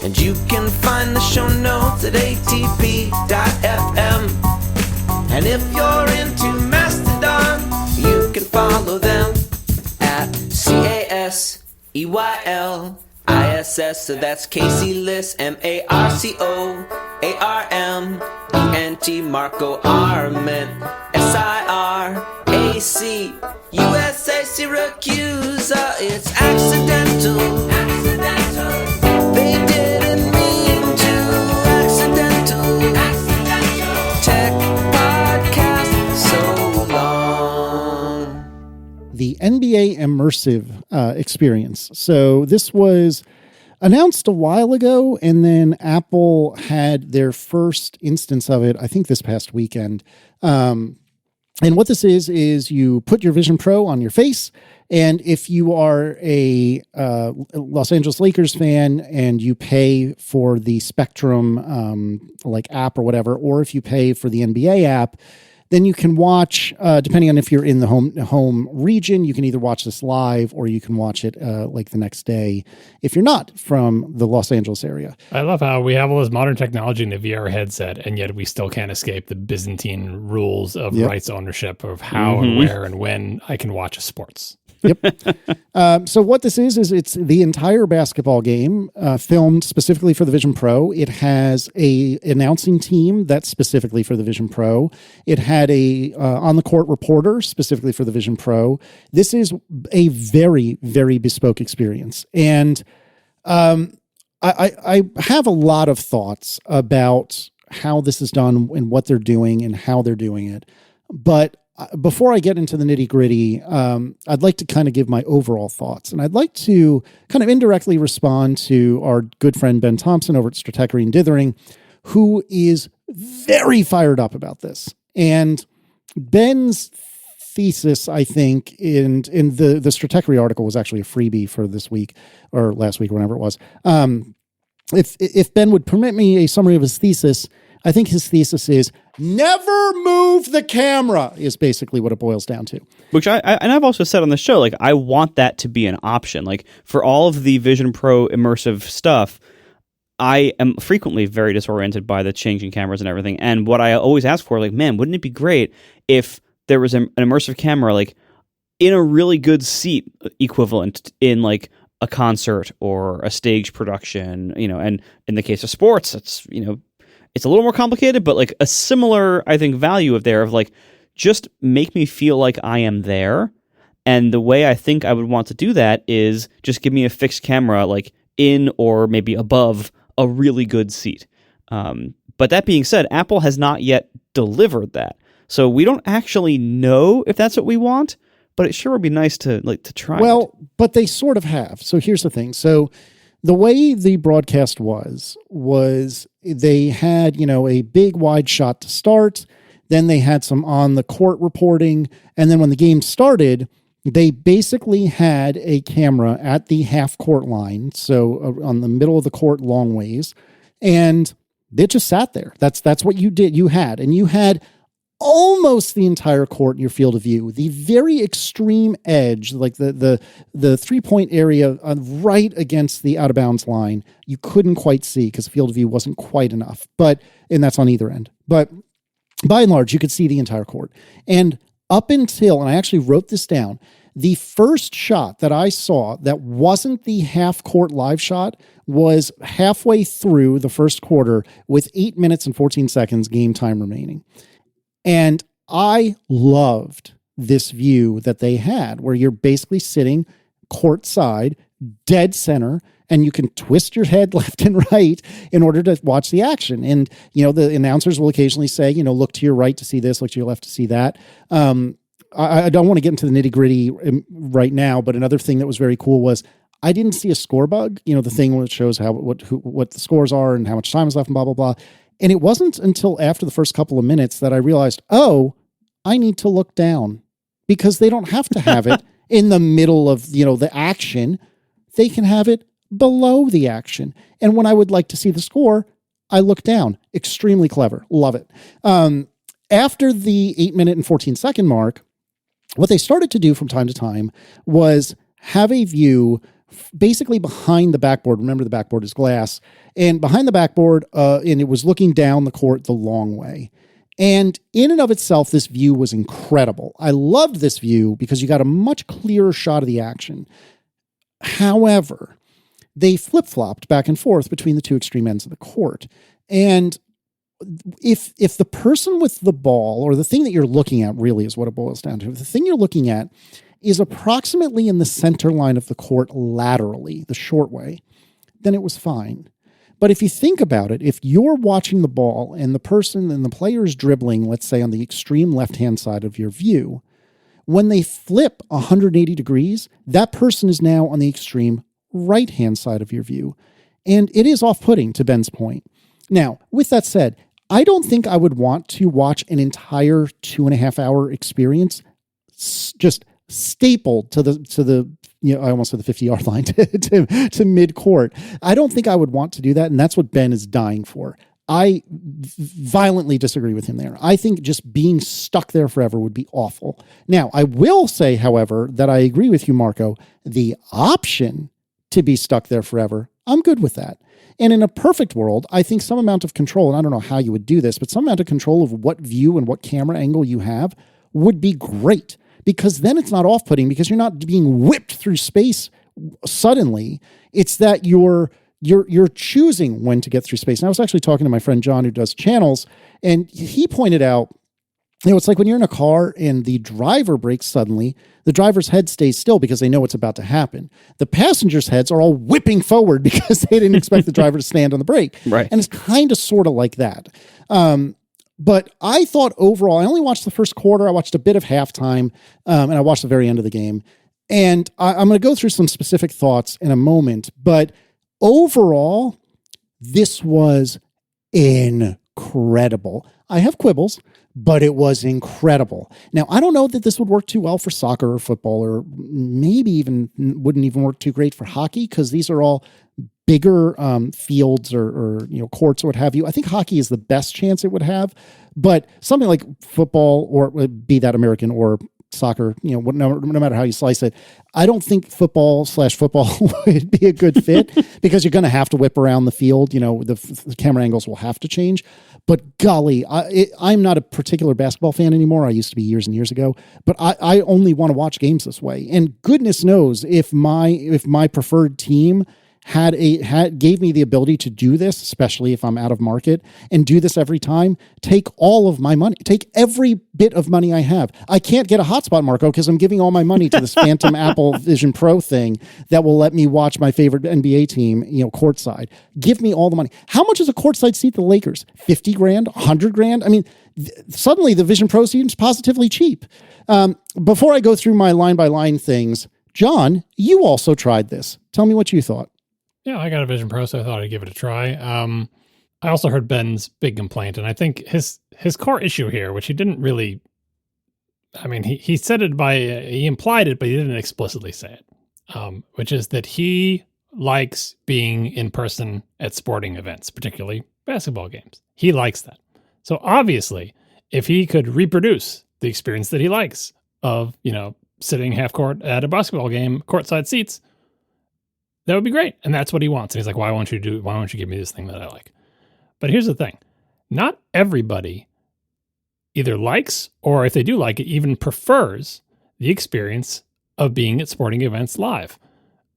And you can find the show notes at atp.fm. And if you're into Mastodon, you can follow them at CASEYLISS. So that's Casey Liss, MARCOARMENT, Marco Arment, SIRAC, USA Syracuse. It's accidental. They didn't mean to. Accidental. Tech podcast so long. The NBA immersive experience. So this was announced a while ago, and then Apple had their first instance of it, I think this past weekend. And what this is you put your Vision Pro on your face, and if you are a Los Angeles Lakers fan and you pay for the Spectrum app or whatever, or if you pay for the NBA app, then you can watch, depending on if you're in the home region, you can either watch this live or you can watch it the next day if you're not from the Los Angeles area. I love how we have all this modern technology in a VR headset, and yet we still can't escape the Byzantine rules of rights ownership of how and where and when I can watch sports. Yep. So what this is it's the entire basketball game filmed specifically for the Vision Pro. It has a announcing team that's specifically for the Vision Pro. It had a on-the-court reporter specifically for the Vision Pro. This is a very, very bespoke experience. And I have a lot of thoughts about how this is done and what they're doing and how they're doing it. But before I get into the nitty gritty, I'd like to kind of give my overall thoughts. And I'd like to kind of indirectly respond to our good friend Ben Thompson over at Stratechery and Dithering, who is very fired up about this. And Ben's thesis, I think, in the Stratechery article was actually a freebie for this week or last week, or whenever it was. If Ben would permit me a summary of his thesis, I think his thesis is never move the camera is basically what it boils down to. Which I've also said on the show, like, I want that to be an option. Like, for all of the Vision Pro immersive stuff, I am frequently very disoriented by the changing cameras and everything. And what I always ask for, like, man, wouldn't it be great if there was an immersive camera, like, in a really good seat equivalent in, like, a concert or a stage production, and in the case of sports, it's, it's a little more complicated, but like a similar, I think, value of like, just make me feel like I am there. And the way I think I would want to do that is just give me a fixed camera, like in or maybe above a really good seat. But that being said, Apple has not yet delivered that. So we don't actually know if that's what we want, but it sure would be nice to try. Well, but they sort of have. So here's the thing. So the way the broadcast was they had, a big wide shot to start. Then they had some on the court reporting. And then when the game started, they basically had a camera at the half court line. So on the middle of the court, long ways. And it just sat there. That's what you did. You had almost the entire court in your field of view. The very extreme edge, like the 3-point area right against the out of bounds line, you couldn't quite see because the field of view wasn't quite enough. And that's on either end. But by and large, you could see the entire court. And up until, and I actually wrote this down, the first shot that I saw that wasn't the half court live shot was halfway through the first quarter with 8 minutes and 14 seconds game time remaining. And I loved this view that they had where you're basically sitting courtside, dead center, and you can twist your head left and right in order to watch the action. And, the announcers will occasionally say, look to your right to see this, look to your left to see that. I don't want to get into the nitty gritty right now, but another thing that was very cool was I didn't see a score bug, the thing which shows what the scores are and how much time is left and blah, blah, blah. And it wasn't until after the first couple of minutes that I realized, I need to look down because they don't have to have it in the middle of, the action. They can have it below the action. And when I would like to see the score, I look down. Extremely clever. Love it. After the 8 minute and 14 second mark, what they started to do from time to time was have a view basically behind the backboard. Remember, the backboard is glass. And behind the backboard, and it was looking down the court the long way. And in and of itself, this view was incredible. I loved this view because you got a much clearer shot of the action. However, they flip-flopped back and forth between the two extreme ends of the court. And if the person with the ball, or the thing that you're looking at really is what it boils down to, if the thing you're looking at is approximately in the center line of the court laterally, the short way, then it was fine. But if you think about it, if you're watching the ball and the person and the player is dribbling, let's say on the extreme left-hand side of your view, when they flip 180 degrees, that person is now on the extreme right-hand side of your view. And it is off-putting, to Ben's point. Now, with that said, I don't think I would want to watch an entire 2.5-hour experience just stapled to the I almost said the 50-yard line to mid-court. I don't think I would want to do that, and that's what Ben is dying for. I violently disagree with him there. I think just being stuck there forever would be awful. Now, I will say, however, that I agree with you, Marco. The option to be stuck there forever, I'm good with that. And in a perfect world, I think some amount of control, and I don't know how you would do this, but some amount of control of what view and what camera angle you have would be great. Because then it's not off-putting because you're not being whipped through space suddenly. It's that you're choosing when to get through space. And I was actually talking to my friend John who does channels, and he pointed out, it's like when you're in a car and the driver brakes suddenly, the driver's head stays still because they know what's about to happen. The passengers' heads are all whipping forward because they didn't expect the driver to stand on the brake. Right. And it's kind of sort of like that. But I thought overall, I only watched the first quarter. I watched a bit of halftime, and I watched the very end of the game. And I'm going to go through some specific thoughts in a moment. But overall, this was incredible. I have quibbles, but it was incredible. Now, I don't know that this would work too well for soccer or football, or maybe even wouldn't even work too great for hockey, because these are all bigger fields or courts or what have you. I think hockey is the best chance it would have, but something like football, or be that American or soccer, no matter how you slice it, I don't think football would be a good fit because you're going to have to whip around the field. The camera angles will have to change. But golly, I'm not a particular basketball fan anymore. I used to be years and years ago, but I only want to watch games this way. And goodness knows if my preferred team gave me the ability to do this, especially if I'm out of market, and do this every time, take all of my money, take every bit of money I have. I can't get a hotspot, Marco, because I'm giving all my money to this phantom Apple Vision Pro thing that will let me watch my favorite NBA team, courtside. Give me all the money. How much is a courtside seat? The Lakers, 50 grand, 100 grand. I mean, suddenly the Vision Pro seems positively cheap. Before I go through my line by line things, John, you also tried this. Tell me what you thought. Yeah, I got a Vision Pro, so I thought I'd give it a try. I also heard Ben's big complaint, and I think his core issue here, which he didn't really, he said it he implied it, but he didn't explicitly say it, which is that he likes being in person at sporting events, particularly basketball games. He likes that. So obviously, if he could reproduce the experience that he likes of, sitting half court at a basketball game, courtside seats, that would be great. And that's what he wants. And he's like, why won't you give me this thing that I like? But here's the thing. Not everybody either likes, or if they do like it, even prefers the experience of being at sporting events live.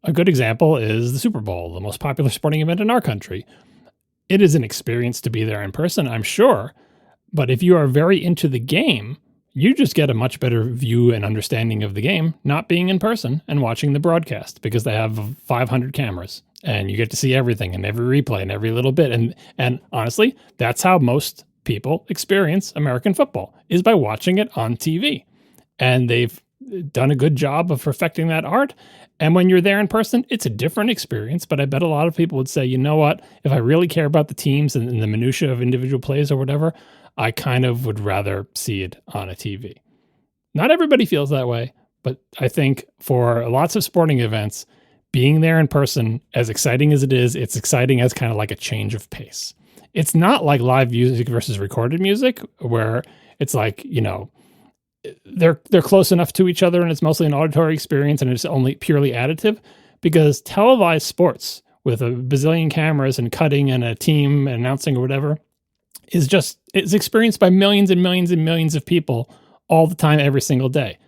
A good example is the Super Bowl, the most popular sporting event in our country. It is an experience to be there in person, I'm sure. But if you are very into the game, you just get a much better view and understanding of the game not being in person and watching the broadcast, because they have 500 cameras and you get to see everything and every replay and every little bit. And honestly, that's how most people experience American football, is by watching it on TV. And they've done a good job of perfecting that art. And when you're there in person, it's a different experience. But I bet a lot of people would say, you know what, if I really care about the teams and the minutia of individual plays or whatever, I kind of would rather see it on a TV. Not everybody feels that way, but I think for lots of sporting events, being there in person, as exciting as it is, it's exciting as kind of like a change of pace. It's not like live music versus recorded music, where it's like, they're close enough to each other and it's mostly an auditory experience and it's only purely additive, because televised sports with a bazillion cameras and cutting and a team and announcing or whatever it's experienced by millions and millions and millions of people all the time, every single day.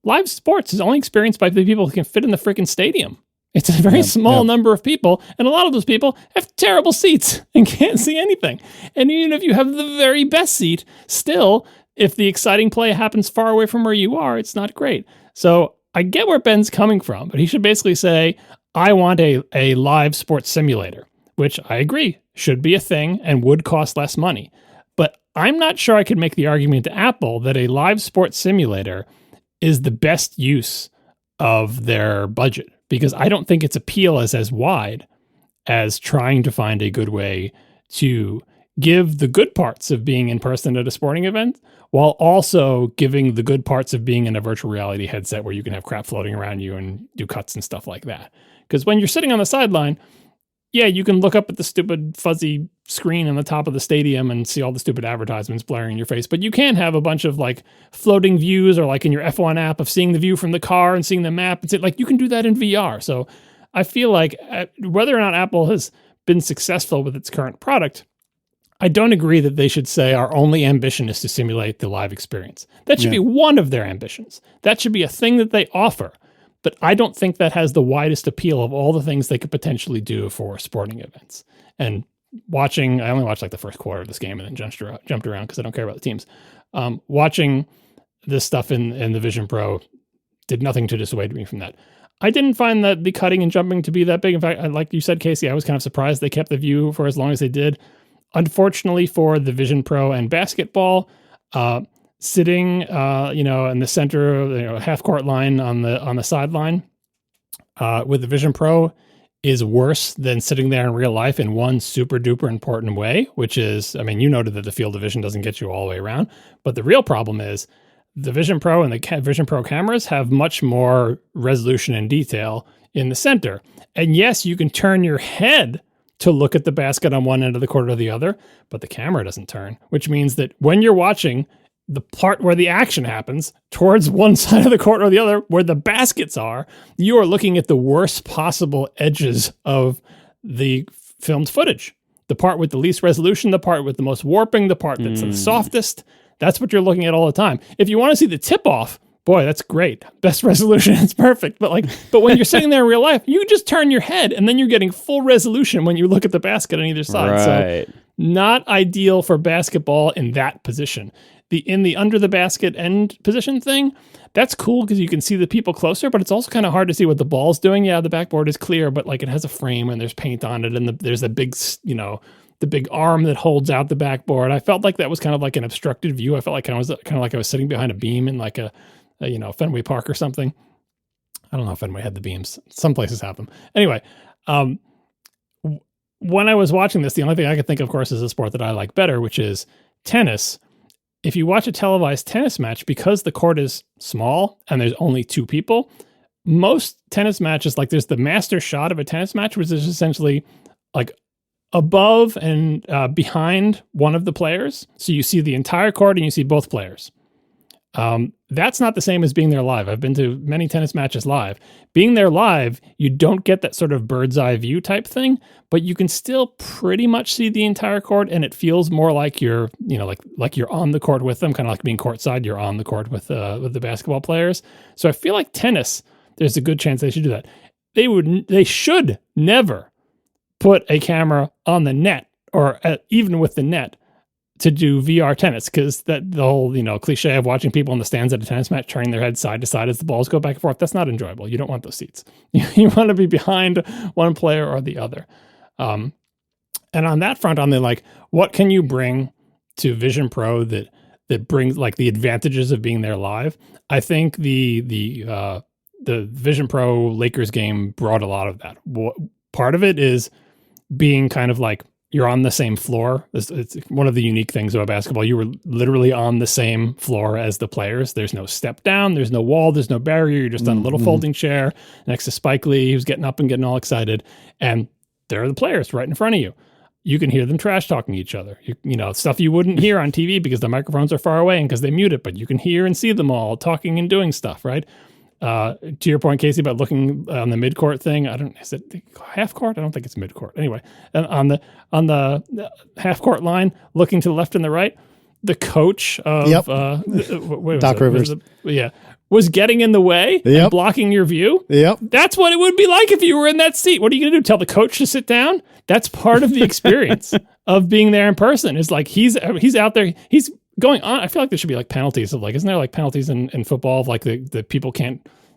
Live sports is only experienced by the people who can fit in the freaking stadium. It's a very small number of people, and a lot of those people have terrible seats and can't see anything. And even if you have the very best seat, still, if the exciting play happens far away from where you are, it's not great. So I get where Ben's coming from, but he should basically say, I want a live sports simulator, which I agree should be a thing and would cost less money. But I'm not sure I could make the argument to Apple that a live sports simulator is the best use of their budget, because I don't think its appeal is as wide as trying to find a good way to give the good parts of being in person at a sporting event while also giving the good parts of being in a virtual reality headset where you can have crap floating around you and do cuts and stuff like that. Because when you're sitting on the sideline, yeah, you can look up at the stupid fuzzy screen on the top of the stadium and see all the stupid advertisements blaring in your face. But you can have a bunch of like floating views, or like in your F1 app of seeing the view from the car and seeing the map. It's like you can do that in VR. So I feel like whether or not Apple has been successful with its current product, I don't agree that they should say our only ambition is to simulate the live experience. That should be one of their ambitions. That should be a thing that they offer. But I don't think that has the widest appeal of all the things they could potentially do for sporting events. And I only watched like the first quarter of this game and then jumped around because I don't care about the teams. Watching this stuff in the Vision Pro did nothing to dissuade me from that. I didn't find that the cutting and jumping to be that big. In fact, like you said, Casey, I was kind of surprised they kept the view for as long as they did. Unfortunately for the Vision Pro and basketball, sitting, in the center, half court line on the sideline with the Vision Pro is worse than sitting there in real life in one super duper important way, which is, you noted that the field of vision doesn't get you all the way around, but the real problem is the Vision Pro and the Vision Pro cameras have much more resolution and detail in the center. And yes, you can turn your head to look at the basket on one end of the court or the other, but the camera doesn't turn, which means that when you're watching the part where the action happens towards one side of the court or the other, where the baskets are, you are looking at the worst possible edges of the filmed footage. The part with the least resolution, the part with the most warping, the part that's the softest. That's what you're looking at all the time. If you want to see the tip-off boy, that's great. Best resolution. It's perfect. But when you're sitting there in real life, you just turn your head and then you're getting full resolution when you look at the basket on either side. Right. So not ideal for basketball in that position. In the under the basket end position thing, that's cool because you can see the people closer, but it's also kind of hard to see what the ball's doing. Yeah, the backboard is clear, but like it has a frame and there's paint on it, and there's a big, the big arm that holds out the backboard. I felt like that was kind of like an obstructed view. I felt like I was sitting behind a beam in like a Fenway Park or something. I don't know if Fenway had the beams. Some places have them. Anyway, when I was watching this, the only thing I could think of course, is a sport that I like better, which is tennis. If you watch a televised tennis match, because the court is small and there's only 2 people, most tennis matches, like there's the master shot of a tennis match, which is essentially like above and behind one of the players. So you see the entire court and you see both players. That's not the same as being there live. I've been to many tennis matches live. Being there live, you don't get that sort of bird's eye view type thing, but you can still pretty much see the entire court, and it feels more like you're, like you're on the court with them, kind of like being courtside. You're on the court with the basketball players. So I feel like tennis, there's a good chance they should do that. They should never put a camera on the net or even with the net to do VR tennis, because that the whole, cliche of watching people in the stands at a tennis match turning their heads side to side as the balls go back and forth, that's not enjoyable. You don't want those seats. You want to be behind one player or the other. And on that front, on the what can you bring to Vision Pro that brings like the advantages of being there live? I think the Vision Pro Lakers game brought a lot of that. Part of it is being kind of like you're on the same floor. It's one of the unique things about basketball. You were literally on the same floor as the players. There's no step down. There's no wall. There's no barrier. You're just on a little folding chair next to Spike Lee, who's getting up and getting all excited. And there are the players right in front of you. You can hear them trash talking each other. Stuff you wouldn't hear on TV because the microphones are far away and because they mute it, but you can hear and see them all talking and doing stuff, right? To your point, Casey, about looking on the mid-court thing, is it half-court? I don't think it's mid-court. Anyway, on the half-court line, looking to the left and the right, the coach of Doc Rivers, was getting in the way and blocking your view. Yep, that's what it would be like if you were in that seat. What are you going to do? Tell the coach to sit down? That's part of the experience of being there in person. Is like he's out there. He's going on. I feel like there should be like penalties of isn't there like penalties in football of like the people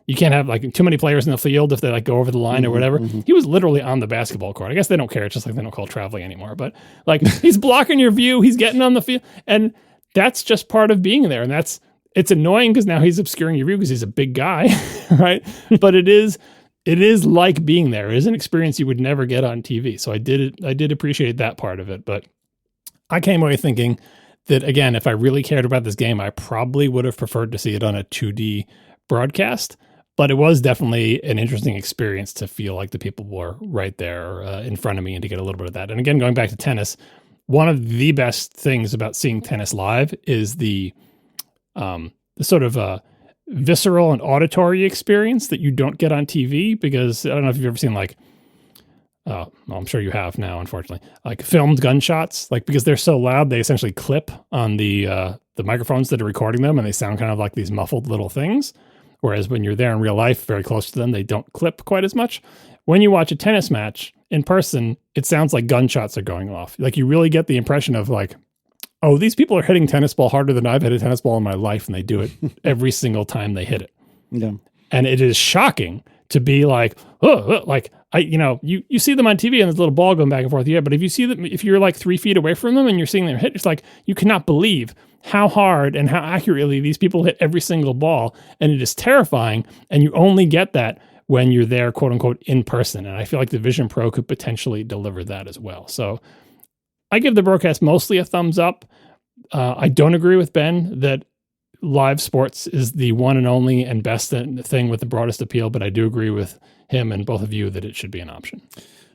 you can't have like too many players in the field if they like go over the line or whatever. He was literally on the basketball court. I guess they don't care. It's just like they don't call traveling anymore, but like he's blocking your view. He's getting on the field, and that's just part of being there. And it's annoying because now he's obscuring your view because he's a big guy, right? But it is like being there. It is an experience you would never get on TV. So I did appreciate that part of it, but I came away thinking that, again, if I really cared about this game, I probably would have preferred to see it on a 2D broadcast, but it was definitely an interesting experience to feel like the people were right there in front of me and to get a little bit of that. And again, going back to tennis, one of the best things about seeing tennis live is the sort of visceral and auditory experience that you don't get on TV, because I don't know if you've ever seen well, I'm sure you have now, unfortunately, like filmed gunshots, like because they're so loud, they essentially clip on the microphones that are recording them, and they sound kind of like these muffled little things. Whereas when you're there in real life, very close to them, they don't clip quite as much. When you watch a tennis match in person, it sounds like gunshots are going off. Like you really get the impression of like, oh, these people are hitting tennis ball harder than I've hit a tennis ball in my life, and they do it every single time they hit it. Yeah. And it is shocking to be like, you see them on TV and there's a little ball going back and forth. Yeah, but if you see them, if you're like 3 feet away from them and you're seeing them hit, it's like you cannot believe how hard and how accurately these people hit every single ball, and it is terrifying. And you only get that when you're there, quote unquote, in person. And I feel like the Vision Pro could potentially deliver that as well. So I give the broadcast mostly a thumbs up. I don't agree with Ben that live sports is the one and only and best thing with the broadest appeal, but I do agree with him and both of you that it should be an option.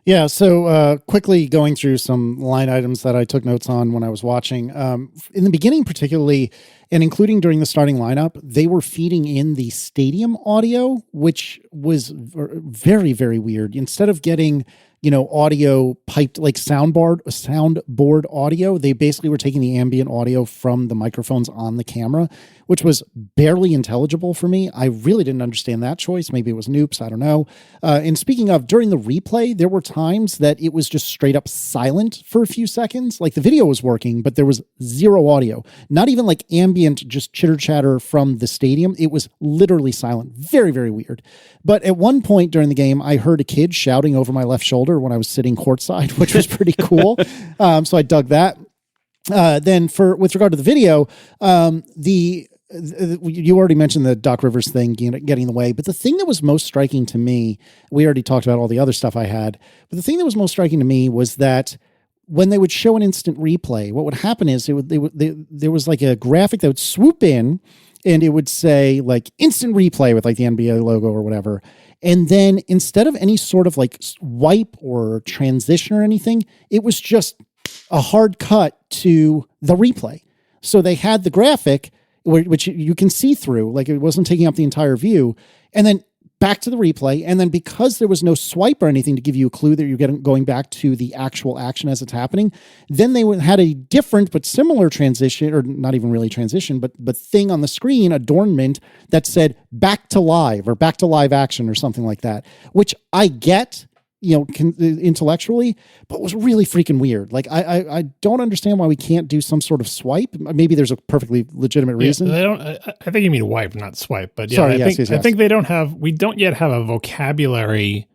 Yeah, so quickly going through some line items that I took notes on when I was watching. In the beginning particularly, and including during the starting lineup, they were feeding in the stadium audio, which was very, very weird. Instead of getting audio piped, like soundboard audio. They basically were taking the ambient audio from the microphones on the camera, which was barely intelligible for me. I really didn't understand that choice. Maybe it was Noops. I don't know. And speaking of, during the replay, there were times that it was just straight up silent for a few seconds. Like the video was working, but there was zero audio. Not even like ambient, just chitter chatter from the stadium. It was literally silent. Very, very weird. But at one point during the game, I heard a kid shouting over my left shoulder when I was sitting courtside, which was pretty cool. So I dug that. Then with regard to the video, you already mentioned the Doc Rivers thing getting in the way, but the thing that was most striking to me, we already talked about all the other stuff I had, but the thing that was most striking to me was that when they would show an instant replay, what would happen is there was like a graphic that would swoop in and it would say like instant replay with like the NBA logo or whatever. And then instead of any sort of like wipe or transition or anything, it was just a hard cut to the replay. So they had the graphic, which you can see through, like it wasn't taking up the entire view, and then back to the replay. And then because there was no swipe or anything to give you a clue that you're going back to the actual action as it's happening, then they had a different but similar transition, or not even really transition, but thing on the screen, adornment that said back to live or back to live action or something like that, which I get, intellectually, but was really freaking weird. Like I don't understand why we can't do some sort of swipe. Maybe there's a perfectly legitimate reason. Yeah, they don't. I think you mean wipe, not swipe. But yeah, sorry, I think they don't have. We don't yet have a vocabulary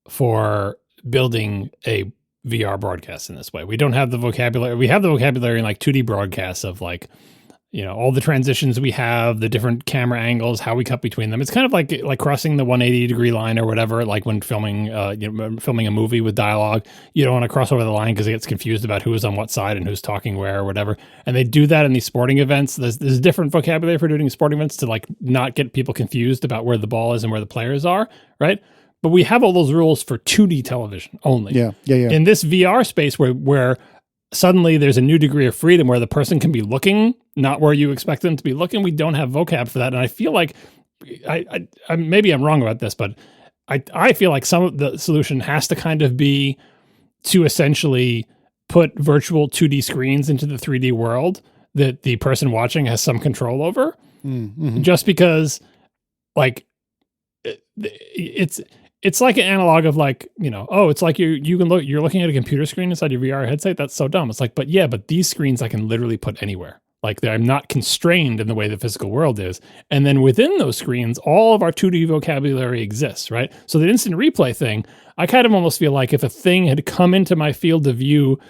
for building a VR broadcast in this way. We don't have the vocabulary. We have the vocabulary in like 2D broadcasts of like, all the transitions we have, the different camera angles, how we cut between them. It's kind of like crossing the 180-degree line or whatever, like when filming filming a movie with dialogue. You don't want to cross over the line because it gets confused about who is on what side and who's talking where or whatever. And they do that in these sporting events. There's different vocabulary for doing sporting events to like not get people confused about where the ball is and where the players are, right? But we have all those rules for 2D television only. Yeah. In this VR space where suddenly there's a new degree of freedom where the person can be looking, not where you expect them to be looking. We don't have vocab for that. And I feel like, I maybe I'm wrong about this, but I feel like some of the solution has to kind of be to essentially put virtual 2D screens into the 3D world that the person watching has some control over. Mm-hmm. Just because like it's like an analog of like, it's like you're looking at a computer screen inside your VR headset. That's so dumb. It's like, but these screens I can literally put anywhere. Like I'm not constrained in the way the physical world is. And then within those screens, all of our 2D vocabulary exists, right? So the instant replay thing, I kind of almost feel like if a thing had come into my field of view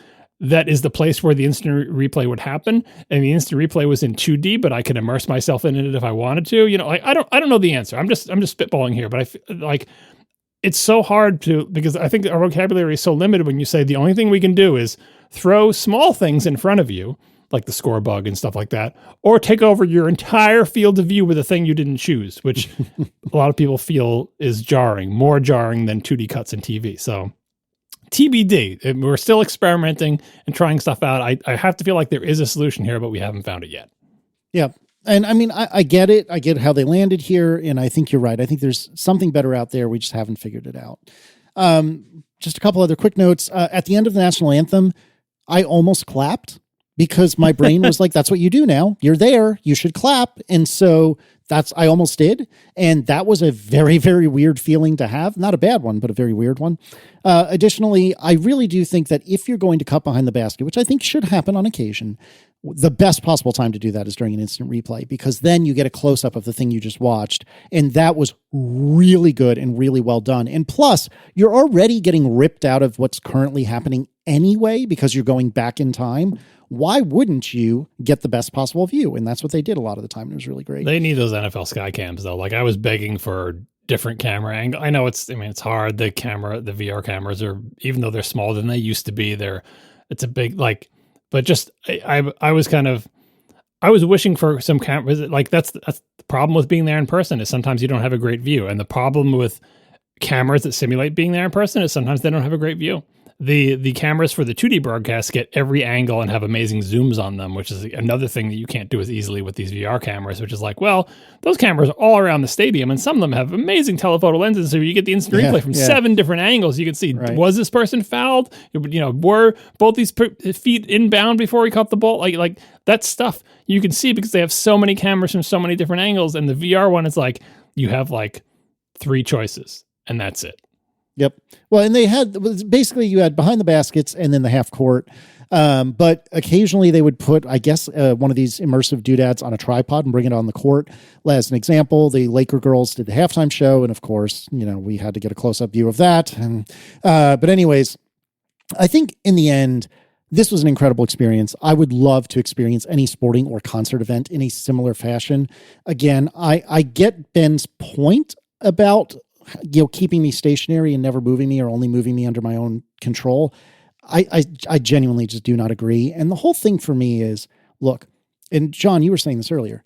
that is the place where the instant replay would happen, and the instant replay was in 2D, but I could immerse myself in it if I wanted to. I don't know the answer. I'm just spitballing here, but I feel like it's so hard because I think our vocabulary is so limited when you say the only thing we can do is throw small things in front of you, like the score bug and stuff like that, or take over your entire field of view with a thing you didn't choose, which a lot of people feel is more jarring than 2D cuts in TV. So TBD, we're still experimenting and trying stuff out. I have to feel like there is a solution here, but we haven't found it yet. Yeah. And I mean, I get it. I get how they landed here. And I think you're right. I think there's something better out there. We just haven't figured it out. Just a couple other quick notes. At the end of the national anthem, I almost clapped because my brain was like, that's what you do now. You're there. You should clap. And so I almost did. And that was a very, very weird feeling to have. Not a bad one, but a very weird one. Additionally, I really do think that if you're going to cut behind the basket, which I think should happen on occasion, the best possible time to do that is during an instant replay, because then you get a close-up of the thing you just watched. And that was really good and really well done. And plus, you're already getting ripped out of what's currently happening anyway, because you're going back in time. Why wouldn't you get the best possible view? And that's what they did a lot of the time. It was really great. They need those NFL sky cams though. Like I was begging for different camera angle. I know it's hard. The VR cameras are, even though they're smaller than they used to be, it's a big, like, but just, I was wishing for some cameras. Like that's the problem with being there in person is sometimes you don't have a great view. And the problem with cameras that simulate being there in person is sometimes they don't have a great view. The cameras for the 2D broadcast get every angle and have amazing zooms on them, which is another thing that you can't do as easily with these VR cameras, which is like, well, those cameras are all around the stadium, and some of them have amazing telephoto lenses, so you get the instant replay from 7 different angles. You can see, was this person fouled? Were both these feet inbound before he caught the ball? Like that stuff you can see because they have so many cameras from so many different angles, and the VR one is like, you have like 3 choices, and that's it. Yep. Well, and they had, basically you had behind the baskets and then the half court. But occasionally they would put, I guess, one of these immersive doodads on a tripod and bring it on the court. As an example, the Laker girls did the halftime show. And of course, we had to get a close-up view of that. And, but anyways, I think in the end, this was an incredible experience. I would love to experience any sporting or concert event in a similar fashion. Again, I get Ben's point about keeping me stationary and never moving me or only moving me under my own control. I genuinely just do not agree. And the whole thing for me is, look, and John, you were saying this earlier,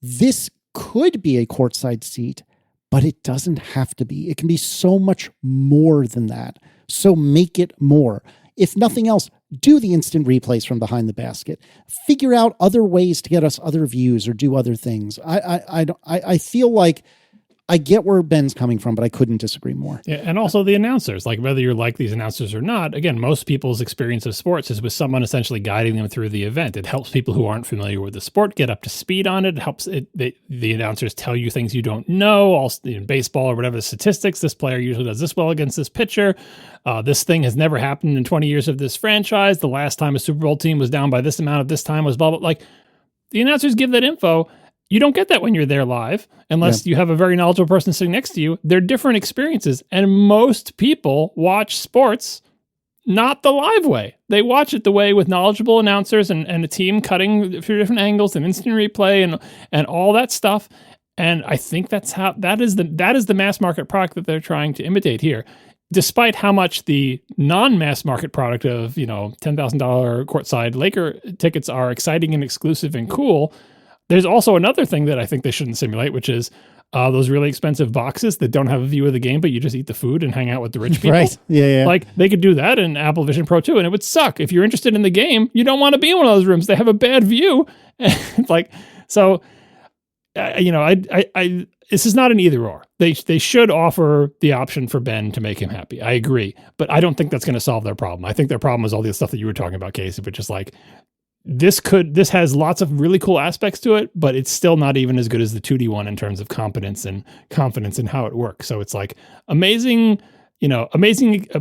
this could be a courtside seat, but it doesn't have to be. It can be so much more than that. So make it more. If nothing else, do the instant replays from behind the basket. Figure out other ways to get us other views or do other things. I feel like I get where Ben's coming from, but I couldn't disagree more. Yeah, and also the announcers, like whether you like these announcers or not, again, most people's experience of sports is with someone essentially guiding them through the event. It helps people who aren't familiar with the sport get up to speed on it. It helps the announcers tell you things you don't know, also in baseball or whatever the statistics. This player usually does this well against this pitcher. This thing has never happened in 20 years of this franchise. The last time a Super Bowl team was down by this amount at this time was blah, blah. Like, the announcers give that info. You don't get that when you're there live unless you have a very knowledgeable person sitting next to you. They're different experiences. And most people watch sports not the live way. They watch it the way with knowledgeable announcers and a team cutting through different angles and instant replay and all that stuff. And I think that is the mass market product that they're trying to imitate here. Despite how much the non-mass market product of, $10,000 courtside Laker tickets are exciting and exclusive and cool, there's also another thing that I think they shouldn't simulate, which is those really expensive boxes that don't have a view of the game, but you just eat the food and hang out with the rich people. Right. Yeah. Like, they could do that in Apple Vision Pro too, and it would suck. If you're interested in the game, you don't want to be in one of those rooms. They have a bad view. So, this is not an either or. They should offer the option for Ben to make him happy. I agree. But I don't think that's going to solve their problem. I think their problem is all the stuff that you were talking about, Casey, but just like, this has lots of really cool aspects to it, but it's still not even as good as the 2D one in terms of competence and confidence in how it works. So it's like amazing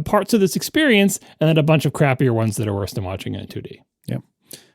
parts of this experience, and then a bunch of crappier ones that are worse than watching it in 2D. Yeah.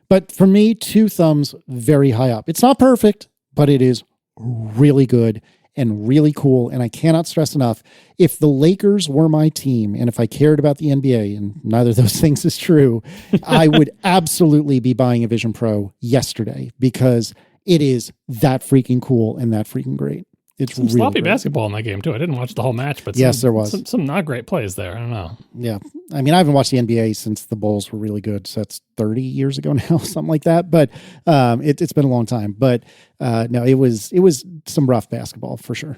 But for me, 2 thumbs very high up. It's not perfect, but it is really good and really cool. And I cannot stress enough, if the Lakers were my team and if I cared about the NBA, and neither of those things is true, I would absolutely be buying a Vision Pro yesterday because it is that freaking cool and that freaking great. It's some really sloppy great. basketball in that game too. I didn't watch the whole match, but yes, there was some not great plays there. I don't know. Yeah. I mean, I haven't watched the NBA since the Bulls were really good. So that's 30 years ago now, something like that. But it's been a long time. But no, it was some rough basketball for sure.